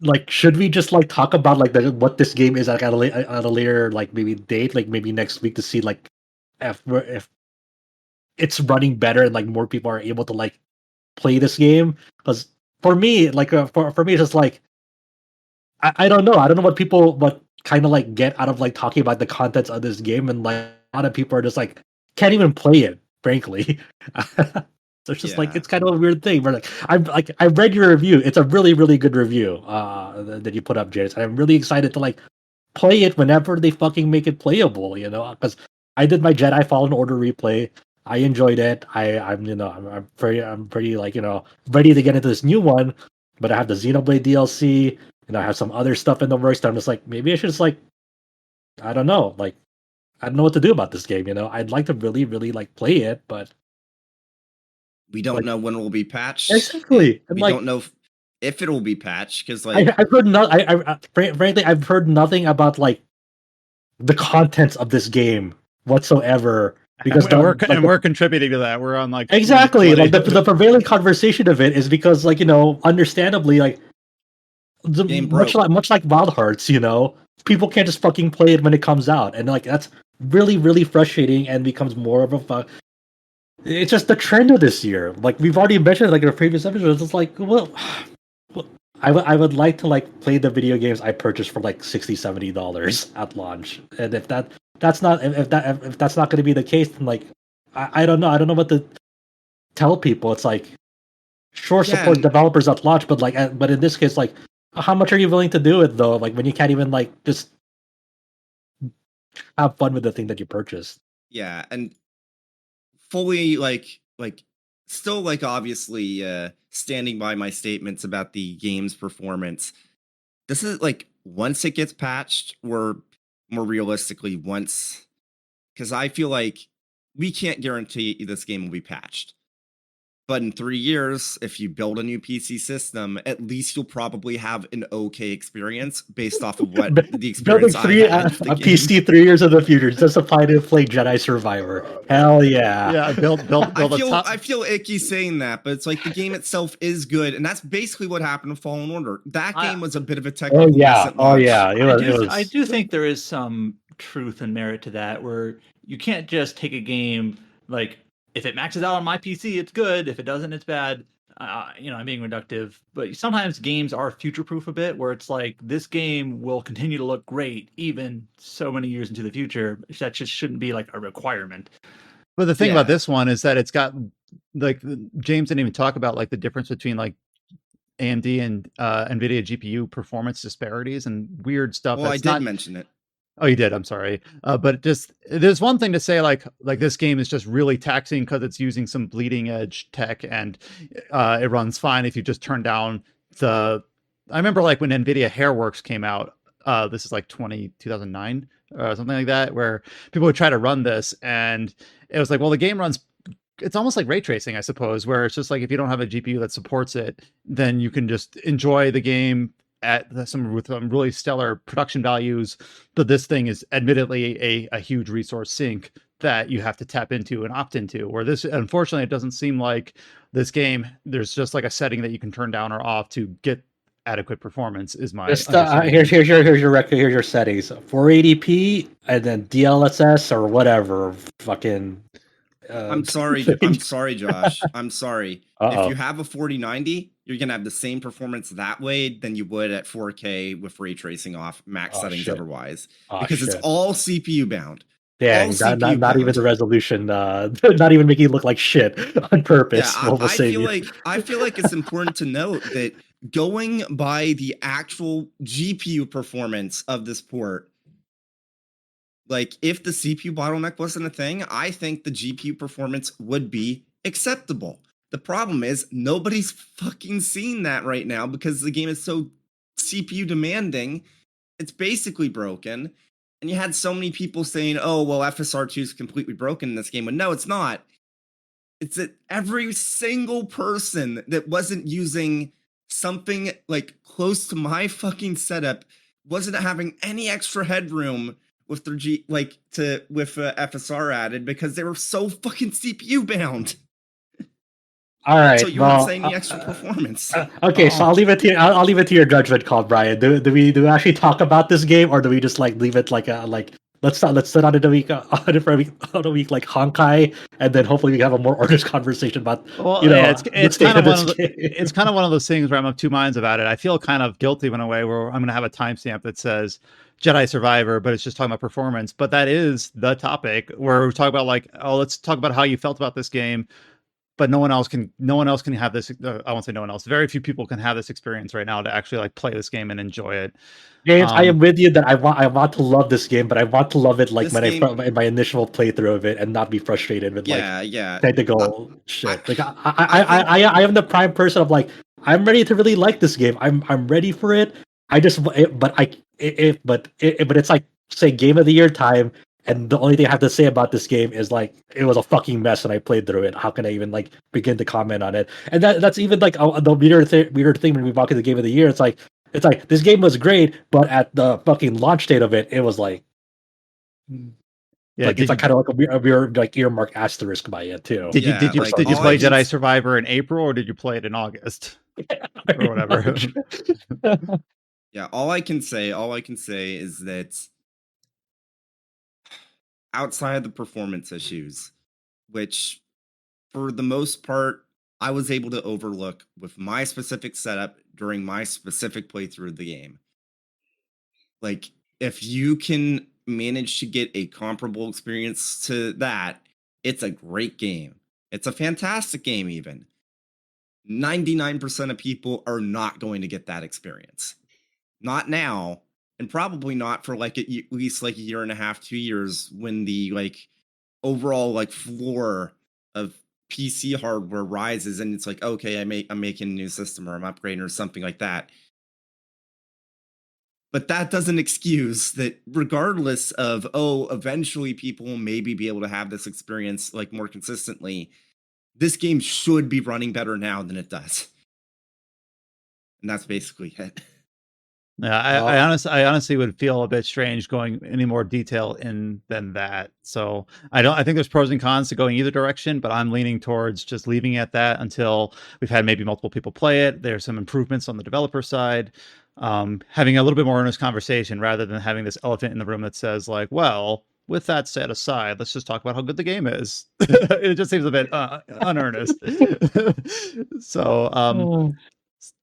like should we just like talk about like what this game is like at a later like maybe date, like maybe next week, to see like if it's running better and like more people are able to like play this game. Because for me, like for me, it's just like I don't know what kind of like get out of like talking about the contents of this game, and like a lot of people are just like can't even play it, frankly. So it's just like it's kind of a weird thing. But like I read your review. It's a really, really good review that you put up, James. I'm really excited to like play it whenever they fucking make it playable, because I did my Jedi Fallen Order replay. I enjoyed it. I'm pretty like ready to get into this new one, but I have the Xenoblade DLC, and I have some other stuff in the works that I'm just like, maybe I should just like, I don't know, like I don't know what to do about this game. I'd like to really, really like play it, but we don't know when it will be patched. Exactly. We don't know if it will be patched, because like I've heard frankly, I've heard nothing about like the contents of this game whatsoever. Because we're contributing to that. We're on like exactly like the prevailing conversation of it is because like understandably like much like Wild Hearts, people can't just fucking play it when it comes out, and like that's really, really frustrating and becomes more of a it's just the trend of this year. Like we've already mentioned, like in a previous episode, it's like, well, I would like to like play the video games I purchased for like $60-$70 at launch, and if that's not going to be the case, then like I don't know what to tell people. It's like support developers at launch, but but in this case, like how much are you willing to do it though? Like when you can't even like just have fun with the thing that you purchased. Yeah, and fully like still like obviously standing by my statements about the game's performance. This is like once it gets patched, or more realistically because I feel like we can't guarantee this game will be patched. But in 3 years, if you build a new PC system, at least you'll probably have an okay experience based off of what the experience I had. A PC 3 years in the future, just apply to play Jedi Survivor. Hell yeah! Yeah, build. I feel icky saying that, but it's like the game itself is good, and that's basically what happened to Fallen Order. That game was a bit of a technical mess at launch. I do think there is some truth and merit to that, where you can't just take a game like, if it maxes out on my PC, it's good. If it doesn't, it's bad. I'm being reductive, but sometimes games are future-proof a bit, where it's like this game will continue to look great even so many years into the future. That just shouldn't be like a requirement. But the thing about this one is that it's got like James didn't even talk about like the difference between like AMD and NVIDIA GPU performance disparities and weird stuff. Well, I did mention it. Oh, you did. I'm sorry. But just there's one thing to say like this game is just really taxing because it's using some bleeding edge tech, and it runs fine if you just turn down the. I remember like when NVIDIA Hairworks came out. This is like 2009 or something like that, where people would try to run this, and it was like, well, the game runs. It's almost like ray tracing, I suppose, where it's just like if you don't have a GPU that supports it, then you can just enjoy the game at some really stellar production values. But this thing is admittedly a huge resource sink that you have to tap into and opt into, where this, unfortunately, it doesn't seem like this game, there's just like a setting that you can turn down or off to get adequate performance. Is my here's your settings: 480p and then DLSS or whatever. Fucking I'm sorry, Josh. I'm sorry. If you have a 4090, you're gonna have the same performance that way than you would at 4K with ray tracing off, max settings otherwise, because it's all CPU bound. Yeah, not even the resolution, not even making it look like shit on purpose. Yeah, I feel like it's important to note that going by the actual GPU performance of this port, Like, if the CPU bottleneck wasn't a thing, I think the GPU performance would be acceptable. The problem is nobody's fucking seeing that right now because the game is so CPU demanding. It's basically broken. And you had so many people saying, oh, well, FSR2 is completely broken in this game. But no, it's not. It's that every single person that wasn't using something like close to my fucking setup wasn't having any extra headroom with their FSR added because they were so fucking CPU bound. All right. So you weren't saying any extra performance. Okay, so I'll leave it to I'll leave it to your judgment call, Brian. Do we actually talk about this game, or do we just like leave it like let's sit on it a week on a week like Honkai, and then hopefully we can have a more earnest conversation about it's kind of it's kind of one of those things where I'm of two minds about it. I feel kind of guilty in a way where I'm going to have a timestamp that says Jedi Survivor, but it's just talking about performance. But that is the topic where we're talking about like, oh, let's talk about how you felt about this game. But no one else can have this. I won't say no one else. Very few people can have this experience right now to actually like play this game and enjoy it. James, I am with you that I want to love this game, but I want to love it like in my initial playthrough of it and not be frustrated with technical shit. Like I am the prime person of like, I'm ready to really like this game. I'm ready for it. But it's like, say, game of the year time. And the only thing I have to say about this game is like it was a fucking mess when I played through it. How can I even like begin to comment on it? And that's even like the weird thing when we walk into the game of the year. It's like this game was great, but at the fucking launch date of it, it was like it's like kind of like a weird like earmark asterisk by it too. Did you play Jedi Survivor in April, or did you play it in August or whatever? Yeah, all I can say is that outside the performance issues, which for the most part I was able to overlook with my specific setup during my specific playthrough of the game. Like, if you can manage to get a comparable experience to that, it's a great game. It's a fantastic game even. 99% of people are not going to get that experience. Not now. And probably not for like at least like a year and a half, 2 years, when the like overall like floor of PC hardware rises and it's like, okay, I'm making a new system or I'm upgrading or something like that. But that doesn't excuse that regardless of, eventually people will maybe be able to have this experience like more consistently, this game should be running better now than it does. And that's basically it. Yeah, I honestly would feel a bit strange going any more detail in than that. So I think there's pros and cons to going either direction, but I'm leaning towards just leaving it at that until we've had maybe multiple people play it. There's some improvements on the developer side, having a little bit more earnest conversation rather than having this elephant in the room that says like, well, with that set aside, let's just talk about how good the game is. It just seems a bit unearnest.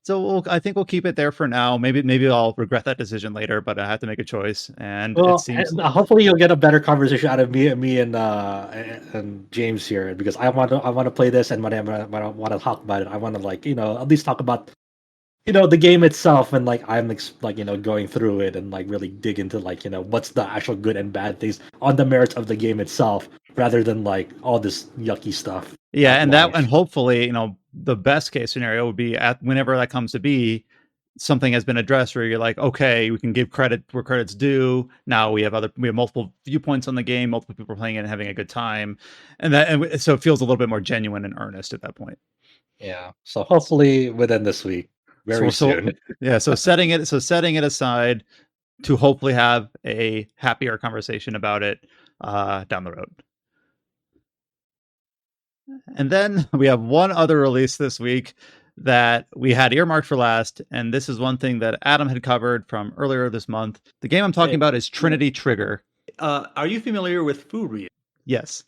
So I think we'll keep it there for now. Maybe I'll regret that decision later, but I have to make a choice. And it seems hopefully you'll get a better conversation out of me and James here, because I want to play this, and when I want to talk about it, I want to like at least talk about the game itself, and like I'm going through it and like really dig into like what's the actual good and bad things on the merits of the game itself, rather than like all this yucky stuff. Yeah, and hopefully the best case scenario would be at whenever that comes to be, something has been addressed where you're like, okay, we can give credit where credit's due. Now we have multiple viewpoints on the game, multiple people playing it and having a good time, and so it feels a little bit more genuine and earnest at that point. Yeah. So hopefully within this week, very soon. Yeah. So setting it aside to hopefully have a happier conversation about it down the road. And then we have one other release this week that we had earmarked for last, and this is one thing that Adam had covered from earlier this month. The game I'm talking about is Trinity Trigger. Are you familiar with Furyu? Yes.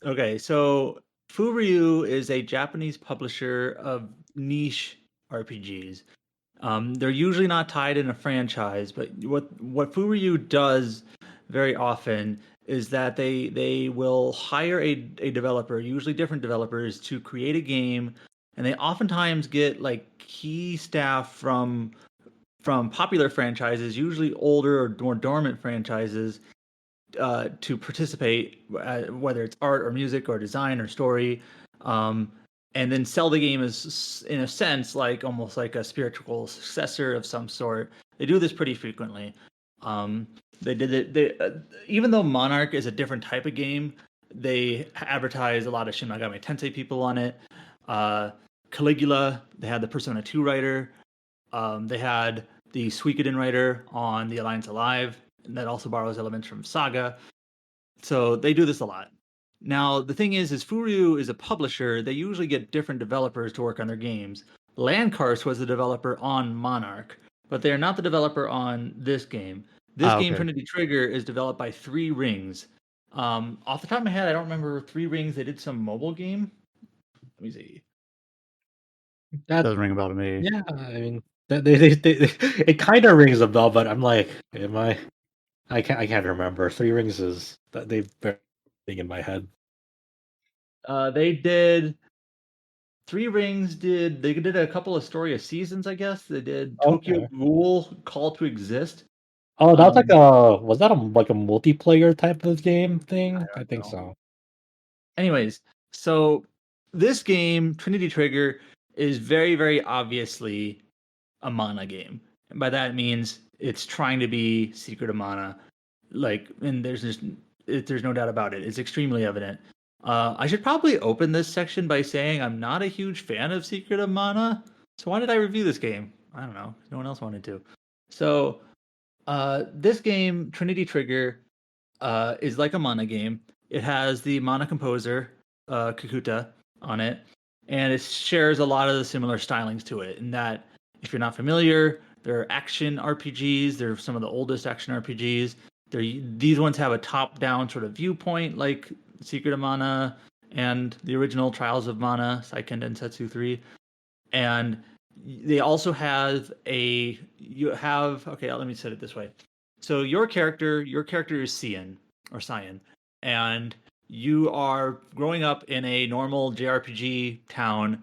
Okay, so Furyu is a Japanese publisher of niche RPGs. They're usually not tied in a franchise, but what Furyu does very often is that they will hire a developer, usually different developers, to create a game, and they oftentimes get like key staff from popular franchises, usually older or more dormant franchises, to participate, whether it's art or music or design or story, and then sell the game as, in a sense, like almost like a spiritual successor of some sort. They do this pretty frequently. They did it. Even though Monarch is a different type of game, they advertise a lot of Shin Megami Tensei people on it. Caligula, they had the Persona 2 writer. They had the Suikoden writer on the Alliance Alive, and that also borrows elements from Saga. So they do this a lot. Now, the thing is Furyu is a publisher. They usually get different developers to work on their games. Landcars was the developer on Monarch, but they are not the developer on this game. This game, Trinity Trigger, is developed by Three Rings. Off the top of my head, I don't remember Three Rings. They did some mobile game. Let me see. That doesn't ring a bell to me. Yeah, I mean, it kind of rings a bell, but I'm like, am I? I can't remember. Three Rings is they've been in my head. They did Three Rings. They did a couple of Story of Seasons, I guess. They did Tokyo Ghoul Call to Exist. Oh, that's like was that like a multiplayer type of game thing? I think so. Anyways, so this game, Trinity Trigger, is very, very obviously a mana game. And by that means it's trying to be Secret of Mana. And there's no doubt about it. It's extremely evident. I should probably open this section by saying I'm not a huge fan of Secret of Mana. So why did I review this game? I don't know. No one else wanted to. So this game, Trinity Trigger, is like a mana game. It has the mana composer, Kakuta, on it, and it shares a lot of the similar stylings to it. In that, if you're not familiar, they're action RPGs. They're some of the oldest action RPGs. These ones have a top-down sort of viewpoint, like Secret of Mana and the original Trials of Mana, Seiken Densetsu 3. And they also have let me set it this way. So your character is Cyan, and you are growing up in a normal JRPG town,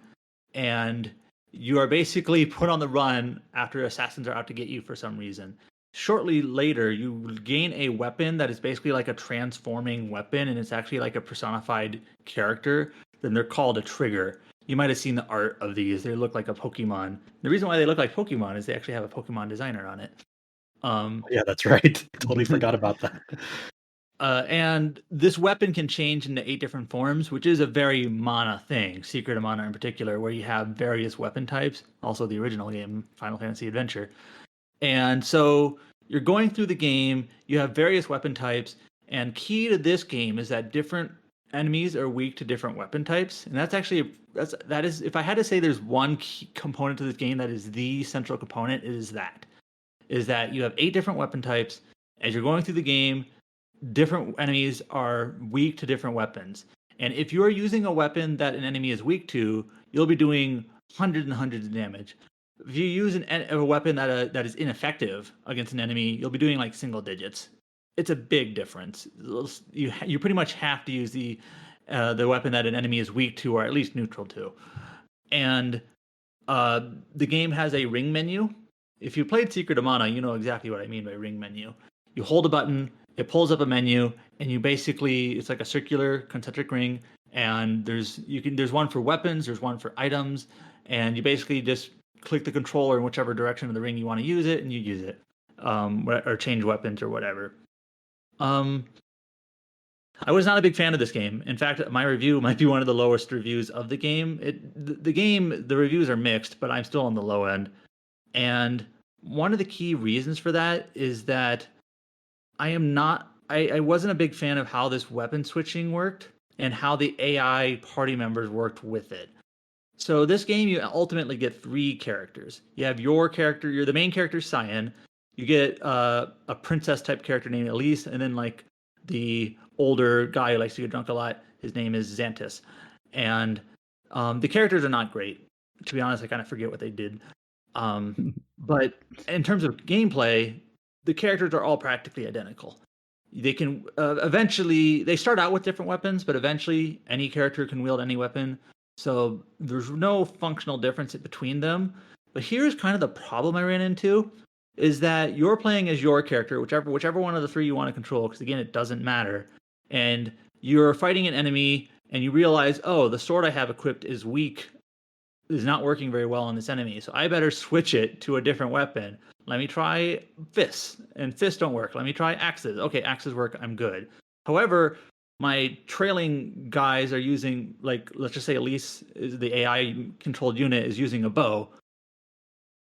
and you are basically put on the run after assassins are out to get you for some reason. Shortly later, you gain a weapon that is basically like a transforming weapon, and it's actually like a personified character. Then they're called a trigger. You might have seen the art of these. They look like a Pokemon. The reason why they look like Pokemon is they actually have a Pokemon designer on it. Yeah, that's right. Totally forgot about that. And this weapon can change into 8 different forms, which is a very Mana thing, Secret of Mana in particular, where you have various weapon types. Also the original game, Final Fantasy Adventure. And so you're going through the game, you have various weapon types, and key to this game is that different enemies are weak to different weapon types. And that is if I had to say there's one key component to this game that is the central component, it is that you have 8 different weapon types. As you're going through the game, different enemies are weak to different weapons. And if you're using a weapon that an enemy is weak to, you'll be doing hundreds and hundreds of damage. If you use a weapon that is ineffective against an enemy, you'll be doing like single digits. It's a big difference. You pretty much have to use the weapon that an enemy is weak to, or at least neutral to. And the game has a ring menu. If you played Secret of Mana, you know exactly what I mean by ring menu. You hold a button, it pulls up a menu, and it's like a circular concentric ring. And there's one for weapons, there's one for items, and you basically just click the controller in whichever direction of the ring you want to use it, and you use it, or change weapons or whatever. I was not a big fan of this game. In fact, my review might be one of the lowest reviews of the game. The reviews are mixed, but I'm still on the low end. And one of the key reasons for that is that I wasn't a big fan of how this weapon switching worked and how the AI party members worked with it. So this game, you ultimately get 3 characters. You have your character, you're the main character, Cyan. You get a princess type character named Elise, and then like the older guy who likes to get drunk a lot, his name is Xantis. And the characters are not great. To be honest, I kind of forget what they did. But in terms of gameplay, the characters are all practically identical. They can eventually, they start out with different weapons, but eventually any character can wield any weapon. So there's no functional difference between them. But here's kind of the problem I ran into. is that you're playing as your character, whichever one of the three you want to control, because again, it doesn't matter. And you're fighting an enemy, and you realize, oh, the sword I have equipped is weak, is not working very well on this enemy, so I better switch it to a different weapon. Let me try fists, and fists don't work. Let me try axes. Okay, axes work, I'm good. However, my trailing guys are using, like, let's just say Elise, is the AI-controlled unit, is using a bow.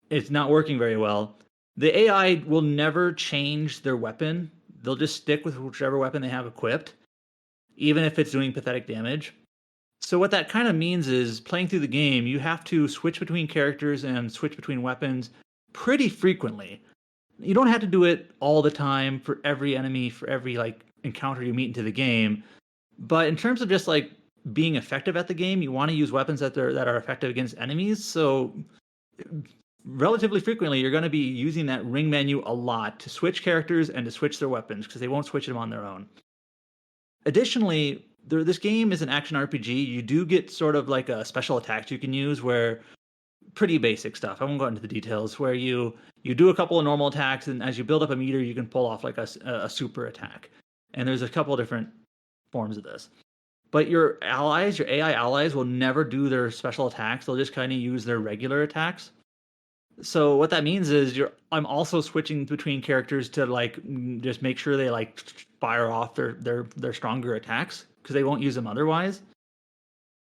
It's not working very well. The AI will never change their weapon. They'll just stick with whichever weapon they have equipped, even if it's doing pathetic damage. So what that kind of means is, playing through the game, you have to switch between characters and switch between weapons pretty frequently. You don't have to do it all the time for every enemy, for every like encounter you meet into the game. But in terms of just like being effective at the game, you want to use weapons that are effective against enemies. So relatively frequently, you're going to be using that ring menu a lot to switch characters and to switch their weapons, because they won't switch them on their own. Additionally, this game is an action RPG. You do get sort of like a special attacks you can use, where pretty basic stuff. I won't go into the details, where you do a couple of normal attacks, and as you build up a meter, you can pull off like a super attack. And there's a couple of different forms of this. But your allies, your AI allies, will never do their special attacks. They'll just kind of use their regular attacks. So what that means is I'm also switching between characters to like just make sure they like fire off their stronger attacks, because they won't use them otherwise.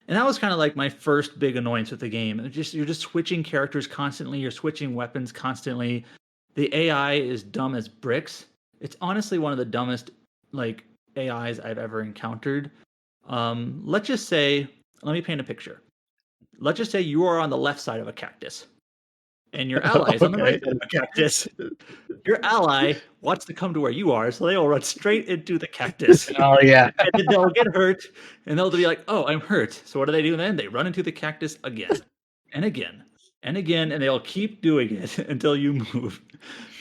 And that was kind of like my first big annoyance with the game. You're just switching characters constantly. You're switching weapons constantly. The AI is dumb as bricks. It's honestly one of the dumbest like AIs I've ever encountered. Let's just say, let me paint a picture. Let's just say you are on the left side of a cactus, and your ally is on the right side of a cactus. Your ally wants to come to where you are, so they will run straight into the cactus. Oh yeah. And then they'll get hurt, and they'll be like, oh, I'm hurt. So what do they do then? They run into the cactus again, and again, and again, and they'll keep doing it until you move.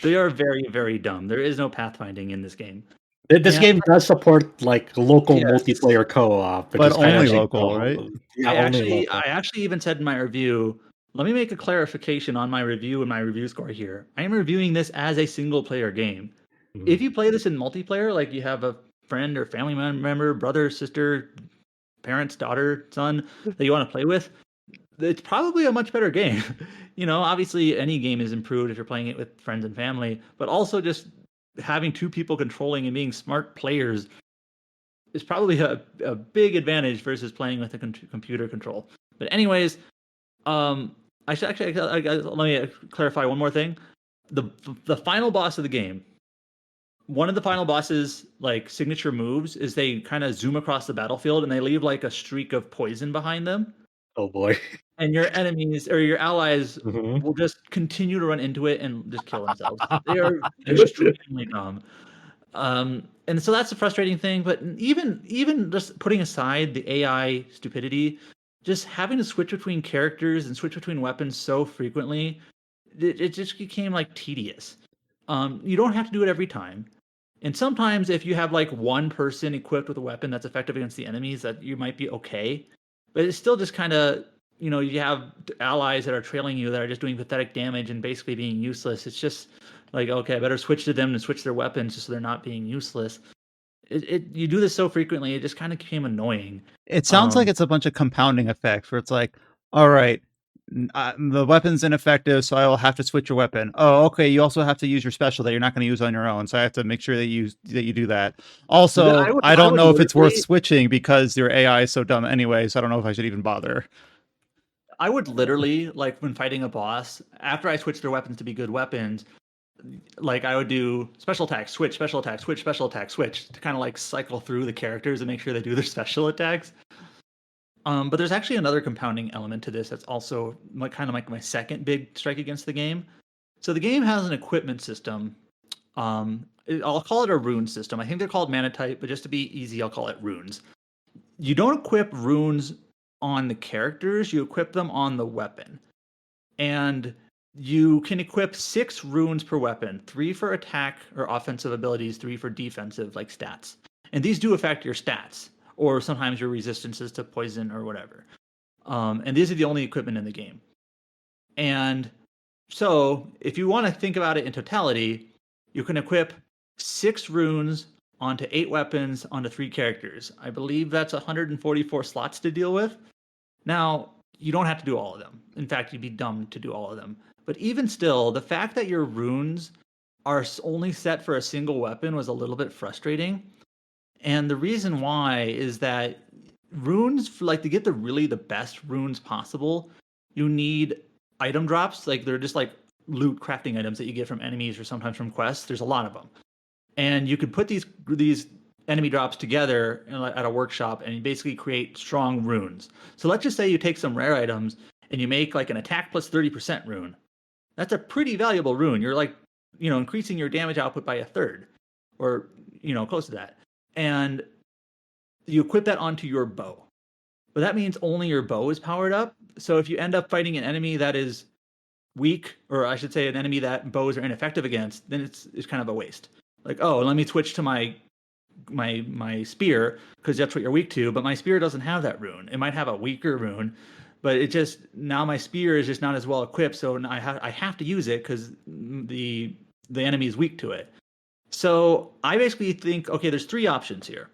They are very, very dumb. There is no pathfinding in this game. This game does support like local multiplayer co-op, but only local, right? Yeah, I actually even said in my review, let me make a clarification on my review and my review score here. I am reviewing this as a single player game. Mm-hmm. If you play this in multiplayer, like you have a friend or family member, brother, sister, parents, daughter, son that you want to play with, it's probably a much better game. You know, obviously any game is improved if you're playing it with friends and family, but also just having two people controlling and being smart players is probably a big advantage versus playing with a computer control. But anyways, I should actually let me clarify one more thing. The final boss of the game, one of the final boss's like signature moves is they kind of zoom across the battlefield and they leave like a streak of poison behind them. Oh boy. And your enemies or your allies will just continue to run into it and just kill themselves. They are extremely dumb. And so that's a frustrating thing. But even just putting aside the AI stupidity, just having to switch between characters and switch between weapons so frequently, it just became like tedious. You don't have to do it every time. And sometimes if you have like one person equipped with a weapon that's effective against the enemies, that you might be okay. But it's still just kind of, you know, you have allies that are trailing you that are just doing pathetic damage and basically being useless. It's just like, okay, I better switch to them and switch their weapons just so they're not being useless. You do this so frequently, it just kind of became annoying. It sounds like it's a bunch of compounding effects where it's like, all right, the weapon's ineffective, so I will have to switch your weapon. Oh, okay, you also have to use your special that you're not going to use on your own, so I have to make sure that you do that. Also, I don't know if it's worth switching because your AI is so dumb anyway, so I don't know if I should even bother. I would literally, like when fighting a boss, after I switch their weapons to be good weapons, like I would do special attack, switch, special attack, switch, special attack, switch, to kind of like cycle through the characters and make sure they do their special attacks. But there's actually another compounding element to this that's also kind of like my second big strike against the game. So the game has an equipment system. I'll call it a rune system. I think they're called mana type, but just to be easy, I'll call it runes. You don't equip runes on the characters, you equip them on the weapon. And you can equip 6 runes per weapon, 3 for attack or offensive abilities, 3 for defensive, like stats. And these do affect your stats, or sometimes your resistances to poison or whatever. And these are the only equipment in the game. And So if you want to think about it in totality, you can equip 6 runes onto 8 weapons onto 3 characters. I believe that's 144 slots to deal with. Now, you don't have to do all of them. In fact, you'd be dumb to do all of them. But even still, the fact that your runes are only set for a single weapon was a little bit frustrating. And the reason why is that runes, like to get the best runes possible, you need item drops. Like they're just like loot crafting items that you get from enemies or sometimes from quests. There's a lot of them. And you could put these enemy drops together at a workshop and you basically create strong runes. So let's just say you take some rare items and you make like an attack plus 30% rune. That's a pretty valuable rune. You're like, increasing your damage output by a third or, close to that. And you equip that onto your bow. But that means only your bow is powered up. So if you end up fighting an enemy that is weak, or I should say an enemy that bows are ineffective against, then it's kind of a waste. Like, oh, let me switch to my spear because that's what you're weak to, but my spear doesn't have that rune. It might have a weaker rune, but it just now my spear is just not as well equipped, so I have to use it because the enemy is weak to it. So I basically think, okay, there's 3 options here.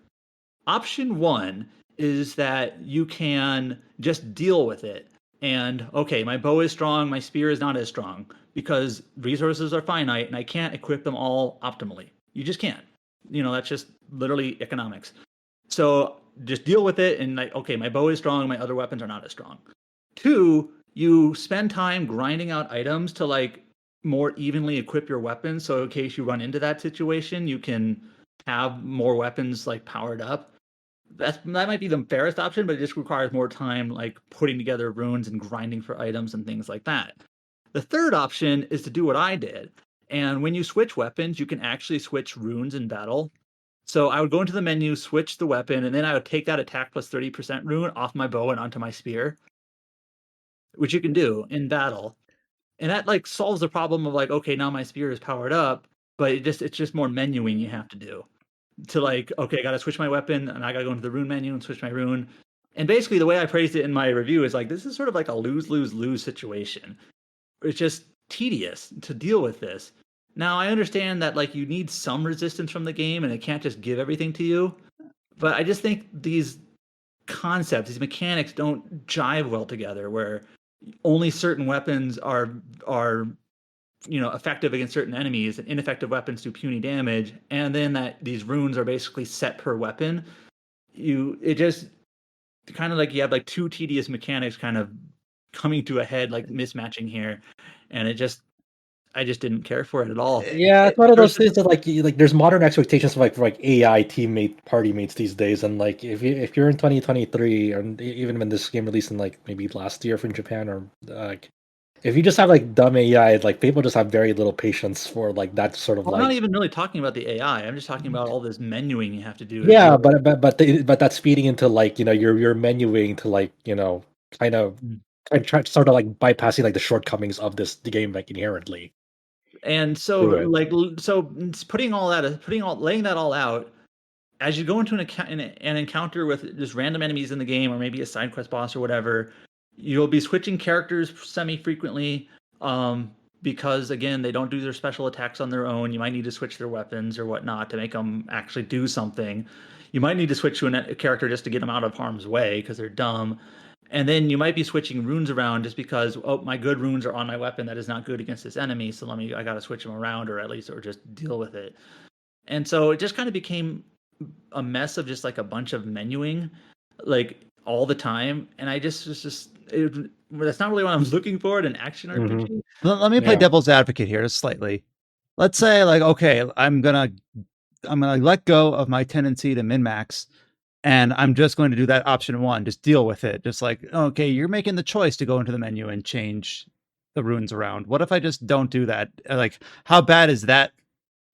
Option 1 is that you can just deal with it. And okay, my bow is strong, my spear is not as strong because resources are finite and I can't equip them all optimally. You just can't. That's just literally economics. So just deal with it and like, okay, my bow is strong, my other weapons are not as strong. 2, you spend time grinding out items to like more evenly equip your weapons. So in case you run into that situation, you can have more weapons like powered up. That might be the fairest option, but it just requires more time like putting together runes and grinding for items and things like that. The third option is to do what I did. And when you switch weapons, you can actually switch runes in battle. So I would go into the menu, switch the weapon, and then I would take that attack plus 30% rune off my bow and onto my spear, which you can do in battle. And that like solves the problem of like, okay, now my spear is powered up, but it's just more menuing you have to do. To like, okay, I got to switch my weapon and I got to go into the rune menu and switch my rune. And basically the way I phrased it in my review is like, this is sort of like a lose situation. It's just tedious to deal with this. Now I understand that like you need some resistance from the game and it can't just give everything to you. But I just think these concepts, these mechanics don't jive well together where only certain weapons are effective against certain enemies and ineffective weapons do puny damage, and then that these runes are basically set per weapon. It just kind of like you have like 2 tedious mechanics kind of coming to a head, like mismatching here, and I just didn't care for it at all. Yeah, it's one of those things that like there's modern expectations for like AI teammate party mates these days, and like if you're in 2023 or even when this game released in like maybe last year from Japan or like if you just have like dumb AI, like people just have very little patience for like that sort of. Well, like. I'm not even really talking about the AI. I'm just talking about all this menuing you have to do. Yeah, but that's feeding into like you're menuing to like kind of try sort of like bypassing like the shortcomings of the game like inherently. And so like laying that all out, as you go into an encounter with just random enemies in the game or maybe a side quest boss or whatever, you'll be switching characters semi-frequently because, again, they don't do their special attacks on their own. You might need to switch their weapons or whatnot to make them actually do something. You might need to switch to a character just to get them out of harm's way because they're dumb. And then you might be switching runes around just because, oh, my good runes are on my weapon that is not good against this enemy, so I got to switch them around or just deal with it. And so it just kind of became a mess of just like a bunch of menuing like all the time, and I just that's not really what I was looking for in an action RPG. Let me play devil's advocate here just slightly. Let's say like, okay, I'm gonna let go of my tendency to min-max, and I'm just going to do that option 1, just deal with it. Just like, okay, you're making the choice to go into the menu and change the runes around. What if I just don't do that? Like, how bad is that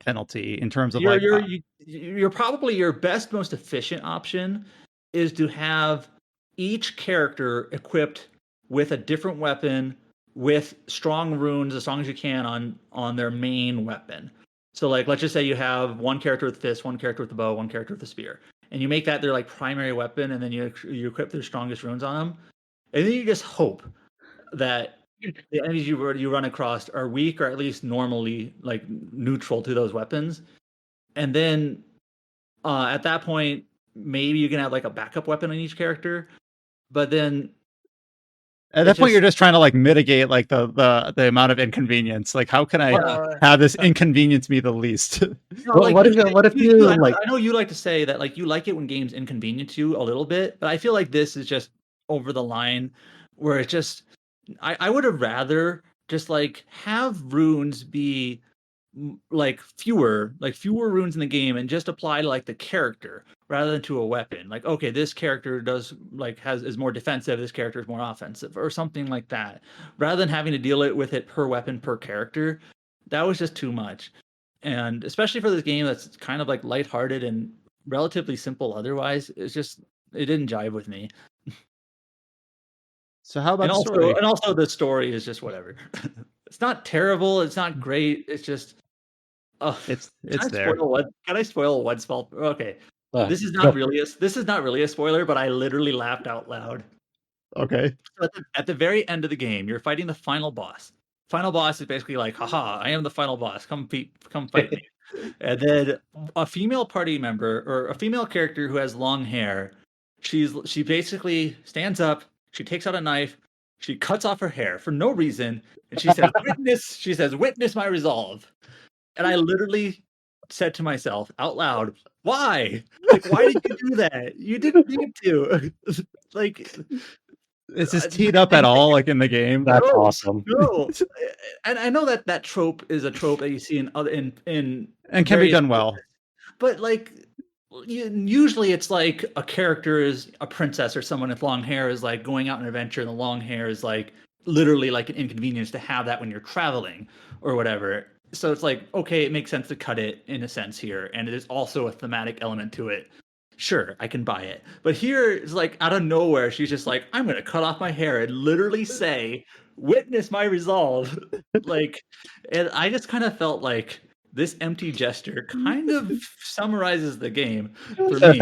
penalty in terms of you're probably your best, most efficient option is to have each character equipped with a different weapon with strong runes as long as you can on their main weapon. So like, let's just say you have one character with fist, one character with the bow, one character with the spear, and you make that their like primary weapon, and then you equip their strongest runes on them, and then you just hope that the enemies you run across are weak or at least normally like neutral to those weapons, and then at that point maybe you can have like a backup weapon on each character, but then at that point you're just trying to like mitigate like the amount of inconvenience. Like, how can I have this inconvenience be the least? What if you like? I know you like to say that like you like it when games inconvenience you a little bit, but I feel like this is just over the line, where it's just I would have rather just like have runes be like fewer runes in the game and just apply to like the character rather than to a weapon. Like, okay, this character does like is more defensive, this character is more offensive, or something like that, rather than having to deal with it per weapon per character. That was just too much. And especially for this game that's kind of like lighthearted and relatively simple otherwise, it didn't jive with me. So how about the story? And also the story is just whatever. It's not terrible, it's not great, it's just it's there. Can I spoil one small? Okay, this is not really a spoiler, but I literally laughed out loud. Okay. So at the very end of the game, you're fighting the final boss. Final boss is basically like, haha, I am the final boss. Come fight me. And then a female party member or a female character who has long hair, she basically stands up, she takes out a knife, she cuts off her hair for no reason, and she says, witness my resolve. And I literally said to myself out loud, why? Like, why did you do that? You didn't need to. Like, is this teed up at all, like in the game? That's awesome. No, and I know that trope is a trope that you see in other in and can be done well. But like, usually it's like a character is a princess or someone with long hair is like going out on an adventure, and the long hair is like literally like an inconvenience to have that when you're traveling or whatever. So it's like, okay, it makes sense to cut it in a sense here, and it is also a thematic element to it. Sure, I can buy it. But here it's like out of nowhere, she's just like, I'm gonna cut off my hair and literally say, witness my resolve. Like, and I just kind of felt like this empty gesture kind of summarizes the game for me.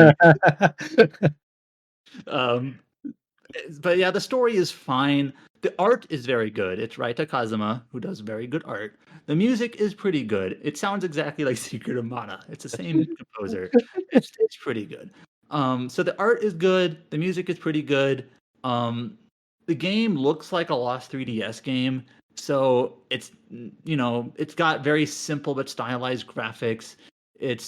But yeah, the story is fine. The art is very good. It's Ryza Kazuma, who does very good art. The music is pretty good. It sounds exactly like Secret of Mana. It's the same composer. It's pretty good. So the art is good. The music is pretty good. The game looks like a lost 3DS game. So it's got very simple but stylized graphics. It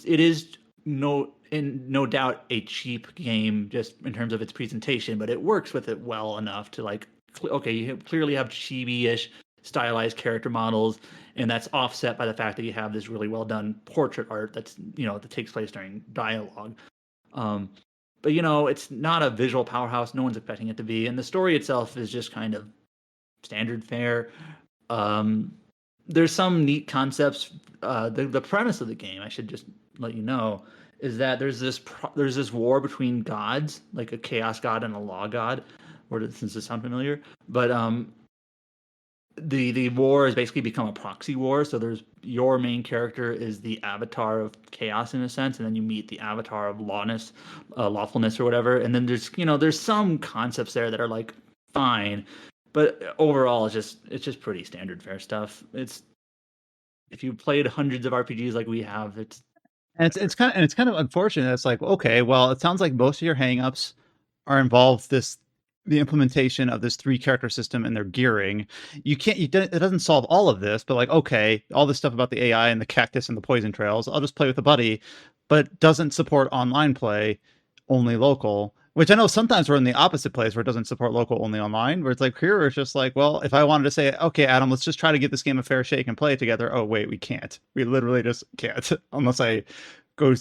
is no doubt a cheap game just in terms of its presentation, but it works with it well enough to like, okay, you clearly have chibi-ish stylized character models, and that's offset by the fact that you have this really well done portrait art that takes place during dialogue. But it's not a visual powerhouse. No one's expecting it to be, and the story itself is just kind of standard fare. There's some neat concepts. The premise of the game, I should just let you know, is that there's this war between gods, like a chaos god and a law god, or does this sound familiar? But the war has basically become a proxy war. So there's your main character is the avatar of chaos in a sense, and then you meet the avatar of lawfulness or whatever. And then there's some concepts there that are like fine, but overall it's just pretty standard fare stuff. It's, if you played hundreds of RPGs like we have, it's kind of unfortunate. It's like, okay, well, it sounds like most of your hangups are involved the implementation of this 3-character system and their gearing. It doesn't solve all of this, but like, okay, all this stuff about the AI and the cactus and the poison trails, I'll just play with a buddy, but doesn't support online play, only local. Which I know sometimes we're in the opposite place where it doesn't support local, only online, where it's like here it's just like, well, if I wanted to say, okay, Adam, let's just try to give this game a fair shake and play it together. Oh, wait, we can't. We literally just can't unless I go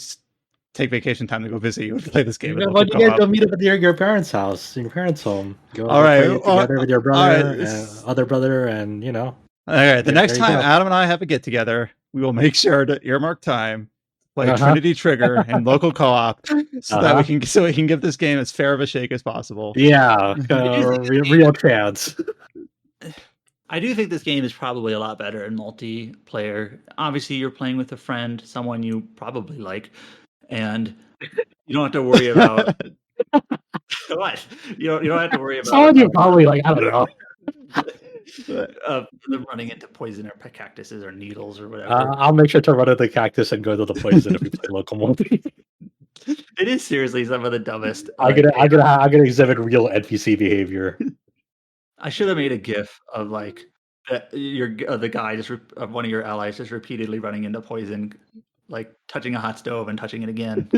take vacation time to go visit you and play this game. Why do you guys go meet up at your parents' house, your parents' home? Go all right, play together with your brother, other brother, and All right, the next time Adam and I have a get together, we will make sure to earmark time, play Trinity Trigger and local co-op, so that we can give this game as fair of a shake as possible. Yeah, real chance. I do think this game is probably a lot better in multiplayer. Obviously, you're playing with a friend, someone you probably like, and you don't have to worry about what. You don't have to worry about. Someone you probably like. I don't know. them running into poison or cactuses or needles or whatever. I'll make sure to run into the cactus and go to the poison if we play local multi. It is seriously some of the dumbest. I'm gonna exhibit real NPC behavior. I should have made a GIF of like the guy of one of your allies just repeatedly running into poison, like touching a hot stove and touching it again.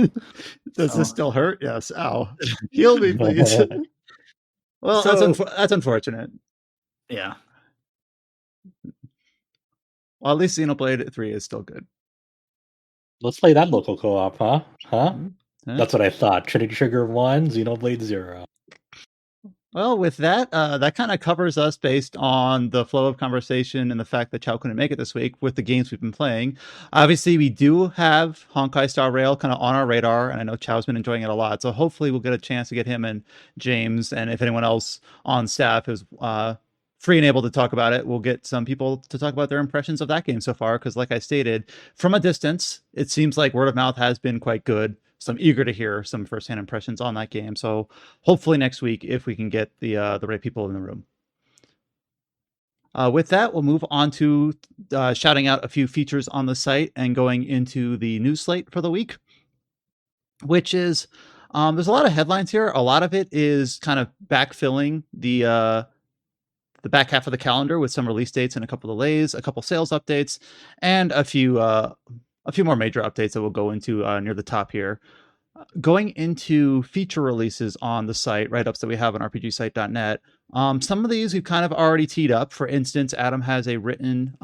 Does this still hurt? Yes. Ow. Heal me, please. Well, that's unfortunate. Yeah. Well, at least Xenoblade 3 is still good. Let's play that local co-op, huh? That's what I thought. Trinity Trigger 1, Xenoblade 0. Well, with that, that kind of covers us based on the flow of conversation and the fact that Chow couldn't make it this week with the games we've been playing. Obviously, we do have Honkai Star Rail kind of on our radar, and I know Chow's been enjoying it a lot. So hopefully we'll get a chance to get him and James, and if anyone else on staff is free and able to talk about it, we'll get some people to talk about their impressions of that game so far. Because like I stated, from a distance, it seems like word of mouth has been quite good. So I'm eager to hear some firsthand impressions on that game. So hopefully next week, if we can get the right people in the room. With that, we'll move on to shouting out a few features on the site and going into the news slate for the week, which is there's a lot of headlines here. A lot of it is kind of backfilling the back half of the calendar with some release dates and a couple delays, a couple sales updates, and a few more major updates that we'll go into near the top here. Going into feature releases on the site, write-ups that we have on rpgsite.net, some of these we've kind of already teed up. For instance, Adam has a written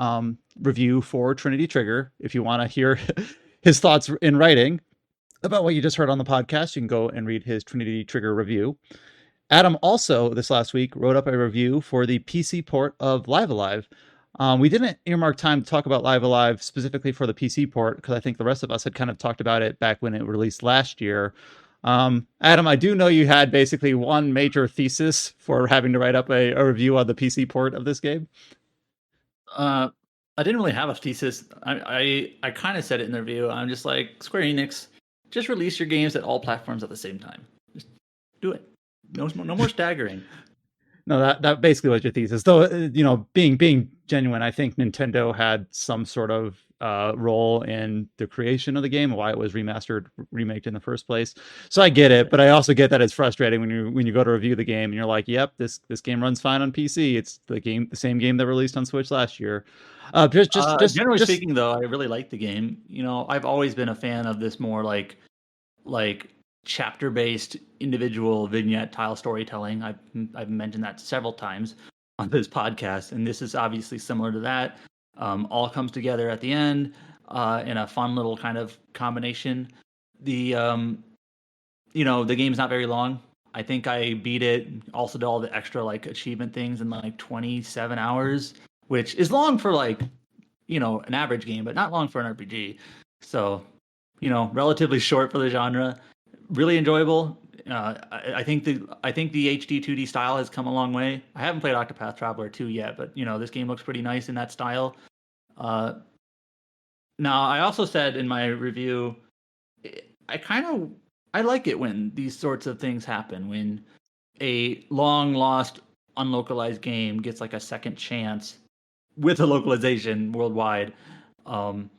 review for Trinity Trigger. If you want to hear his thoughts in writing about what you just heard on the podcast, you can go and read his Trinity Trigger review. Adam also, this last week, wrote up a review for the PC port of Live Alive. We didn't earmark time to talk about Live Alive specifically for the PC port because I think the rest of us had kind of talked about it back when it released last year. Adam, I do know you had basically one major thesis for having to write up a review on the PC port of this game. I didn't really have a thesis. I kind of said it in the review. I'm just like, Square Enix, just release your games at all platforms at the same time. Just do it. No more staggering. No, that basically was your thesis. Though, being genuine, I think Nintendo had some sort of role in the creation of the game, why it was remaked in the first place. So I get it, but I also get that it's frustrating when you go to review the game and you're like, "Yep, this game runs fine on PC. It's the same game that released on Switch last year." Generally speaking, though, I really like the game. I've always been a fan of this more like chapter-based individual vignette tile storytelling. I've mentioned that several times on this podcast, and this is obviously similar to that. All comes together at the end in a fun little kind of combination. The game's not very long. I think I beat it. Also did all the extra achievement things in 27 hours, which is long for an average game, but not long for an RPG. So relatively short for the genre. Really enjoyable. I think the HD 2D style has come a long way. I haven't played Octopath Traveler 2 yet, but this game looks pretty nice in that style. Now, I also said in my review, I like it when these sorts of things happen, when a long lost unlocalized game gets a second chance with a localization worldwide. And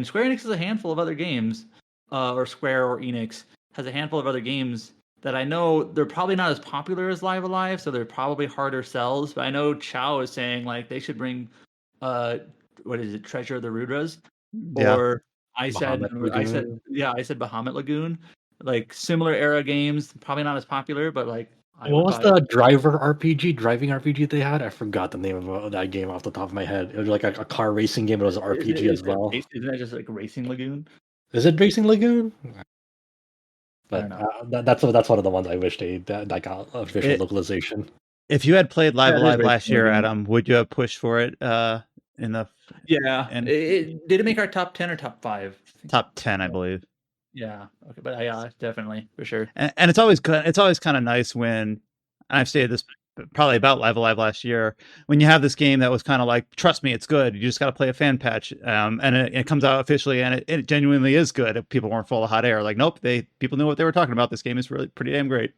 Square Enix has a handful of other games, or Square or Enix has a handful of other games that I know they're probably not as popular as Live Alive, so they're probably harder sells. But I know Chow is saying they should bring what is it, Treasure of the Rudras? Yeah. Or I said Bahamut Lagoon. Similar era games, probably not as popular, but what was the driving RPG they had? I forgot the name of that game off the top of my head. It was a car racing game, but it was an RPG as well. Isn't that just Racing Lagoon? Is it Racing Lagoon? But that's one of the ones I wish that got official localization. If you had played Live Alive last year, Adam, would you have pushed for it in the? Yeah. Did it make our top 10 or top 5? Top 10, I believe. Yeah. Okay, but yeah, definitely for sure. And it's always kind of nice when, and I've stated this probably about Live Alive last year, when you have this game that was kind of trust me, it's good. You just got to play a fan patch, and it comes out officially, and it genuinely is good. People weren't full of hot air. Nope, people knew what they were talking about. This game is really pretty damn great.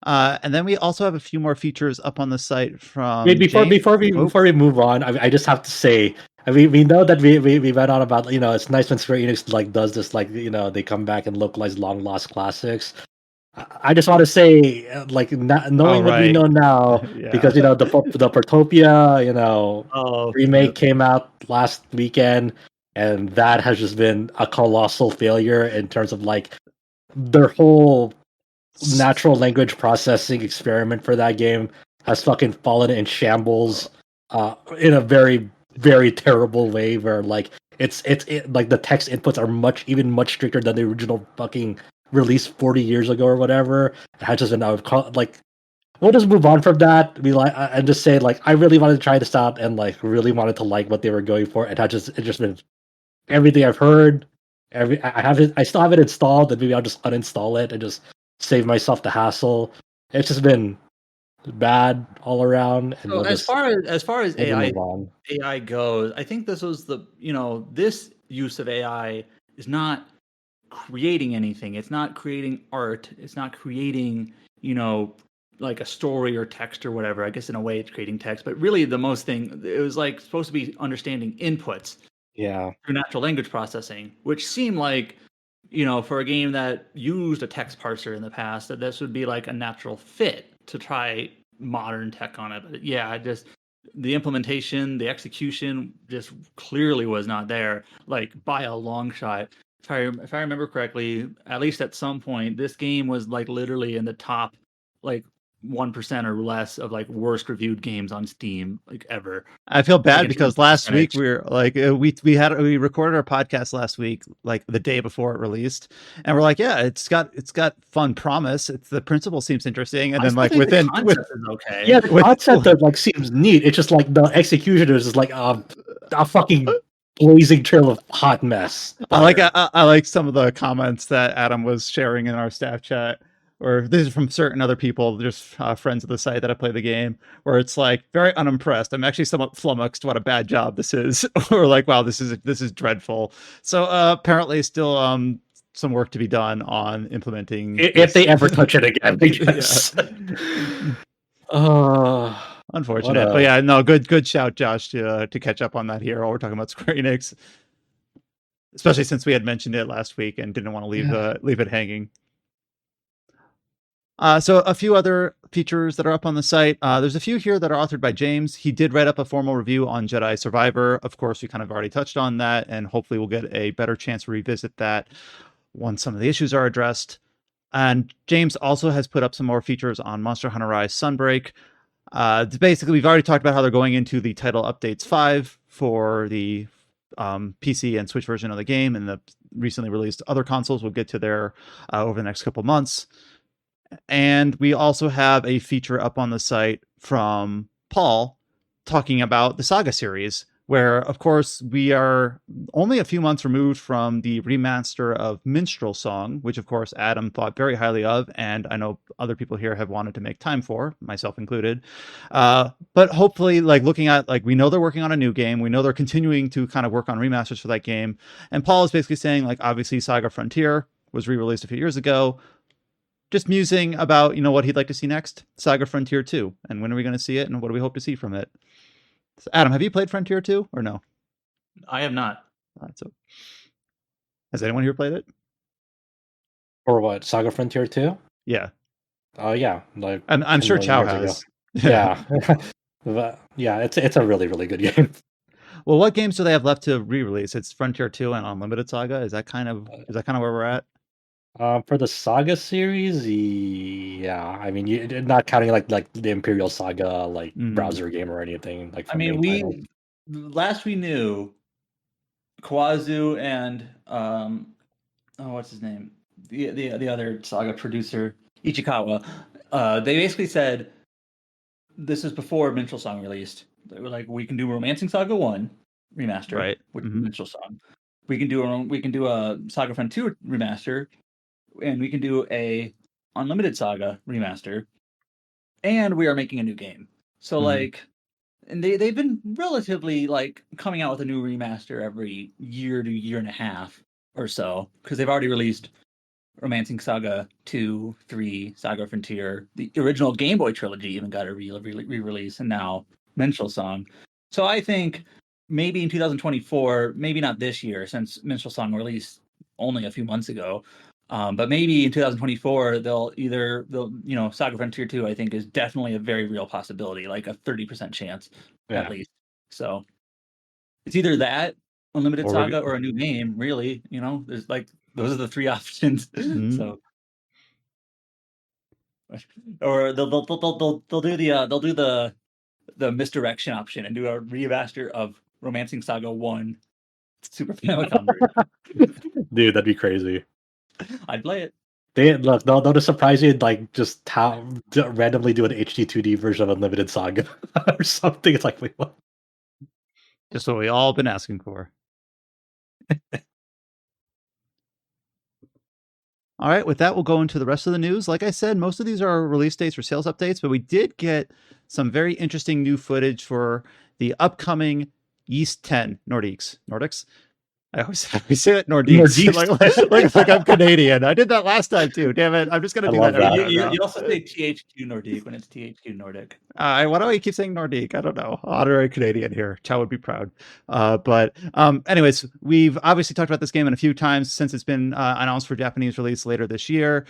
And then we also have a few more features up on the site from before we move on, I just have to say, I mean, we know that we went on about, it's nice when Square Enix like does this, like, they come back and localize long lost classics. I just want to say, like, knowing what we know now, because the Portopia, remake came out last weekend, and that has just been a colossal failure in terms of like their whole natural language processing experiment for that game has fucking fallen in shambles, in a very, very terrible way, where like it's like the text inputs are much stricter than the original fucking release 40 years ago or whatever. It has just been like, we'll just move on from that. And just say, like, I really wanted to try this out and like really wanted to like what they were going for, and it's just been everything I've heard. I still have it installed, and maybe I'll just uninstall it and just save myself the hassle. It's just been bad all around. And so as far as AI goes, I think this was this use of AI is not creating anything. It's not creating art. It's not creating, like a story or text or whatever. I guess in a way it's creating text, but really the most thing, it was like supposed to be understanding inputs. Yeah. Through natural language processing, which seemed like, for a game that used a text parser in the past, that this would be like a natural fit to try modern tech on it. But yeah, just the implementation, the execution just clearly was not there, like by a long shot. If I remember correctly, at least at some point, this game was like literally in the top like 1% or less of like worst reviewed games on Steam like ever. I feel bad because last week we were like we recorded our podcast last week, like the day before it released, and we're like, yeah, it's got fun promise. The principle seems interesting, and then like the concept is okay. Yeah, the concept that like seems neat. It's just like the execution is just like a fucking blazing trail of hot mess. I like some of the comments that Adam was sharing in our staff chat, or these are from certain other people, just friends of the site that have played the game, where it's like very unimpressed. I'm actually somewhat flummoxed what a bad job this is, or like, wow, this is dreadful. So apparently still some work to be done on implementing if they ever touch it again, I guess. Unfortunate. But yeah, no, good shout, Josh, to catch up on that here while we're talking about Square Enix. Especially since we had mentioned it last week and didn't want to leave it hanging. So a few other features that are up on the site. There's a few here that are authored by James. He did write up a formal review on Jedi Survivor. Of course, we kind of already touched on that, and hopefully we'll get a better chance to revisit that once some of the issues are addressed. And James also has put up some more features on Monster Hunter Rise Sunbreak. Basically, we've already talked about how they're going into the title updates 5 for the PC and Switch version of the game, and the recently released other consoles. We'll get to there over the next couple months. And we also have a feature up on the site from Paul talking about the Saga series, where, of course, we are only a few months removed from the remaster of Minstrel Song, which, of course, Adam thought very highly of, and I know other people here have wanted to make time for, myself included. But hopefully, like, looking at, like, we know they're working on a new game. We know they're continuing to kind of work on remasters for that game. And Paul is basically saying, like, obviously, Saga Frontier was re-released a few years ago. Just musing about, what he'd like to see next. Saga Frontier 2. And when are we going to see it? And what do we hope to see from it? So Adam, have you played Frontier 2 or no? I have not. Has anyone here played it? Or what? Saga Frontier 2? Yeah. Oh, yeah. Like, I'm sure Chow has. Yeah. But, yeah, it's a really, really good game. Well, what games do they have left to re-release? It's Frontier 2 and Unlimited Saga. Is that kind of where we're at? For the Saga series, yeah. I mean, you're not counting like the Imperial Saga browser game or anything. Like, I mean, last we knew, Kawazu and what's his name? The other Saga producer, Ichikawa. They basically said, this is before Minstrel Song released. They were like, we can do Romancing Saga 1 remaster, right? With Minstrel Song. We can do a Saga Frontier remaster. And we can do a Unlimited Saga remaster, and we are making a new game. So and they've been relatively coming out with a new remaster every year to year and a half or so, because they've already released Romancing Saga 2, 3, Saga Frontier. The original Game Boy trilogy even got a re-release, and now Minstrel Song. So I think maybe in 2024, maybe not this year, since Minstrel Song released only a few months ago, but maybe in 2024 they'll Saga Frontier 2 I think is definitely a very real possibility, like a 30% chance at least. So it's either that Unlimited Saga or a new game, really. There's like those are the three options. Mm-hmm. So, or they'll do the misdirection option and do a remaster of Romancing Saga 1 Super Famicom version. Dude, that'd be crazy. I'd play it. They'll just surprise you, like just randomly do an HD 2D version of Unlimited Saga or something. It's like, wait, what? Just what we all been asking for. All right, with that, we'll go into the rest of the news. Like I said, most of these are release dates or sales updates, but we did get some very interesting new footage for the upcoming Ys 10 Nordics. I always say that Nordiques. like I'm Canadian. I did that last time too. Damn it! I'm just gonna do that. You also say THQ Nordic when it's THQ Nordic. Why do I keep saying Nordique? I don't know. Honorary Canadian here. Chow would be proud. But anyways, we've obviously talked about this game in a few times since it's been announced for Japanese release later this year.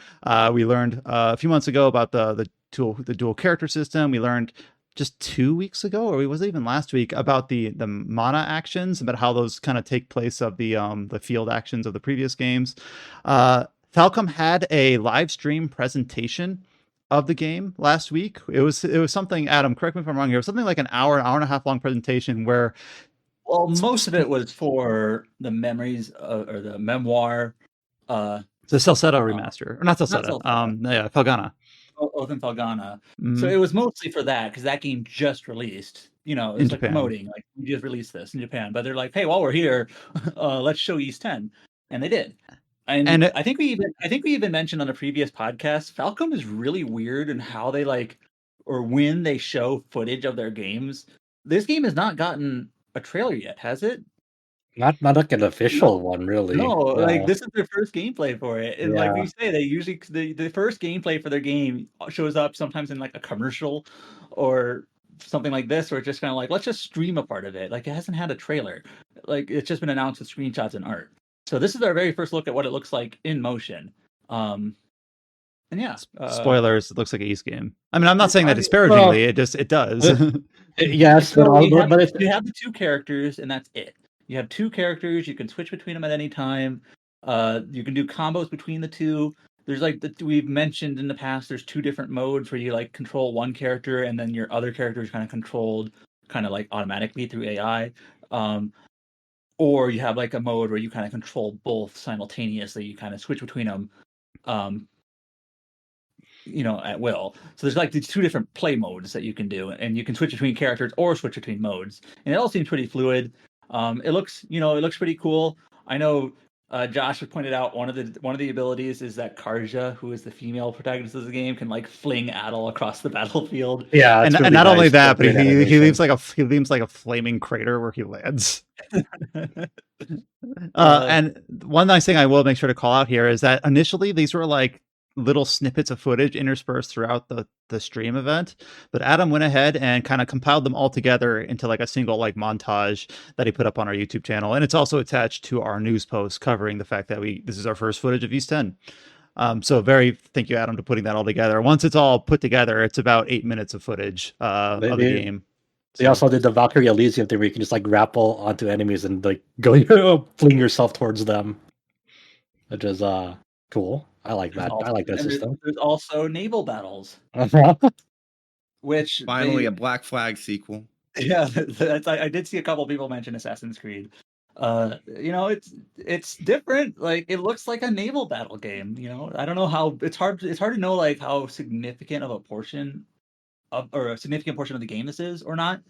We learned a few months ago about the dual character system. We learned just 2 weeks ago, or was it even last week, about the mana actions, about how those kind of take place of the field actions of the previous games. Falcom had a live stream presentation of the game last week. It was something, Adam, correct me if I'm wrong here, it was something like an hour and a half long presentation where... Well, most of it was for the memories or the memoir. The Celceta remaster. Or not Celceta. Felghana. Oath and Felghana. So it was mostly for that, because that game just released. It's like promoting, like, we just released this in Japan. But they're like, hey, while we're here, let's show Ys 10. And they did. And I think we even mentioned on a previous podcast, Falcom is really weird in how they when they show footage of their games. This game has not gotten a trailer yet, has it? Not like an official one, really. No, like this is their first gameplay for it. And like we say, they usually the first gameplay for their game shows up sometimes in like a commercial or something like this, or just kind of like, let's just stream a part of it. Like, it hasn't had a trailer. Like, it's just been announced with screenshots and art. So this is our very first look at what it looks like in motion. And yeah, spoilers, it looks like a Ys game. I mean, I'm not saying that disparagingly, it does. Yes, so you have the two characters, and that's it. You have two characters. You can switch between them at any time. You can do combos between the two. There's we've mentioned in the past, there's two different modes where you like control one character and then your other character is kind of controlled kind of like automatically through AI. Or you have like a mode where you kind of control both simultaneously. You kind of switch between them, at will. So there's like these two different play modes that you can do, and you can switch between characters or switch between modes. And it all seems pretty fluid. It looks pretty cool. I know Josh had pointed out one of the abilities is that Karja, who is the female protagonist of the game, can like fling Adel across the battlefield. Yeah, and not only that, but he leaves like a flaming crater where he lands. And one nice thing I will make sure to call out here is that initially these were like little snippets of footage interspersed throughout the stream event, but Adam went ahead and kind of compiled them all together into like a single like montage that he put up on our YouTube channel, and it's also attached to our news post covering the fact that this is our first footage of Ys 10. So thank you, Adam, to putting that all together. Once it's all put together, it's about 8 minutes of footage of the game. They also did the Valkyrie Elysium thing where you can just like grapple onto enemies and like go fling yourself towards them, which is cool. I like that. I like that system. There's also naval battles, which finally a Black Flag sequel. Yeah, I did see a couple people mention Assassin's Creed. It's different. Like, it looks like a naval battle game. I don't know how it's hard to know like how significant of a portion of the game this is or not.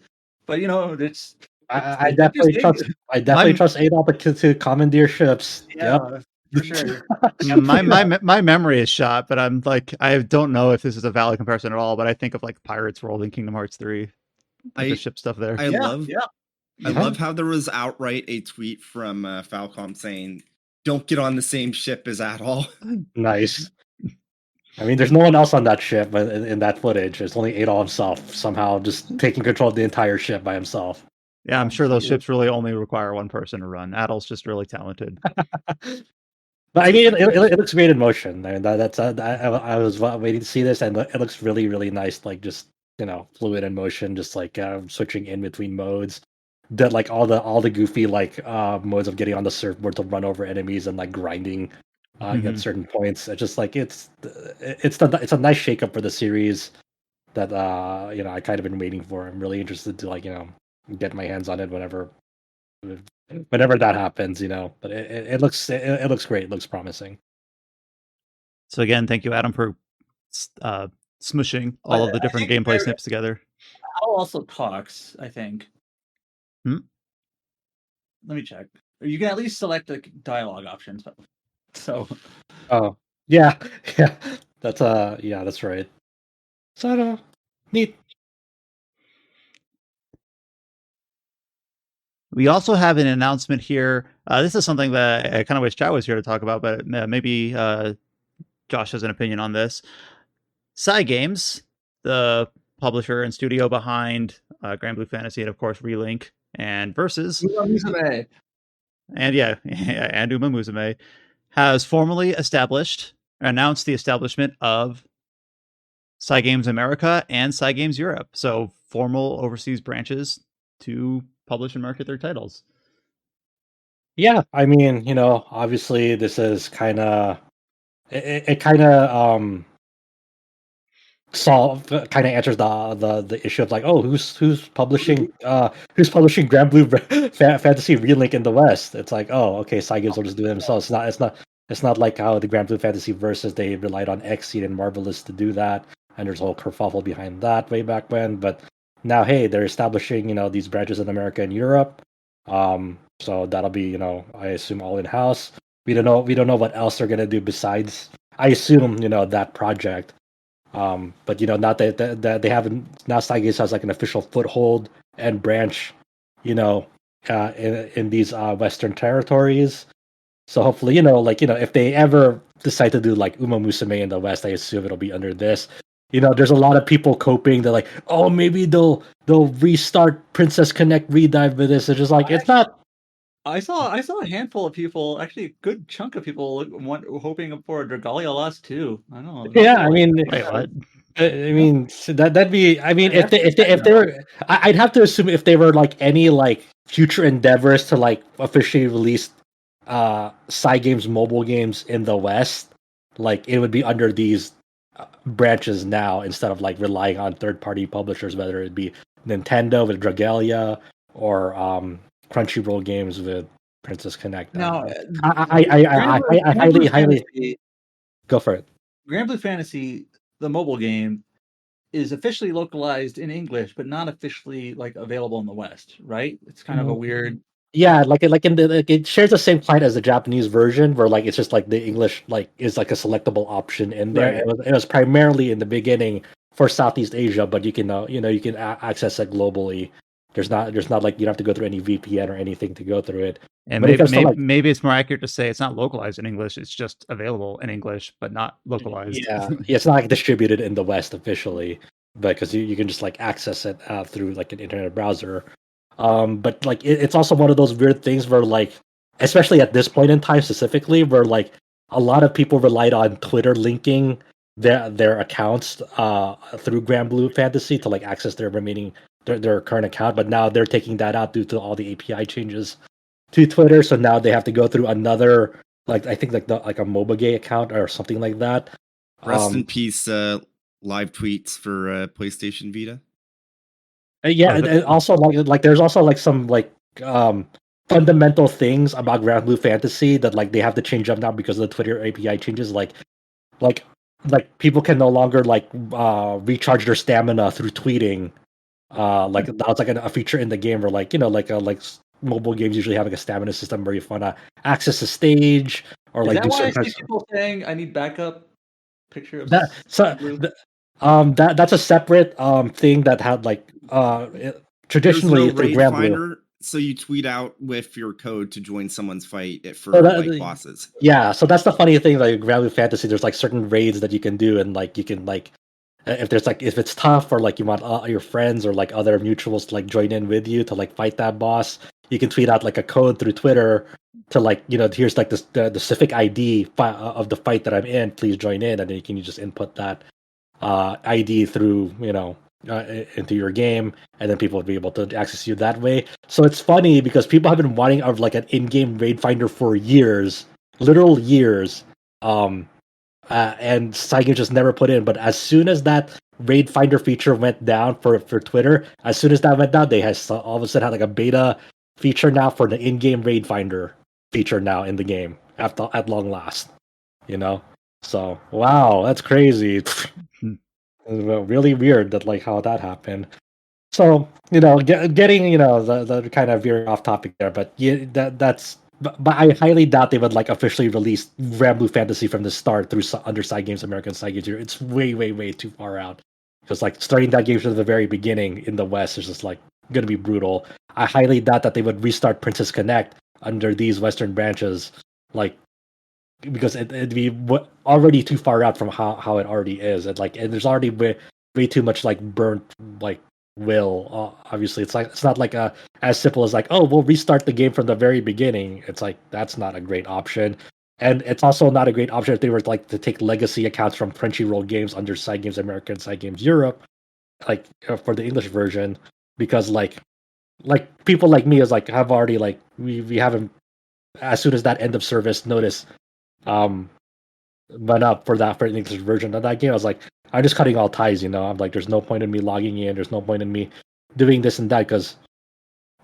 But it's I definitely trust Adolf to commandeer ships. Yeah. Yep. For sure. my memory is shot, but I'm like, I don't know if this is a valid comparison at all, but I think of like Pirates World in Kingdom Hearts 3. The ship stuff there. I love how there was outright a tweet from Falcom saying don't get on the same ship as at all. Nice. I mean, there's no one else on that ship in that footage. It's only Adol himself somehow just taking control of the entire ship by himself. Yeah, I'm sure those ships really only require one person to run. Adol's just really talented. But I mean, it looks great in motion. I mean, I was waiting to see this, and it looks really, really nice. Like just fluid in motion, just like switching in between modes. That like all the goofy like modes of getting on the surfboard to run over enemies and like grinding at certain points. It's just like it's a nice shakeup for the series that I kind of been waiting for. I'm really interested to get my hands on it whenever that happens. But it looks great. It looks promising. So again, thank you, Adam, for smushing all of the different gameplay snips together. Al also talks, I think. Let me check. You can at least select the dialogue options. So. Oh yeah. That's that's right. So neat. We also have an announcement here. This is something that I kind of wish Chad was here to talk about, but maybe Josh has an opinion on this. Cygames, the publisher and studio behind Grand Blue Fantasy and, of course, Relink and Versus. And Uma Musume has formally announced the establishment of Cygames America and Cygames Europe. So formal overseas branches to publish and market their titles. Yeah, I mean, obviously this is kind of it kind of answers the issue of like, oh, who's publishing Grand Blue Fantasy Relink in the West? It's like, oh, okay, Cygames will just do it themselves. It's not like how the Grand Blue Fantasy Versus they relied on Xseed and Marvelous to do that, and there's a whole kerfuffle behind that way back when. But now, hey, they're establishing these branches in America and Europe. So that'll be I assume all in house. We don't know what else they're gonna do besides I assume that project. But now that they haven't, now Cygames has like an official foothold and branch, in these Western territories. So hopefully, if they ever decide to do like Uma Musume in the West, I assume it'll be under this. There's a lot of people coping. They're like, oh, maybe they'll restart Princess Connect Redive with this. It's just like it's not. I saw a handful of people, actually a good chunk of people, hoping for a Dragalia Lost too. I don't know. Yeah, I mean, wait, what? I mean, that'd be. I mean, if they were, I'd have to assume if they were like any like future endeavors to like officially release Cygames mobile games in the West, like it would be under these branches now instead of like relying on third-party publishers, whether it be Nintendo with Dragalia or Crunchyroll games with Princess Connect. No, I highly go for it. Grand Blue Fantasy, the mobile game, is officially localized in English, but not officially like available in the West, right? It's kind of a weird. Yeah, it shares the same client as the Japanese version, where like it's just like the English like is like a selectable option in there. Right. It was primarily in the beginning for Southeast Asia, but you can you can access it globally. There's not like you don't have to go through any VPN or anything to go through it. And maybe it's more accurate to say it's not localized in English. It's just available in English, but not localized. Yeah, it's not like distributed in the West officially, but because you can just like access it through like an internet browser. But like it's also one of those weird things where like, especially at this point in time specifically, where like a lot of people relied on Twitter linking their accounts through Grand Blue Fantasy to like access their current account, but now they're taking that out due to all the API changes to Twitter. So now they have to go through another like I think like a MobaGay account or something like that. Rest in peace, live tweets for PlayStation Vita. Yeah, and also like there's also like some like fundamental things about Grand Blue Fantasy that like they have to change up now because of the Twitter API changes. Like people can no longer like recharge their stamina through tweeting. Like that's like a feature in the game where like like mobile games usually have like a stamina system where you want to access a stage or like do certain. I see people saying I need backup picture of that. So that's a separate thing that had like traditionally no raid Grand finder Blue. So you tweet out with your code to join someone's fight for bosses. Yeah, so that's the funny thing. Like Grand Fantasy, there's like certain raids that you can do, and like you can like if it's tough or like you want your friends or like other mutuals to like join in with you to like fight that boss, you can tweet out like a code through Twitter to like here's like the specific ID of the fight that I'm in. Please join in, and then you can just input that ID through into your game, and then people would be able to access you that way. So it's funny because people have been wanting like an in-game raid finder for years, literal years, and Cygames just never put in. But as soon as that raid finder feature went down for Twitter, as soon as that went down, they all of a sudden had like a beta feature now for the in-game raid finder feature now in the game at long last. So wow, that's crazy. Really weird that like how that happened. So getting the kind of veering off topic there, but yeah, that's. But I highly doubt they would like officially release Granblue Fantasy from the start through under Cygames American Cygames Europe. It's way too far out. Because like starting that game from the very beginning in the West is just like gonna be brutal. I highly doubt that they would restart Princess Connect under these Western branches, like because it'd be already too far out from how it already is. And there's already way too much like burnt like will. Obviously, it's not like as simple as like, oh, we'll restart the game from the very beginning. It's like that's not a great option. And it's also not a great option if they were like to take legacy accounts from Crunchyroll games under Cygames America and Cygames Europe, like for the English version, because like people like me is like have already like we haven't, as soon as that end of service notice went up for the English version of that game, I was like, I'm just cutting all ties. I'm like, there's no point in me logging in. There's no point in me doing this and that because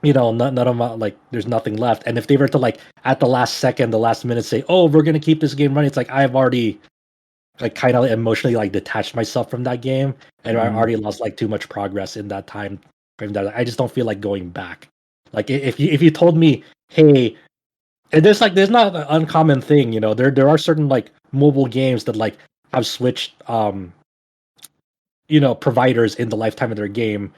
none of my like there's nothing left. And if they were to like at the last second, the last minute say, oh, we're gonna keep this game running, it's like I've already like kind of emotionally like detached myself from that game, and I already lost like too much progress in that time frame that I just don't feel like going back. Like if you told me, hey, and there's not an uncommon thing, there are certain like mobile games that like have switched providers in the lifetime of their game,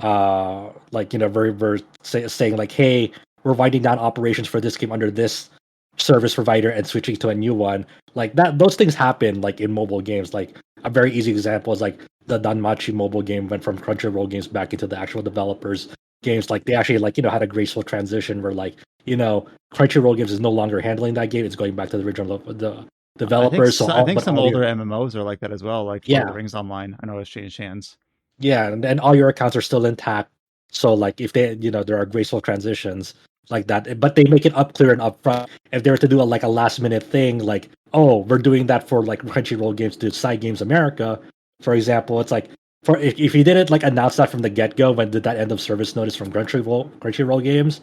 very saying like, hey, we're winding down operations for this game under this service provider and switching to a new one. Like that, those things happen like in mobile games. Like a very easy example is like the Danmachi mobile game went from Crunchyroll games back into the actual developers games. Like they actually like had a graceful transition where like Crunchyroll games is no longer handling that game. It's going back to the original the developers. I think some older MMOs are like that as well, like Lord of the Rings Online. I know it's changed hands. Yeah, and all your accounts are still intact. So like if they there are graceful transitions like that, but they make it up clear and upfront. If they were to do a last minute thing, like, oh, we're doing that for like Crunchyroll games to Cygames America, for example, it's like for if you didn't like announce that from the get go when did that end of service notice from Crunchyroll games,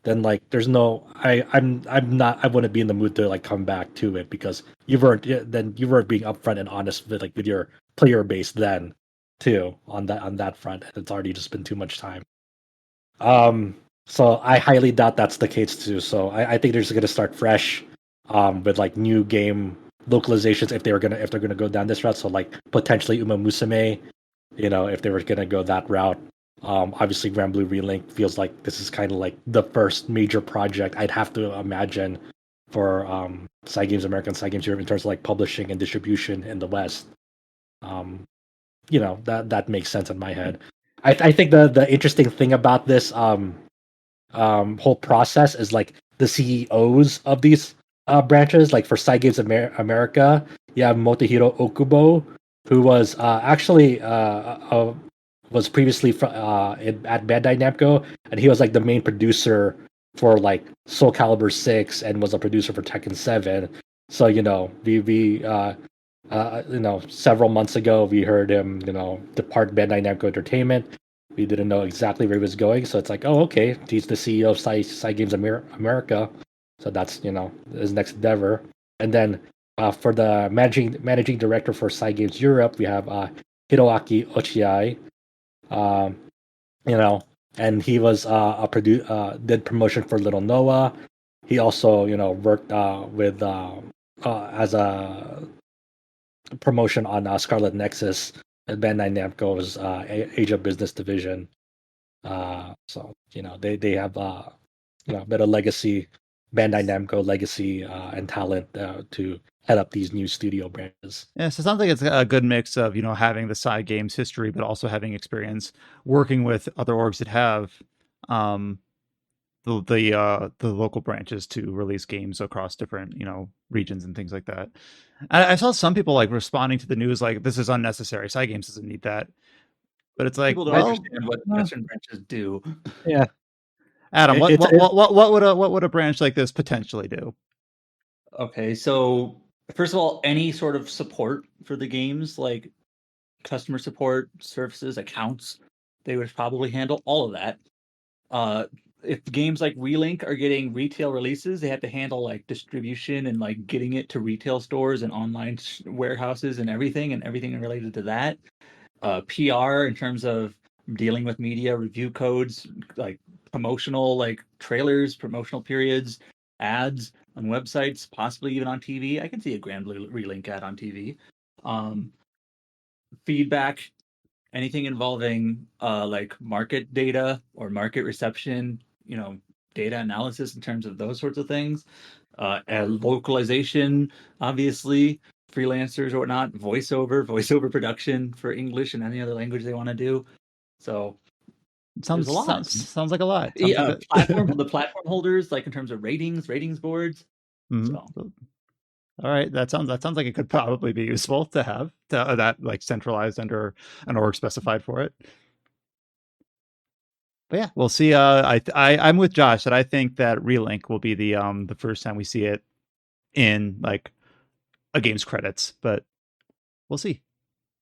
then like there's no I wouldn't be in the mood to like come back to it because you weren't being upfront and honest with your player base then too on that front. It's already just been too much time. So I highly doubt that's the case too. So I think they're just gonna start fresh with like new game localizations if they're gonna go down this route. So like potentially Uma Musume, if they were gonna go that route. Obviously Granblue Relink feels like this is kind of like the first major project I'd have to imagine for Cygames America and Cygames Europe in terms of like publishing and distribution in the West. That makes sense in my head. I think the interesting thing about this whole process is like the CEOs of these branches. Like for Cygames America, you have Motohiro Okubo, who was actually was previously at Bandai Namco, and he was like the main producer for like Soul Calibur 6 and was a producer for Tekken 7. So we several months ago we heard him depart Bandai Namco Entertainment. We didn't know exactly where he was going, so it's like, oh, okay, he's the CEO of Cygames America, so that's his next endeavor. And then for the managing director for Cygames Europe, we have Hiroaki Ochiai. And he was did promotion for Little Noah. He also worked with as a promotion on Scarlet Nexus at Bandai Namco's Asia Business Division. So they have a bit of legacy, Bandai Namco legacy and talent to head up these new studio branches. Yeah, so it sounds like it's a good mix of having the Cygames history, but also having experience working with other orgs that have the local branches to release games across different regions and things like that. I saw some people like responding to the news like this is unnecessary. Cygames doesn't need that, but it's like people don't understand what Western branches do. Yeah, Adam, what would a branch like this potentially do? Okay, so first of all, any sort of support for the games, like customer support, services, accounts, they would probably handle all of that. If games like Relink are getting retail releases, they have to handle like distribution and like getting it to retail stores and online warehouses and everything related to that. PR in terms of dealing with media, review codes, like promotional like trailers, promotional periods, ads on websites, possibly even on TV. I can see a Grand Blue Relink ad on TV. Feedback, anything involving like market data or market reception, data analysis in terms of those sorts of things. Localization, obviously, freelancers or whatnot, voiceover production for English and any other language they want to do. So sounds like a lot. Yeah, the platform holders, like in terms of ratings boards. Mm-hmm. So. All right, that sounds like it could probably be useful to have that like centralized under an org specified for it. But yeah, we'll see. I'm with Josh that I think that Relink will be the first time we see it in like a game's credits, but we'll see.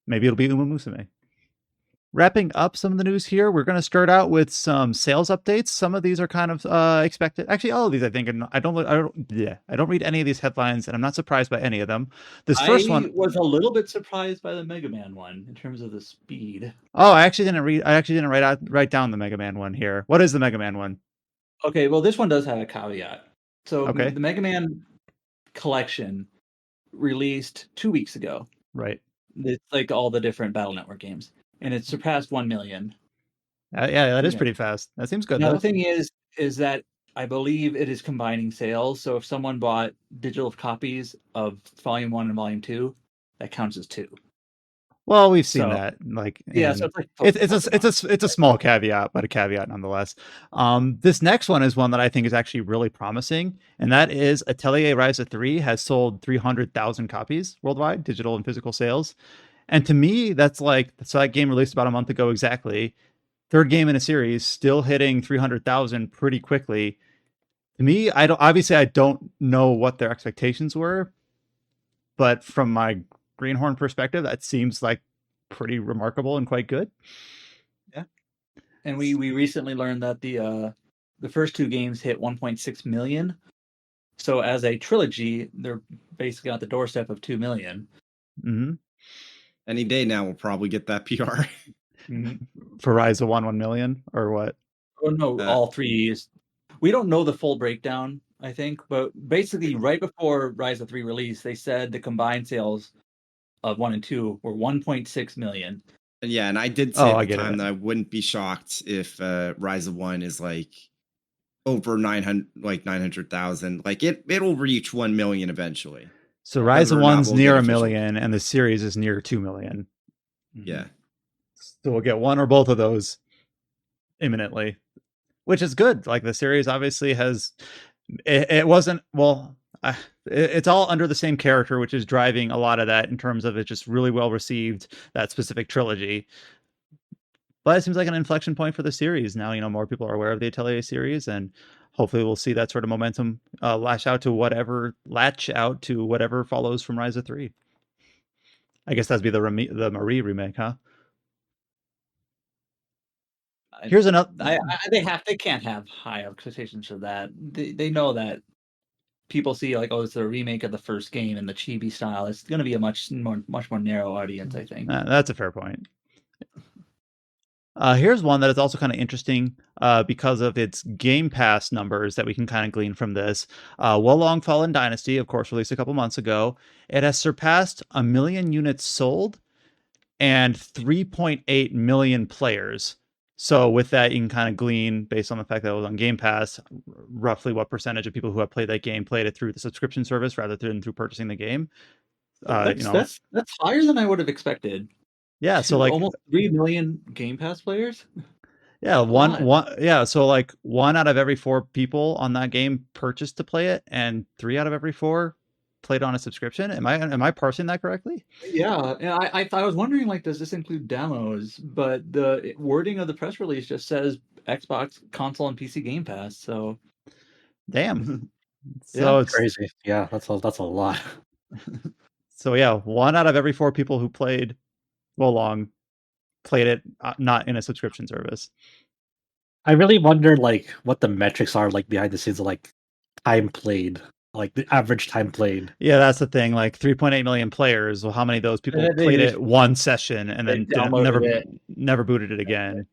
Maybe it'll be Uma Musume. Wrapping up some of the news here, we're going to start out with some sales updates. Some of these are kind of expected. Actually, all of these, I think, I don't read any of these headlines, and I'm not surprised by any of them. This first one was a little bit surprised by the Mega Man one in terms of the speed. Oh, I actually didn't write down the Mega Man one here. What is the Mega Man one? Okay, well, this one does have a caveat. So okay. The Mega Man collection released 2 weeks ago. Right. It's like all the different Battle Network games, and it surpassed 1 million. Yeah, that is pretty fast. That seems good. Now, the thing is that I believe it is combining sales. So if someone bought digital copies of Volume 1 and Volume 2, that counts as 2. Well, we've seen that. Like, yeah, so it's a small caveat, but a caveat nonetheless. This next one is one that I think is actually really promising, and that is Atelier Ryza 3 has sold 300,000 copies worldwide, digital and physical sales. And to me, that's like that game released about a month ago exactly. Third game in a series, still hitting 300,000 pretty quickly. To me, I don't know what their expectations were, but from my Greenhorn perspective, that seems like pretty remarkable and quite good. Yeah, and we recently learned that the first 2 games hit 1.6 million. So as a trilogy, they're basically at the doorstep of 2 million. Mm-hmm. Any day now, we'll probably get that PR. For Ryza 1 million or what? Oh no, all 3 is. We don't know the full breakdown, I think, but basically right before Ryza 3 release, they said the combined sales of 1 and 2 were 1.6 million. Yeah, and I did say at the time that I wouldn't be shocked if Ryza 1 is like over 900,000. Like it'll reach 1 million eventually. So Ryza 1's near 1 million, and the series is near 2 million. Yeah. So we'll get one or both of those imminently, which is good. Like the series obviously has, it wasn't, well, it's all under the same character, which is driving a lot of that in terms of it just really well received, that specific trilogy. But it seems like an inflection point for the series. Now, more people are aware of the Atelier series, and hopefully we'll see that sort of momentum latch out to whatever follows from Ryza 3. I guess that'd be the Marie remake, huh? Here's another. They can't have high expectations for that. They know that people see like, oh, it's a remake of the first game in the chibi style. It's going to be a much more narrow audience, I think. That's a fair point. Here's one that is also kind of interesting because of its Game Pass numbers that we can kind of glean from this. Wolong Fallen Dynasty, of course, released a couple months ago. It has surpassed 1 million units sold and 3.8 million players. So with that, you can kind of glean, based on the fact that it was on Game Pass, roughly what percentage of people who have played that game played it through the subscription service rather than through purchasing the game. That's higher than I would have expected. Yeah, so like almost 3 million Game Pass players. Yeah, so like 1 out of every 4 people on that game purchased to play it, and 3 out of every 4 played on a subscription. Am I parsing that correctly? Yeah, and I was wondering, like, does this include demos? But the wording of the press release just says Xbox console and PC Game Pass. So, damn. So it's crazy. Yeah, that's a lot. So yeah, 1 out of every 4 people who played Wolong played it not in a subscription service. I really wonder like what the metrics are like behind the scenes of like time played, like the average time played. Yeah, that's the thing. Like 3.8 million players. Well, how many of those people played it one session and then never booted it again?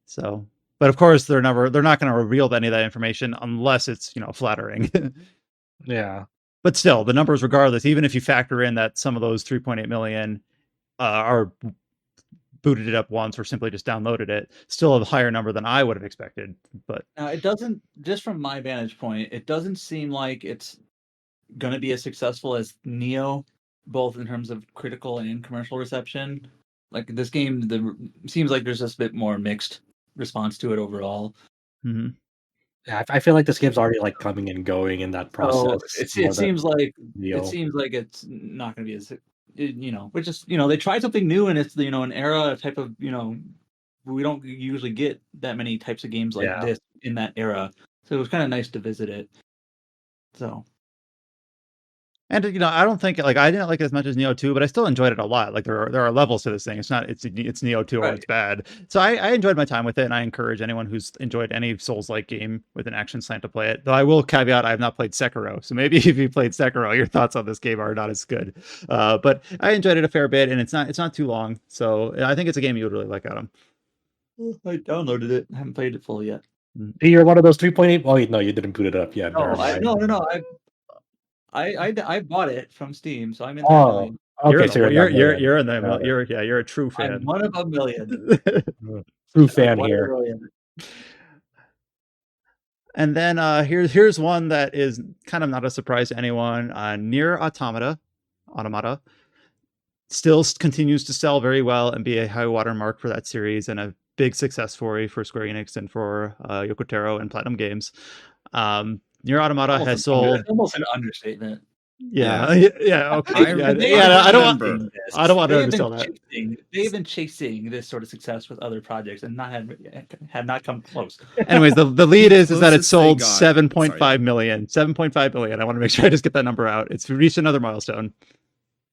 So, but of course they're not going to reveal any of that information unless it's flattering. Yeah. But still, the numbers, regardless, even if you factor in that some of those 3.8 million are booted it up once or simply just downloaded it, still a higher number than I would have expected. But it doesn't, just from my vantage point, it doesn't seem like it's going to be as successful as Neo, both in terms of critical and commercial reception. Like this game, seems like there's just a bit more mixed response to it overall. Mm-hmm. Yeah, I feel like this game's already like coming and going in that process. It seems like it's not going to be as which is they tried something new, and it's an era, a type of we don't usually get that many types of games like this in that era, so it was kind of nice to visit it. So. And I don't think I didn't like it as much as Neo 2, but I still enjoyed it a lot. Like there are levels to this thing. It's not it's Neo 2 or it's bad. So I enjoyed my time with it, and I encourage anyone who's enjoyed any Souls-like game with an action slant to play it. Though I will caveat, I have not played Sekiro, so maybe if you played Sekiro, your thoughts on this game are not as good. But I enjoyed it a fair bit, and it's not too long. So I think it's a game you would really like, Adam. I downloaded it. I haven't played it fully yet. You're one of those 3.8. Oh no, you didn't boot it up yet. No, I bought it from Steam, so I'm in. Okay, you're in the you're a true fan. I'm one of a million. True fan here. And then here's one that is kind of not a surprise to anyone. NieR Automata still continues to sell very well and be a high watermark for that series and a big success story for Square Enix and for Yoko Taro and Platinum Games. NieR Automata has sold. Almost an understatement. Yeah. Okay. I don't want to undersell that. They've been chasing this sort of success with other projects and had not come close. Anyways, the lead is that it sold 7.5 million. 7.5 million. I want to make sure I just get that number out. It's reached another milestone.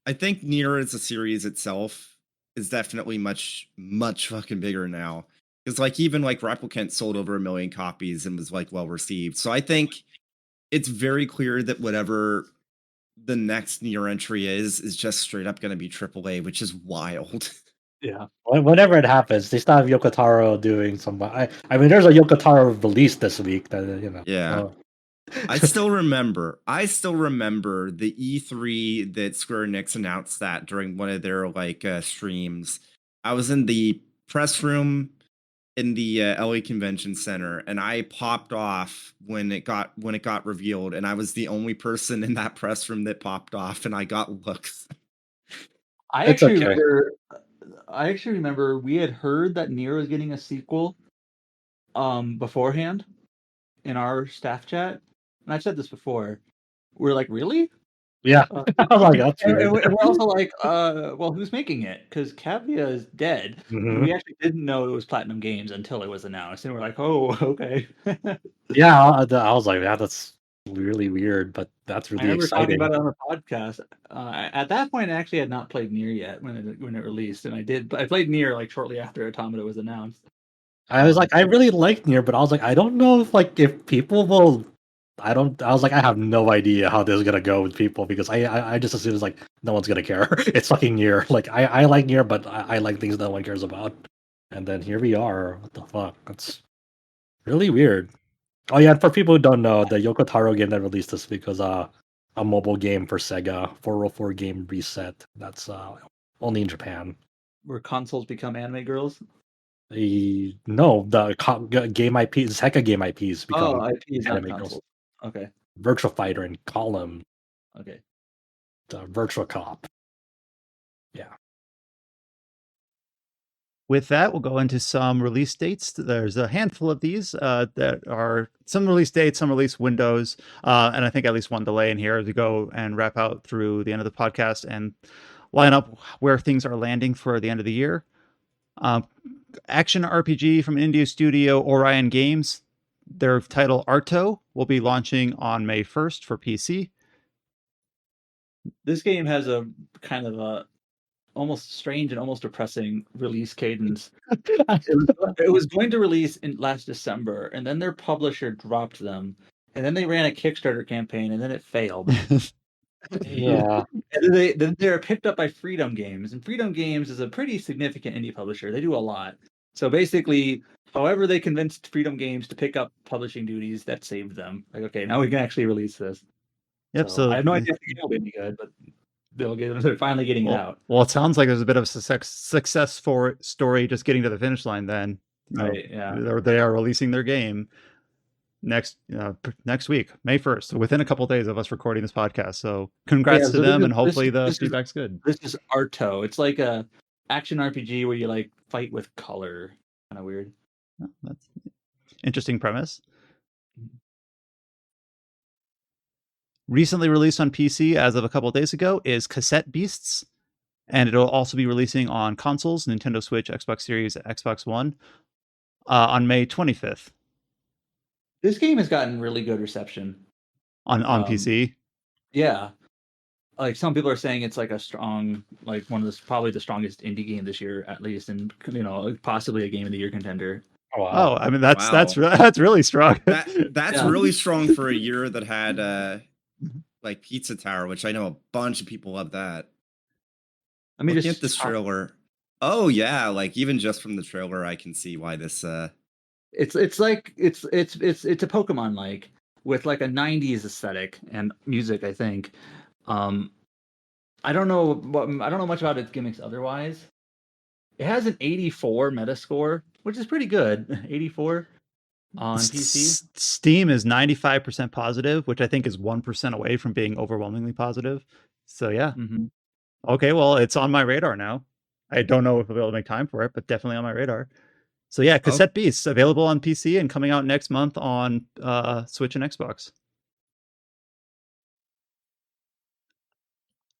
I think NieR as a series itself is definitely much fucking bigger now. Because even Replicant sold over 1 million copies and was well received. So I think it's very clear that whatever the next NieR entry is just straight up going to be AAA, which is wild. Yeah. Whenever it happens, they still have Yoko Taro doing some. I mean, there's a Yoko Taro release this week. Yeah. I still remember the E3 that Square Enix announced that during one of their streams. I was in the press room in the LA Convention Center, and I popped off when it got revealed, and I was the only person in that press room that popped off, and I got looks. I actually remember we had heard that NieR was getting a sequel beforehand in our staff chat, and I've said this before. We're like, really? Yeah. That's weird. And we're also like, well, who's making it? Because Cavia is dead. Mm-hmm. We actually didn't know it was Platinum Games until it was announced, and we're like, oh, okay. Yeah, I was like, that's really weird, but that's really exciting. Talking about it on the podcast. At that point, I actually had not played NieR yet when it released, and I did. But I played NieR shortly after Automata was announced. I was like, I really liked NieR, but I was like, I don't know if people will. I was like, I have no idea how this is gonna go with people because I just assume it's no one's gonna care. It's fucking NieR. I like NieR, but I like things no one cares about. And then here we are. What the fuck? That's really weird. Oh yeah, for people who don't know, the Yoko Taro game that released this week was a mobile game for Sega, 404 game reset. That's only in Japan. Where consoles become anime girls. No, the game IPs, Heka game IPs become IPs, not anime consoles. girls. Okay. Virtual Fighter and Column. Okay. The Virtual Cop. Yeah. With that, we'll go into some release dates. There's a handful of these that are some release dates, some release windows, and I think at least one delay in here as we go and wrap out through the end of the podcast and line up where things are landing for the end of the year. Action RPG from India studio Orion Games. Their title Arto will be launching on May 1st for PC. This game has a kind of a almost strange and almost depressing release cadence. It was going to release in last December, and then their publisher dropped them, and then they ran a Kickstarter campaign, and then it failed. Yeah. And then they're picked up by Freedom Games, and Freedom Games is a pretty significant indie publisher. They do a lot. So basically, however they convinced Freedom Games to pick up publishing duties, that saved them. Like, okay, now we can actually release this. Yep. So I have no idea if it'll be any good, but they're finally getting it out. Well, it sounds like there's a bit of a success story just getting to the finish line. Then, right? Yeah, they are releasing their game next week, May 1st, within a couple of days of us recording this podcast. So, congrats to them, and hopefully the feedback's good. This is Arto. It's like a action RPG where you like fight with color. Kind of weird. Oh, that's interesting premise. Recently released on PC as of a couple of days ago is Cassette Beasts, and it'll also be releasing on consoles, Nintendo Switch, Xbox Series, Xbox One, on May 25th. This game has gotten really good reception on PC. Yeah, like some people are saying it's like a strong, like one of probably the strongest indie game this year, at least, and possibly a game of the year contender. Oh, I mean that's really strong. That's really strong for a year that had like Pizza Tower, which I know a bunch of people love that. I mean, just at this trailer. Oh yeah, like even just from the trailer, I can see why this. It's like it's a Pokemon like with like a 90s aesthetic and music. I think. I don't know much about its gimmicks otherwise. It has an 84 Metascore, which is pretty good. 84 on PC. Steam is 95% positive, which I think is 1% away from being overwhelmingly positive. So yeah. Mm-hmm. Okay, well, it's on my radar now. I don't know if I'll be able to make time for it, but definitely on my radar. So yeah, Cassette Beasts available on PC and coming out next month on Switch and Xbox.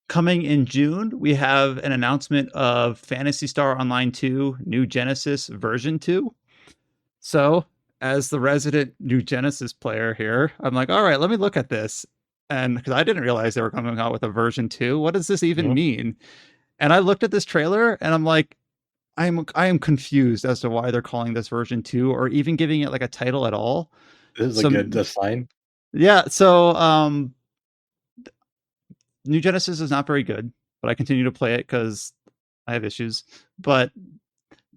Coming in June, we have an announcement of Phantasy Star Online 2 New Genesis version 2. So, as the resident New Genesis player here, I'm like, all right, let me look at this. And because I didn't realize they were coming out with a version 2. What does this even mean? And I looked at this trailer and I'm like, I am confused as to why they're calling this version 2 or even giving it like a title at all. This is a good sign. Yeah, so New Genesis is not very good, but I continue to play it because I have issues. But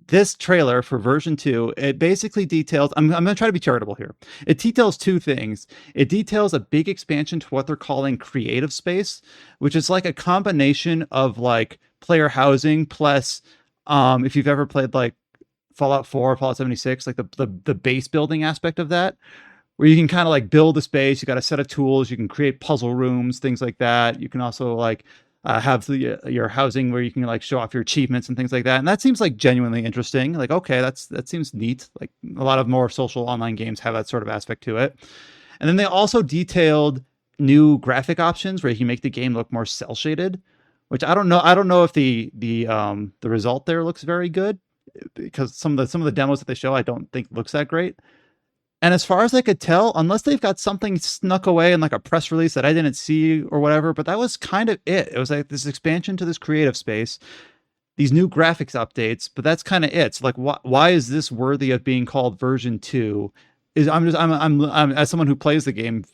this trailer for version 2, it basically details, I'm going to try to be charitable here. It details two things. It details a big expansion to what they're calling creative space, which is like a combination of like player housing plus, if you've ever played like Fallout 4 or Fallout 76, like the base building aspect of that, where you can kind of like build a space. You got a set of tools. You can create puzzle rooms, things like that. You can also like have your housing where you can like show off your achievements and things like that. And that seems like genuinely interesting. Like, okay, that seems neat. Like a lot of more social online games have that sort of aspect to it. And then they also detailed new graphic options where you can make the game look more cel shaded, which I don't know if the result there looks very good, because some of the demos that they show I don't think looks that great. And as far as I could tell, unless they've got something snuck away in like a press release that I didn't see or whatever, but that was kind of it. It was like this expansion to this creative space, these new graphics updates, but that's kind of it. So like, why is this worthy of being called version 2? I'm as someone who plays the game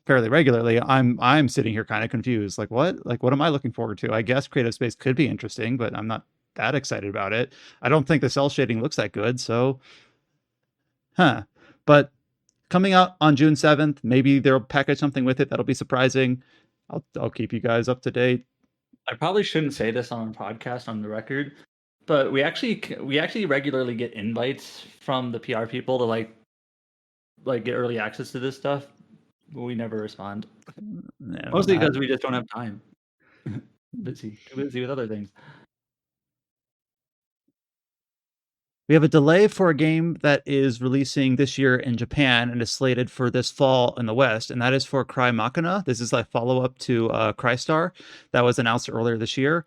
fairly regularly, I'm sitting here kind of confused. Like what am I looking forward to? I guess creative space could be interesting, but I'm not that excited about it. I don't think the cel shading looks that good. So, But coming out on June 7th, maybe they'll package something with it that'll be surprising. I'll keep you guys up to date. I probably shouldn't say this on a podcast on the record, But we actually regularly get invites from the PR people to like get early access to this stuff, but we never respond. No, Mostly because we just don't have time. Too busy with other things. We have a delay for a game that is releasing this year in Japan and is slated for this fall in the West, and that is for Crymachina. This is a follow-up to Crystar that was announced earlier this year.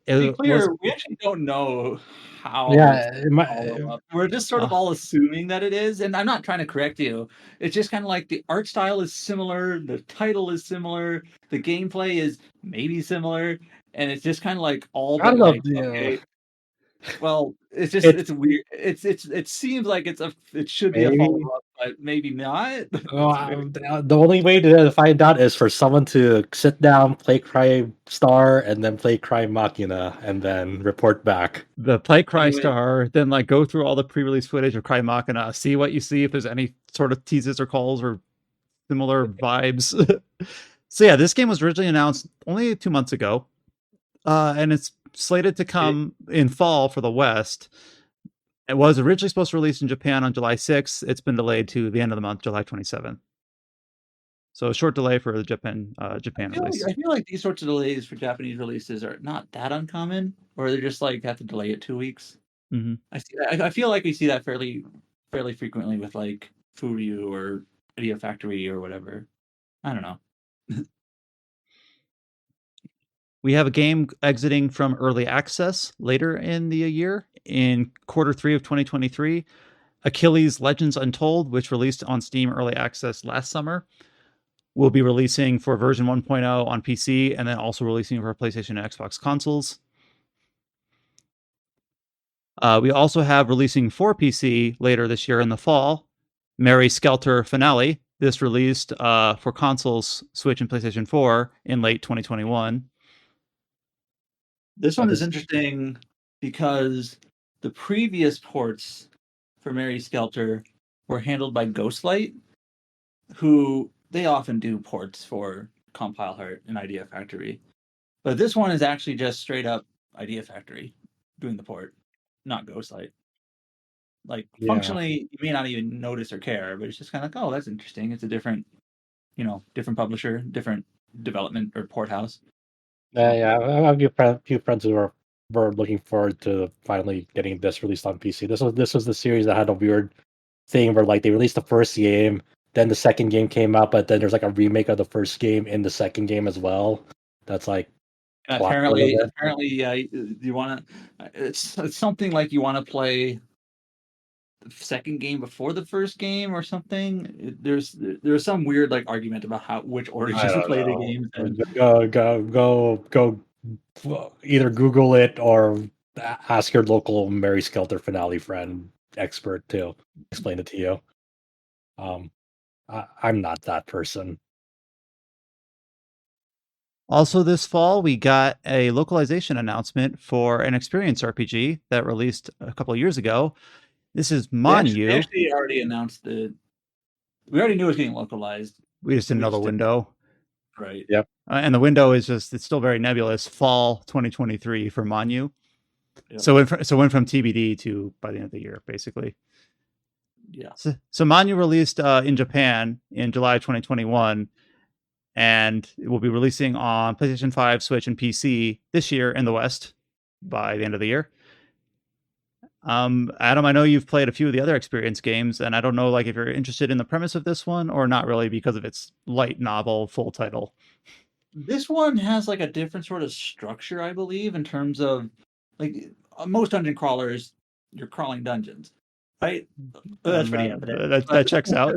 To be clear, we actually don't know how. Yeah, we're just sort of all assuming that it is, and I'm not trying to correct you. It's just kind of like the art style is similar, the title is similar, the gameplay is maybe similar, and it's just kind of like all. I don't know. Okay. Well, it's just it's weird. It seems like it should be a follow up, but maybe not. The only way to find out is for someone to sit down, play Crystar, and then play Crymachina, and then report back. Play Crystar, then like go through all the pre-release footage of Crymachina, see what you see, if there's any sort of teases or calls or similar vibes. So yeah, this game was originally announced only 2 months ago, and it's slated to come in fall for the West. It was originally supposed to release in Japan on July 6th. It's been delayed to the end of the month, July 27th. So a short delay for the Japan release. I feel like these sorts of delays for Japanese releases are not that uncommon, or they're just like have to delay it 2 weeks. Mm-hmm. I feel like we see that fairly frequently with like Furyu or Idea Factory or whatever. I don't know. We have a game exiting from early access later in the year, in Q3 of 2023. Achilles Legends Untold, which released on Steam early access last summer, will be releasing for version 1.0 on PC, and then also releasing for PlayStation and Xbox consoles. We also have releasing for PC later this year in the fall, Mary Skelter Finale. This released for consoles, Switch and PlayStation 4 in late 2021. This one is interesting because the previous ports for Mary Skelter were handled by Ghostlight, who they often do ports for Compile Heart and Idea Factory. But this one is actually just straight up Idea Factory doing the port, not Ghostlight. Like functionally, you may not even notice or care, but it's just kind of like, oh, that's interesting. It's a different publisher, different development or port house. I have a few friends who were looking forward to finally getting this released on PC. This was the series that had a weird thing where like they released the first game, then the second game came out, but then there's like a remake of the first game in the second game as well. That's like apparently, yeah. You want to? It's something like you want to play the second game before the first game or something. There's some weird like argument about which order you should play the games. Go either Google it or ask your local Mary Skelter Finale friend expert to explain it to you. I'm not that person. Also this fall, we got a localization announcement for an Experience RPG that released a couple of years ago. This is Mon-Yu. They actually already announced it. We already knew it was getting localized. We just didn't know the window. Right. Yep. And the window is it's still very nebulous. Fall 2023 for Mon-Yu. Yep. So went from TBD to by the end of the year, basically. Yeah. So Mon-Yu released in Japan in July 2021, and it will be releasing on PlayStation 5, Switch, and PC this year in the West by the end of the year. Adam, I know you've played a few of the other Experience games, and I don't know like if you're interested in the premise of this one or not really because of its light novel full title. This one has like a different sort of structure, I believe, in terms of like most dungeon crawlers, you're crawling dungeons, right? That's pretty evident. That checks out.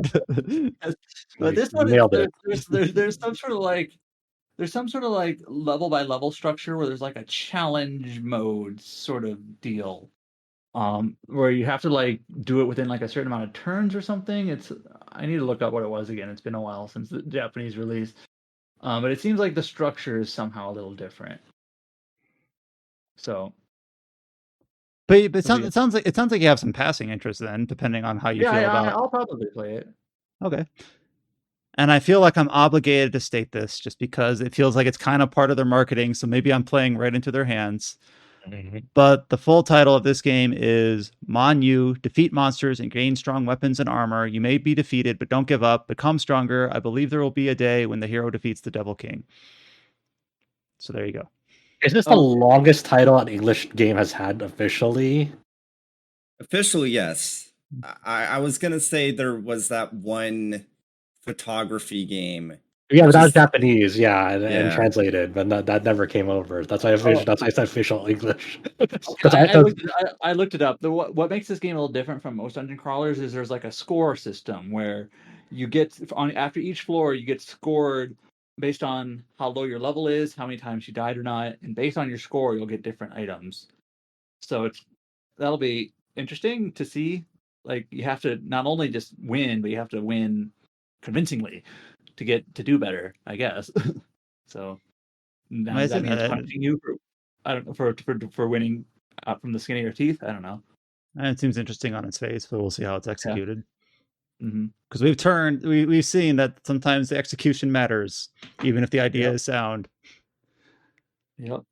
But this one, there's some sort of like level by level structure where there's like a challenge mode sort of deal. Where you have to like do it within like a certain amount of turns or something. I need to look up what it was again. It's been a while since the Japanese release. But it seems like the structure is somehow a little different. So, but it sounds like you have some passing interest then, depending on how you feel about. I'll probably play it. Okay. And I feel like I'm obligated to state this just because it feels like it's kind of part of their marketing. So maybe I'm playing right into their hands. But the full title of this game is Mon-Yu, defeat monsters and gain strong weapons and armor. You may be defeated, but don't give up. Become stronger. I believe there will be a day when the hero defeats the Devil King. So there you go. Is this the longest title an English game has had officially? Officially, yes. I was going to say there was that one photography game. Yeah, but that was Japanese, and translated, but that never came over. That's why I said official English. I looked it up. What makes this game a little different from most dungeon crawlers is there's like a score system where you get after each floor you get scored based on how low your level is, how many times you died or not, and based on your score you'll get different items. So that'll be interesting to see. Like you have to not only just win, but you have to win convincingly to do better, I guess. So now does that mean it's punishing you for winning out from the skin of your teeth? I don't know. It seems interesting on its face, but we'll see how it's executed. Because we've seen that sometimes the execution matters, even if the idea is sound. Yep.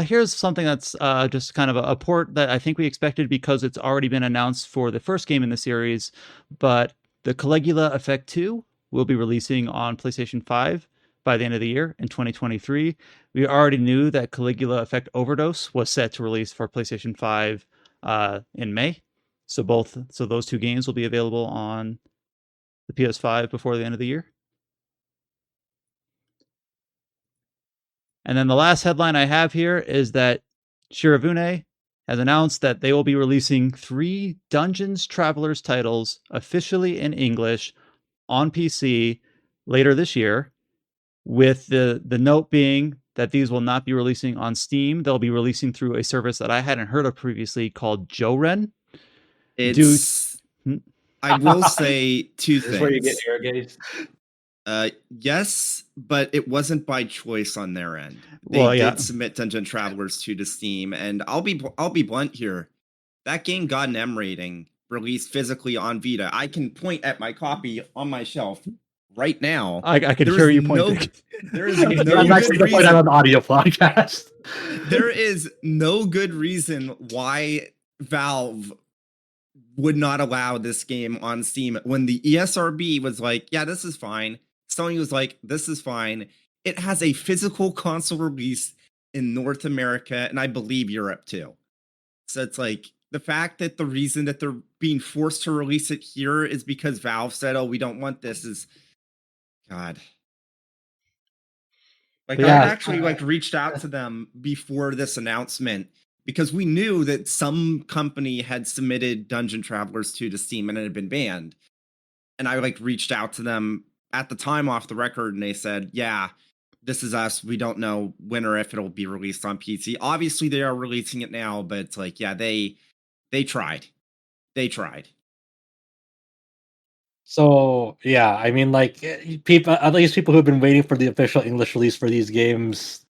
Here's something that's just kind of a port that I think we expected because it's already been announced for the first game in the series, but the Caligula Effect 2 will be releasing on PlayStation 5 by the end of the year in 2023. We already knew that Caligula Effect Overdose was set to release for PlayStation 5 in May. So those two games will be available on the PS5 before the end of the year. And then the last headline I have here is that Shiravune has announced that they will be releasing 3 Dungeon Travelers titles officially in English on PC later this year, with the note being that these will not be releasing on Steam. They'll be releasing through a service that I hadn't heard of previously called Joren. I will say 2 things. This is where you get air gaze. Yes, but it wasn't by choice on their end. They did submit Dungeon Travelers 2 to Steam, and I'll be blunt here. That game got an M rating, released physically on Vita. I can point at my copy on my shelf right now. I can hear you pointing. There is no I'm actually going to point out on the audio podcast. There is no good reason why Valve would not allow this game on Steam when the ESRB was like, yeah, this is fine. Sony was like, this is fine. It has a physical console release in North America and I believe Europe too. So it's like the fact that the reason that they're being forced to release it here is because Valve said, oh, we don't want this is God. Like I actually reached out to them before this announcement because we knew that some company had submitted Dungeon Travelers 2 to Steam and it had been banned. And I reached out to them at the time off the record and they said, yeah, this is us. We don't know when or if it'll be released on PC. Obviously they are releasing it now, but it's like, yeah, they tried. They tried. So yeah, I mean, people, at least people who've been waiting for the official English release for these games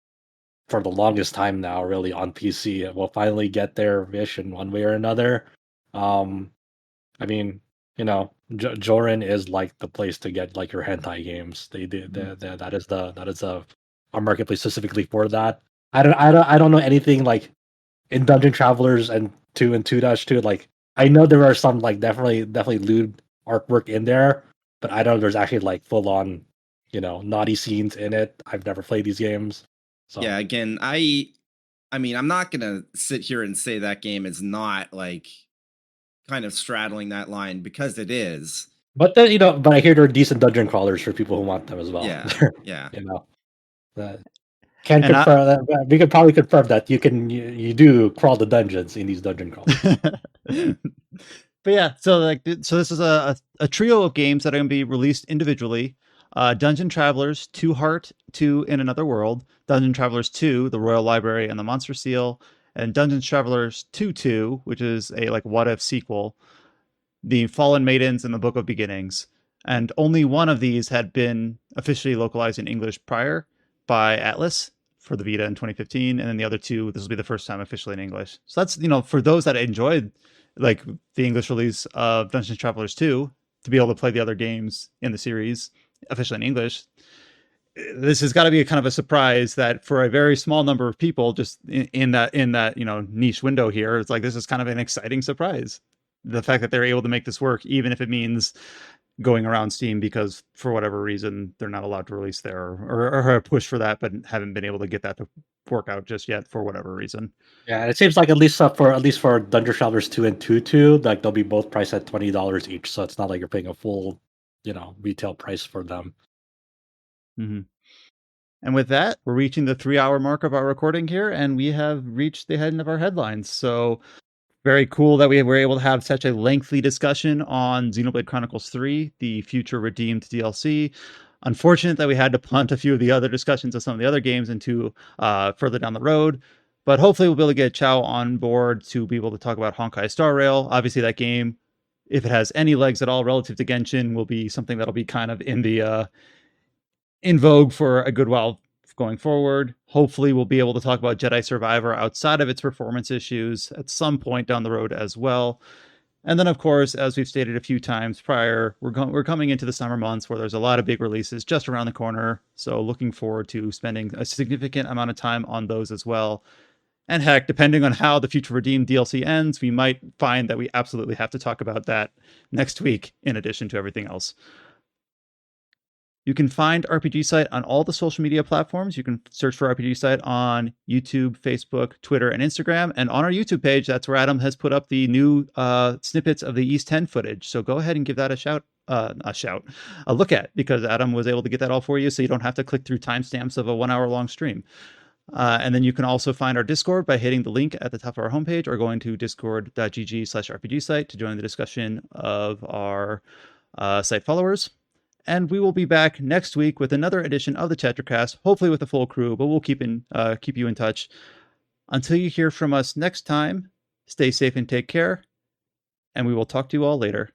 for the longest time now, really on PC, will finally get their wish in one way or another. I mean, Joren is the place to get your hentai games. That is a marketplace specifically for that. I don't know anything in Dungeon Travelers and 2 and 2-2. I know there are some definitely lewd artwork in there, but I don't know there's actually full on naughty scenes in it. I've never played these games. So yeah, again, I mean, I'm not gonna sit here and say that game is not kind of straddling that line because it is. But then but I hear there are decent dungeon crawlers for people who want them as well. Yeah, yeah. Can confirm that we could probably confirm that you do crawl the dungeons in these dungeon crawlers. But yeah, so this is a trio of games that are going to be released individually. Dungeon Travelers 2 Heart, 2 in Another World, Dungeon Travelers 2, The Royal Library and the Monster Seal, and Dungeon Travelers 2, which is a what if sequel, The Fallen Maidens and the Book of Beginnings. And only one of these had been officially localized in English prior by Atlas for the Vita in 2015, and then the other 2, this will be the first time officially in English. So that's, for those that enjoyed the English release of Dungeon Travelers 2, to be able to play the other games in the series officially in English, this has got to be a kind of a surprise that for a very small number of people, just in that niche window here, it's like this is kind of an exciting surprise. The fact that they're able to make this work, even if it means going around Steam because for whatever reason they're not allowed to release there or push for that, but haven't been able to get that to work out just yet for whatever reason. Yeah, and it seems like at least for Dungeon Travelers 2 and 2, like they'll be both priced at $20 each, so it's not like you're paying a full, retail price for them. Mm-hmm. And with that, we're reaching the 3-hour mark of our recording here, and we have reached the end of our headlines. So very cool that we were able to have such a lengthy discussion on Xenoblade Chronicles 3, the future redeemed DLC. Unfortunate that we had to punt a few of the other discussions of some of the other games into further down the road. But hopefully we'll be able to get Chow on board to be able to talk about Honkai Star Rail. Obviously that game, if it has any legs at all relative to Genshin, will be something that'll be kind of in vogue for a good while going forward. Hopefully we'll be able to talk about Jedi Survivor outside of its performance issues at some point down the road as well. And then, of course, as we've stated a few times prior, we're coming into the summer months where there's a lot of big releases just around the corner. So looking forward to spending a significant amount of time on those as well. And heck, depending on how the Future Redeemed DLC ends, we might find that we absolutely have to talk about that next week in addition to everything else. You can find RPG Site on all the social media platforms. You can search for RPG Site on YouTube, Facebook, Twitter, and Instagram. And on our YouTube page, that's where Adam has put up the new snippets of the East 10 footage. So go ahead and give that a look at, because Adam was able to get that all for you, so you don't have to click through timestamps of a 1 hour long stream. And then you can also find our Discord by hitting the link at the top of our homepage or going to discord.gg/RPG Site to join the discussion of our site followers. And we will be back next week with another edition of the Tetracast, hopefully with a full crew, but we'll keep you in touch. Until you hear from us next time, stay safe and take care, and we will talk to you all later.